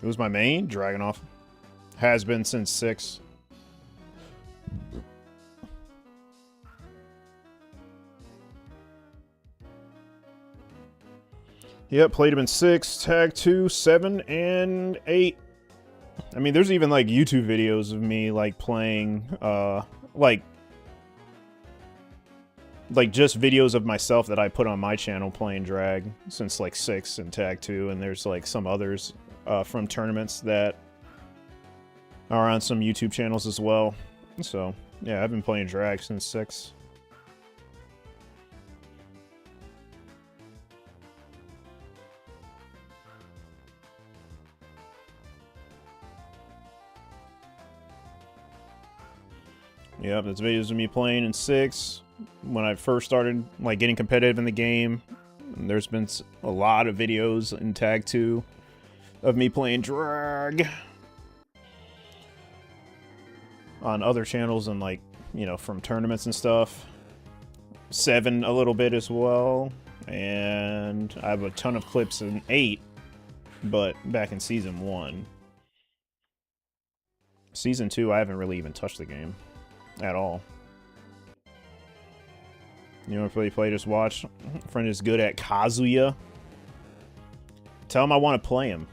It was my main, Dragonoff. Has been since 6. Yep, played him in 6, tag 2, 7, and 8. I mean, there's even, like, YouTube videos of me, like, playing, like, just videos of myself that I put on my channel playing Drag since, like, 6 and tag 2, and there's, like, some others from tournaments that are on some YouTube channels as well. So, yeah, I've been playing Drag since 6. Yep, there's videos of me playing in 6 when I first started, like, getting competitive in the game. And there's been a lot of videos in tag 2 of me playing Drag on other channels and, like, you know, from tournaments and stuff. 7 a little bit as well, and I have a ton of clips in 8, but back in Season 1. Season 2, I haven't really even touched the game at all. You know, if really play, just watch. Friend is good at Kazuya. Tell him I want to play him.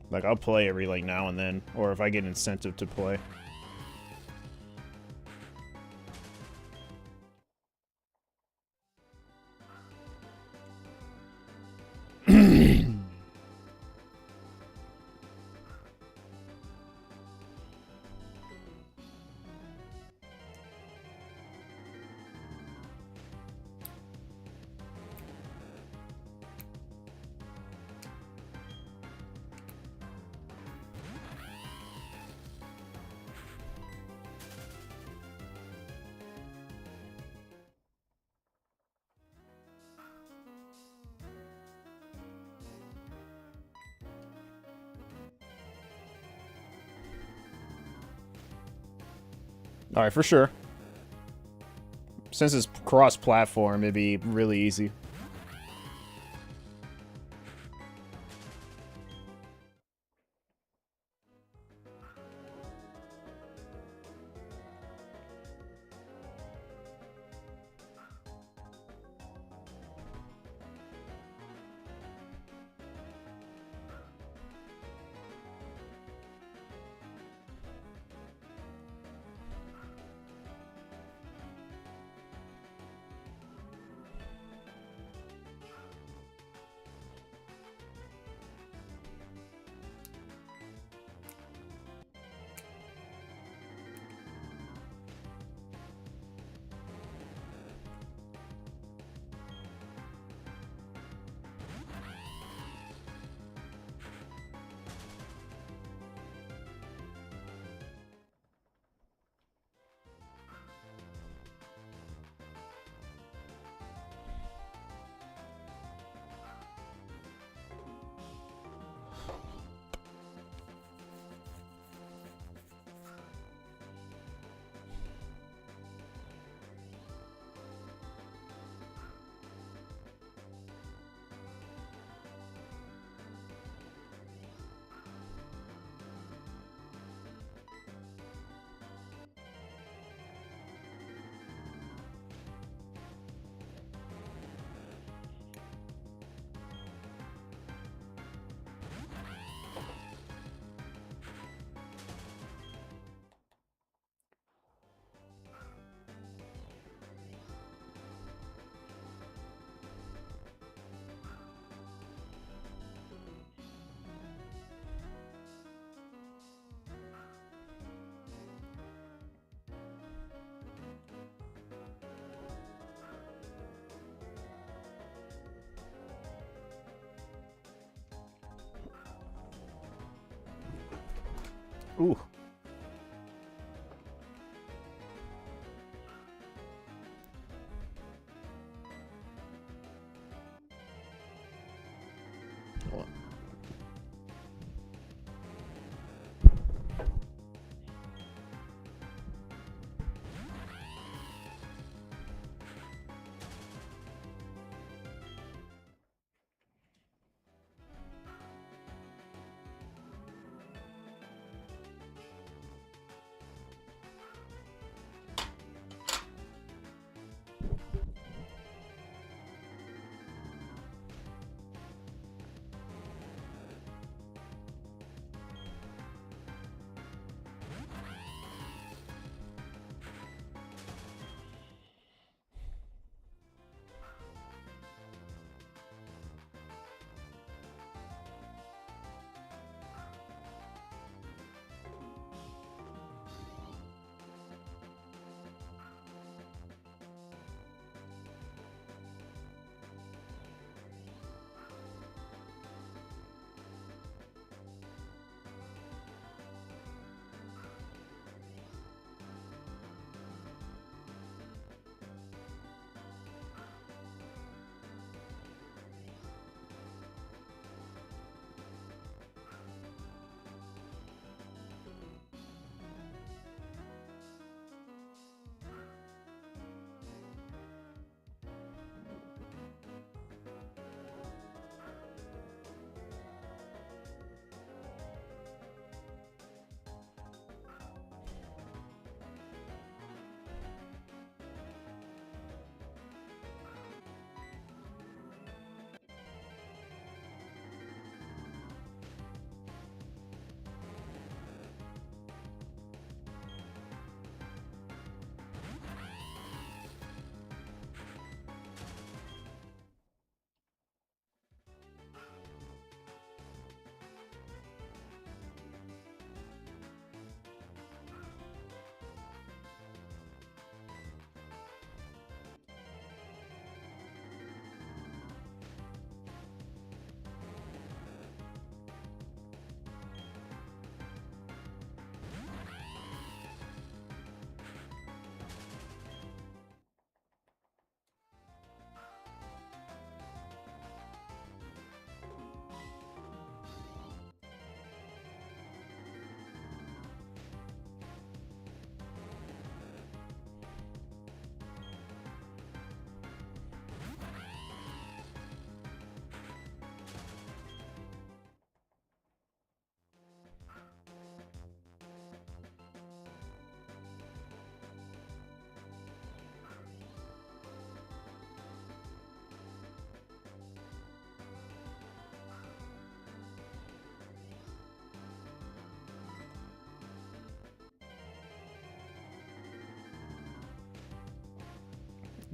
Like, I'll play every, like, now and then, or if I get incentive to play. Alright, for sure. Since it's cross-platform, it'd be really easy. Ooh.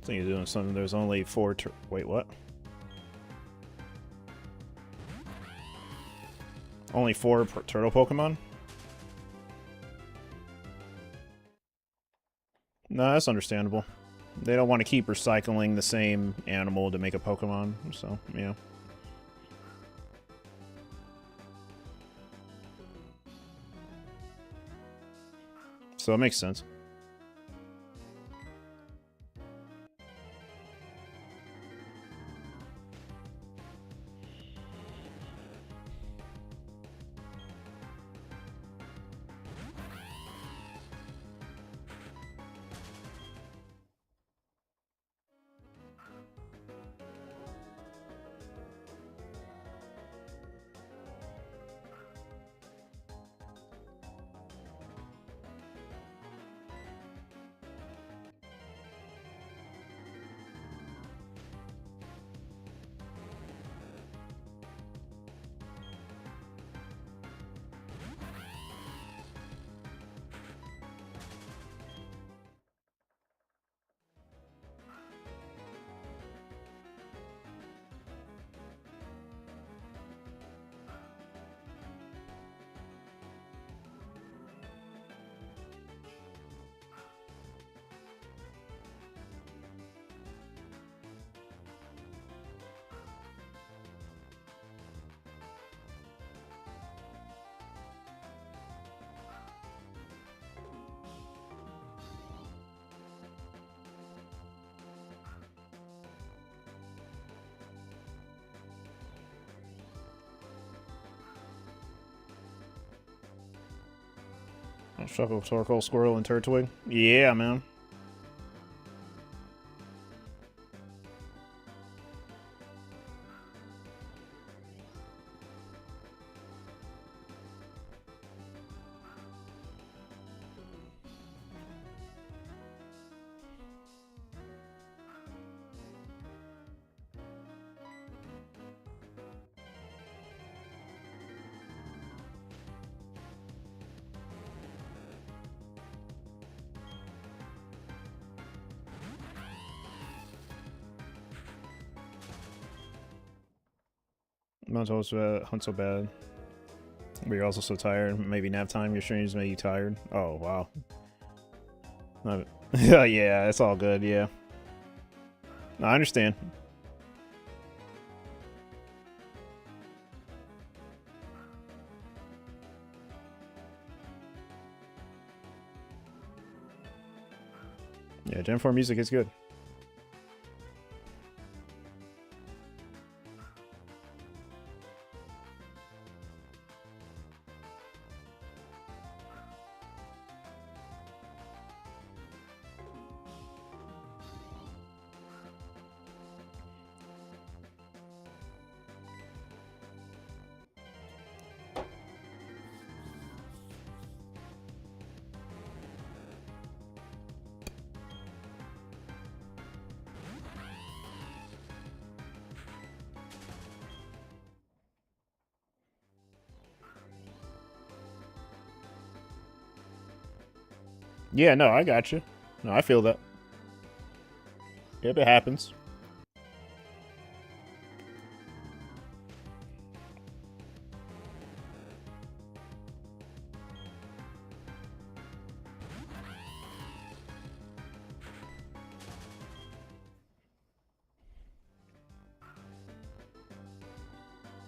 I think you're doing something. There's only 4 wait, what? Only 4 turtle Pokemon? No, that's understandable. They don't want to keep recycling the same animal to make a Pokemon, so, yeah. So it makes sense. Shuckle, Torkoal, Squirrel, and Turtwig. Yeah, man. Mount hunt so bad. But you're also so tired. Maybe nap time. Your streams make you tired. Oh, wow. Yeah, it's all good, yeah. No, I understand. Yeah, Gen 4 music is good. Yeah, no, I got you. No, I feel that. Yep, it happens.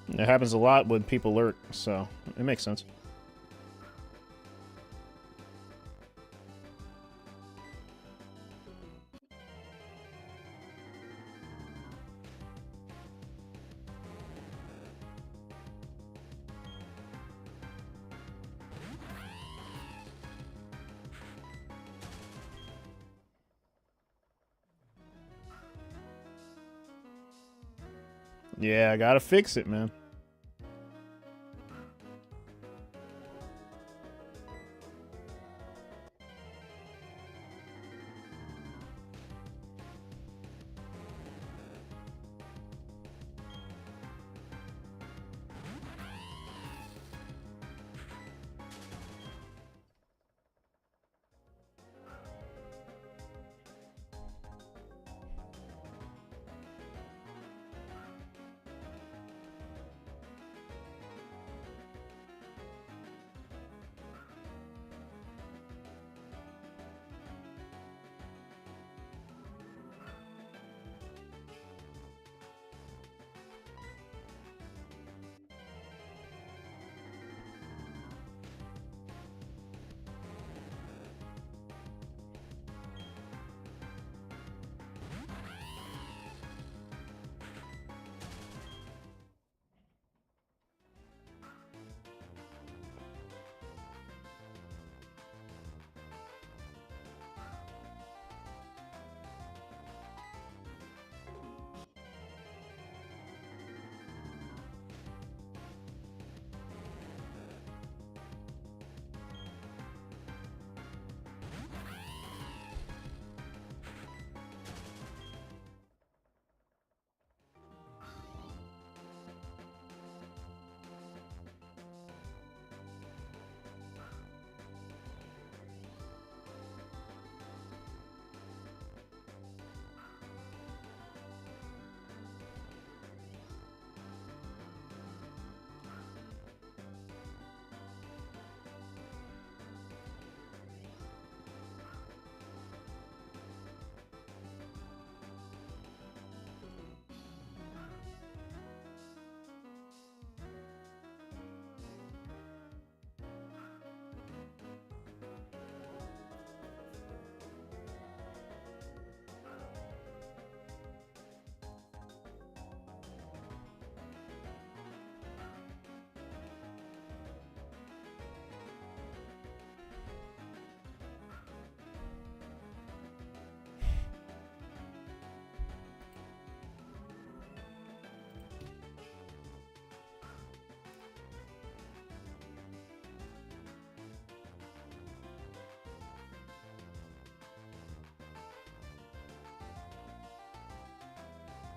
It happens a lot when people lurk, so it makes sense. Yeah, I gotta fix it, man.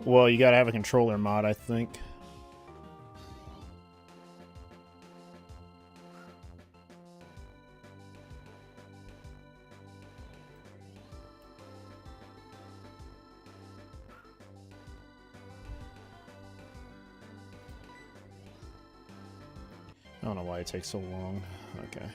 Well, you gotta have a controller mod, I think. I don't know why it takes so long. Okay.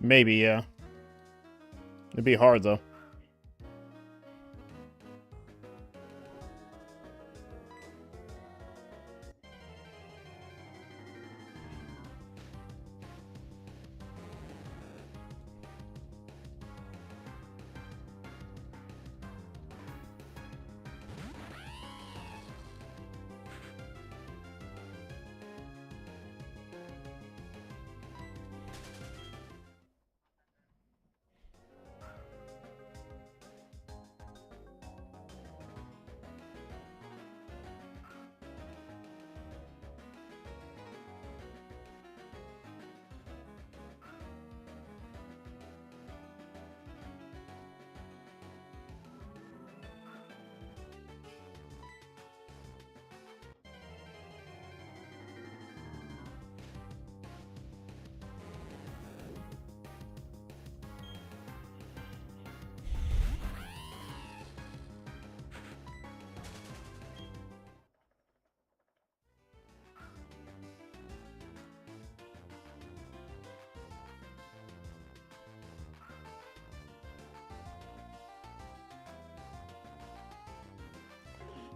Maybe, yeah. It'd be hard, though.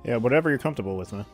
Yeah, whatever you're comfortable with, man.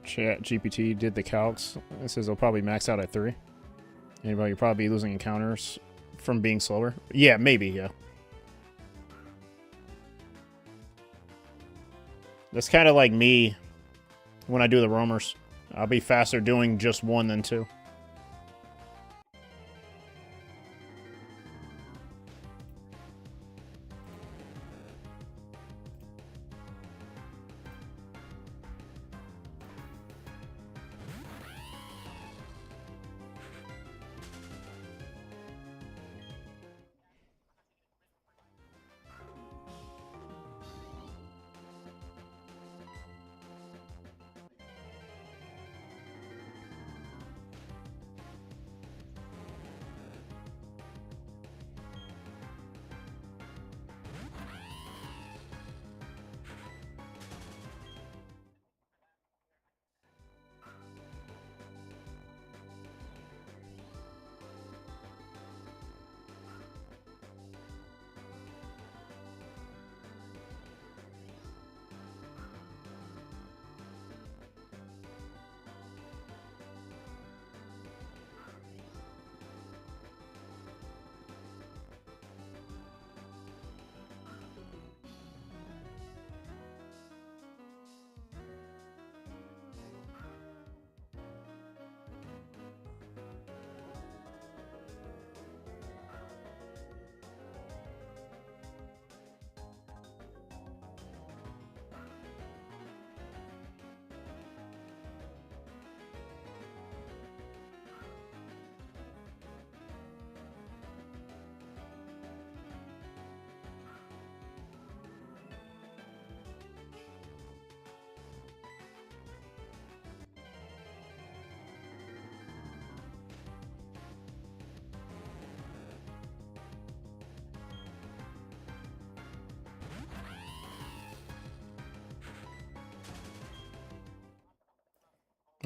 Chat GPT did the calcs. It says they'll probably max out at 3. Anybody, you'll probably be losing encounters from being slower. Yeah, maybe, yeah. That's kind of like me when I do the roamers. I'll be faster doing just 1 than 2.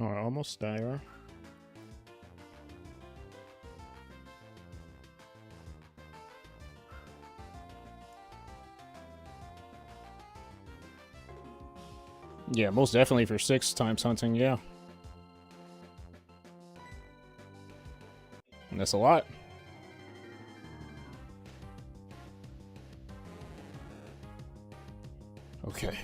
Alright, almost there. Yeah, most definitely for 6 times hunting, yeah. And that's a lot. Okay.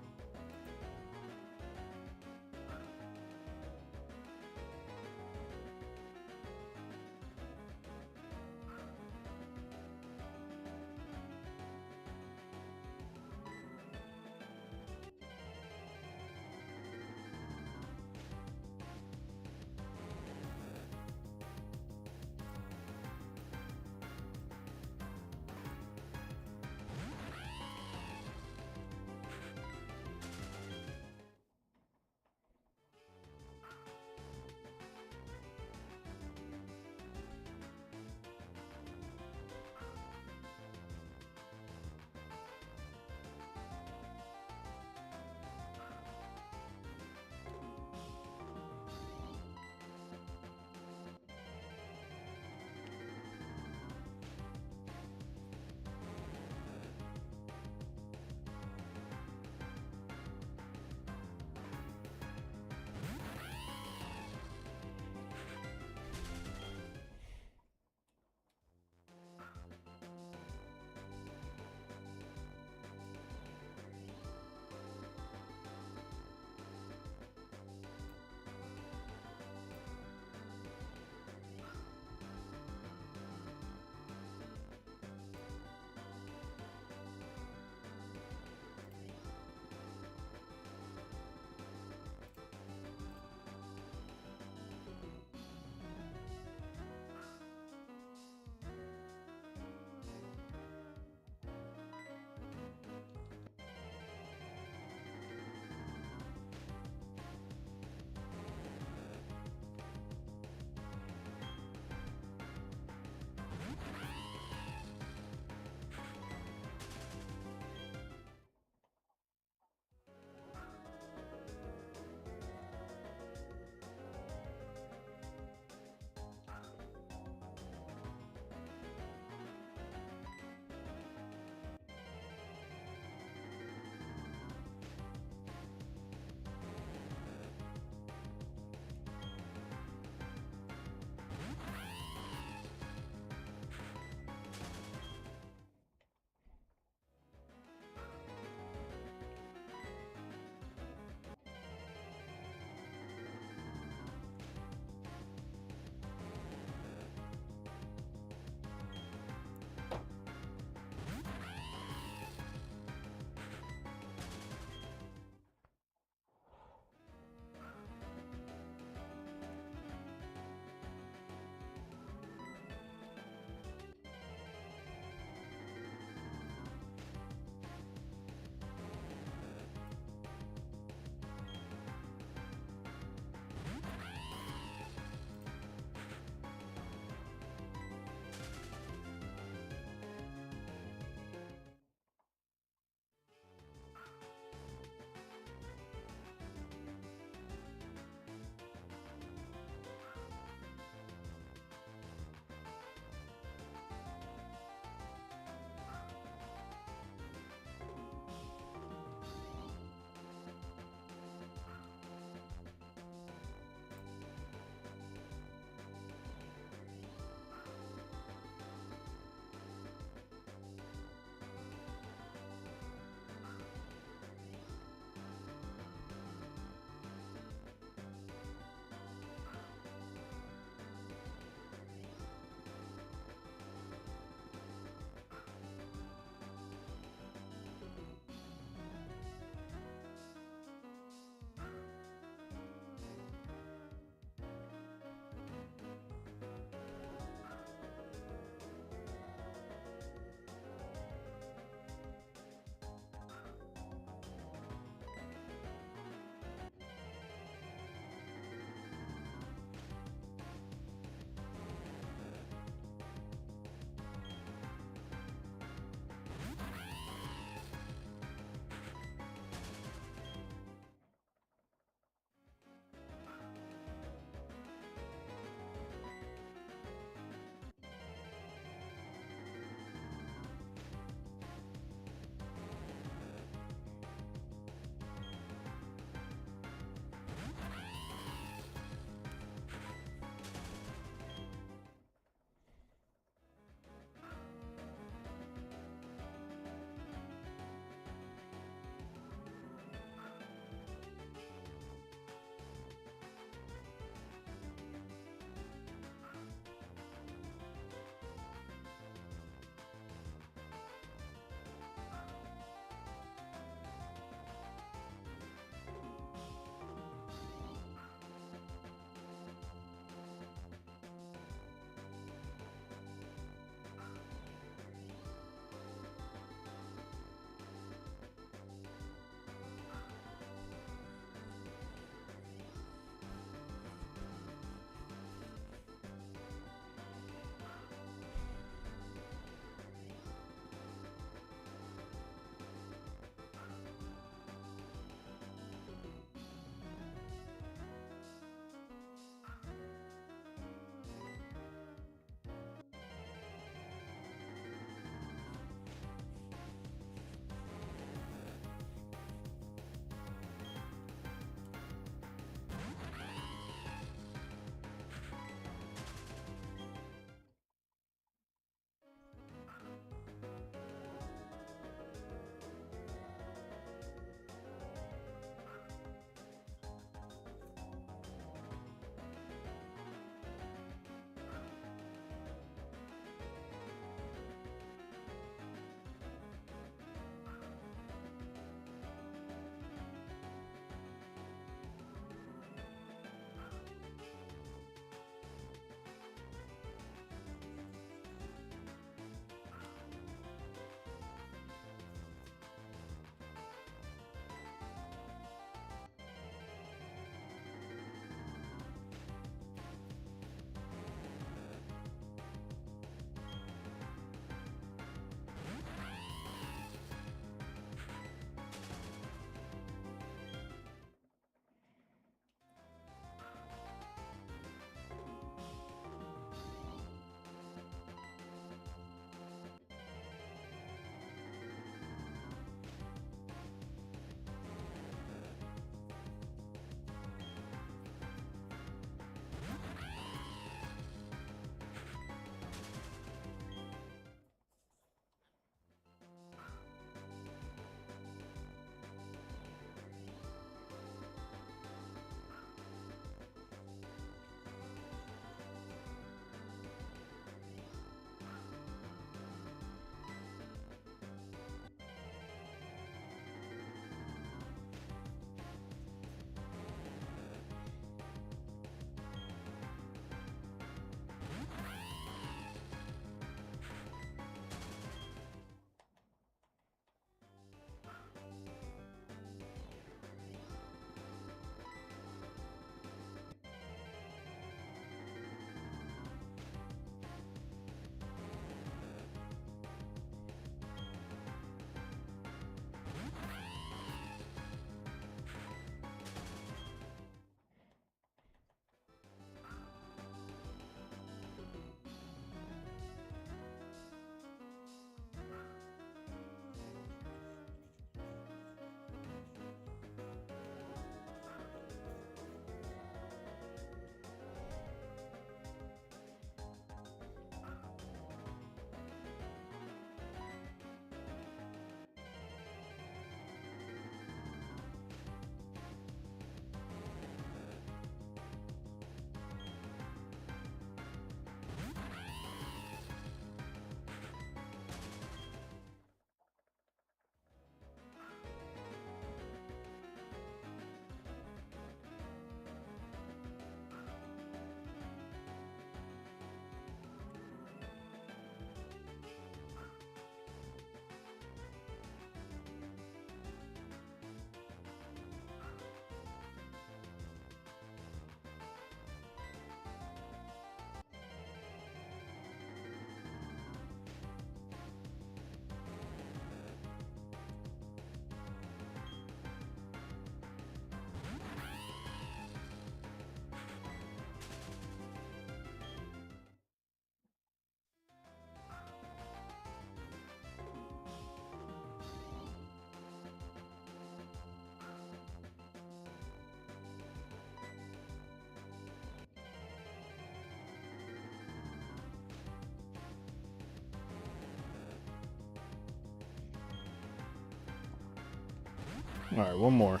Alright, one more.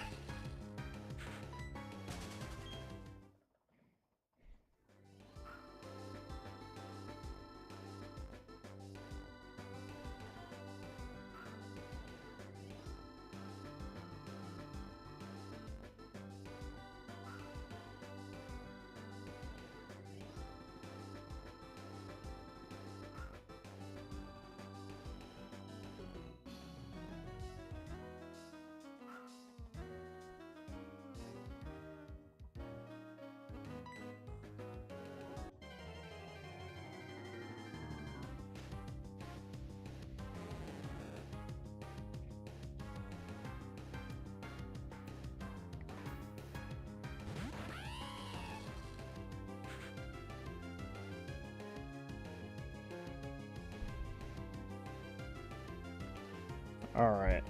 Alright.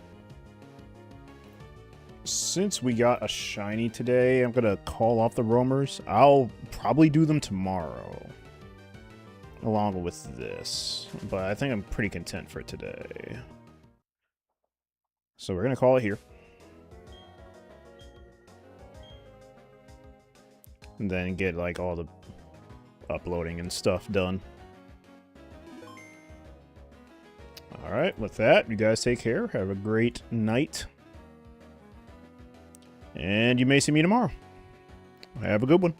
Since we got a shiny today, I'm gonna call off the roamers. I'll probably do them tomorrow. Along with this. But I think I'm pretty content for today. So we're gonna call it here. And then get like all the uploading and stuff done. Alright, with that, you guys take care. Have a great night. And you may see me tomorrow. Have a good one.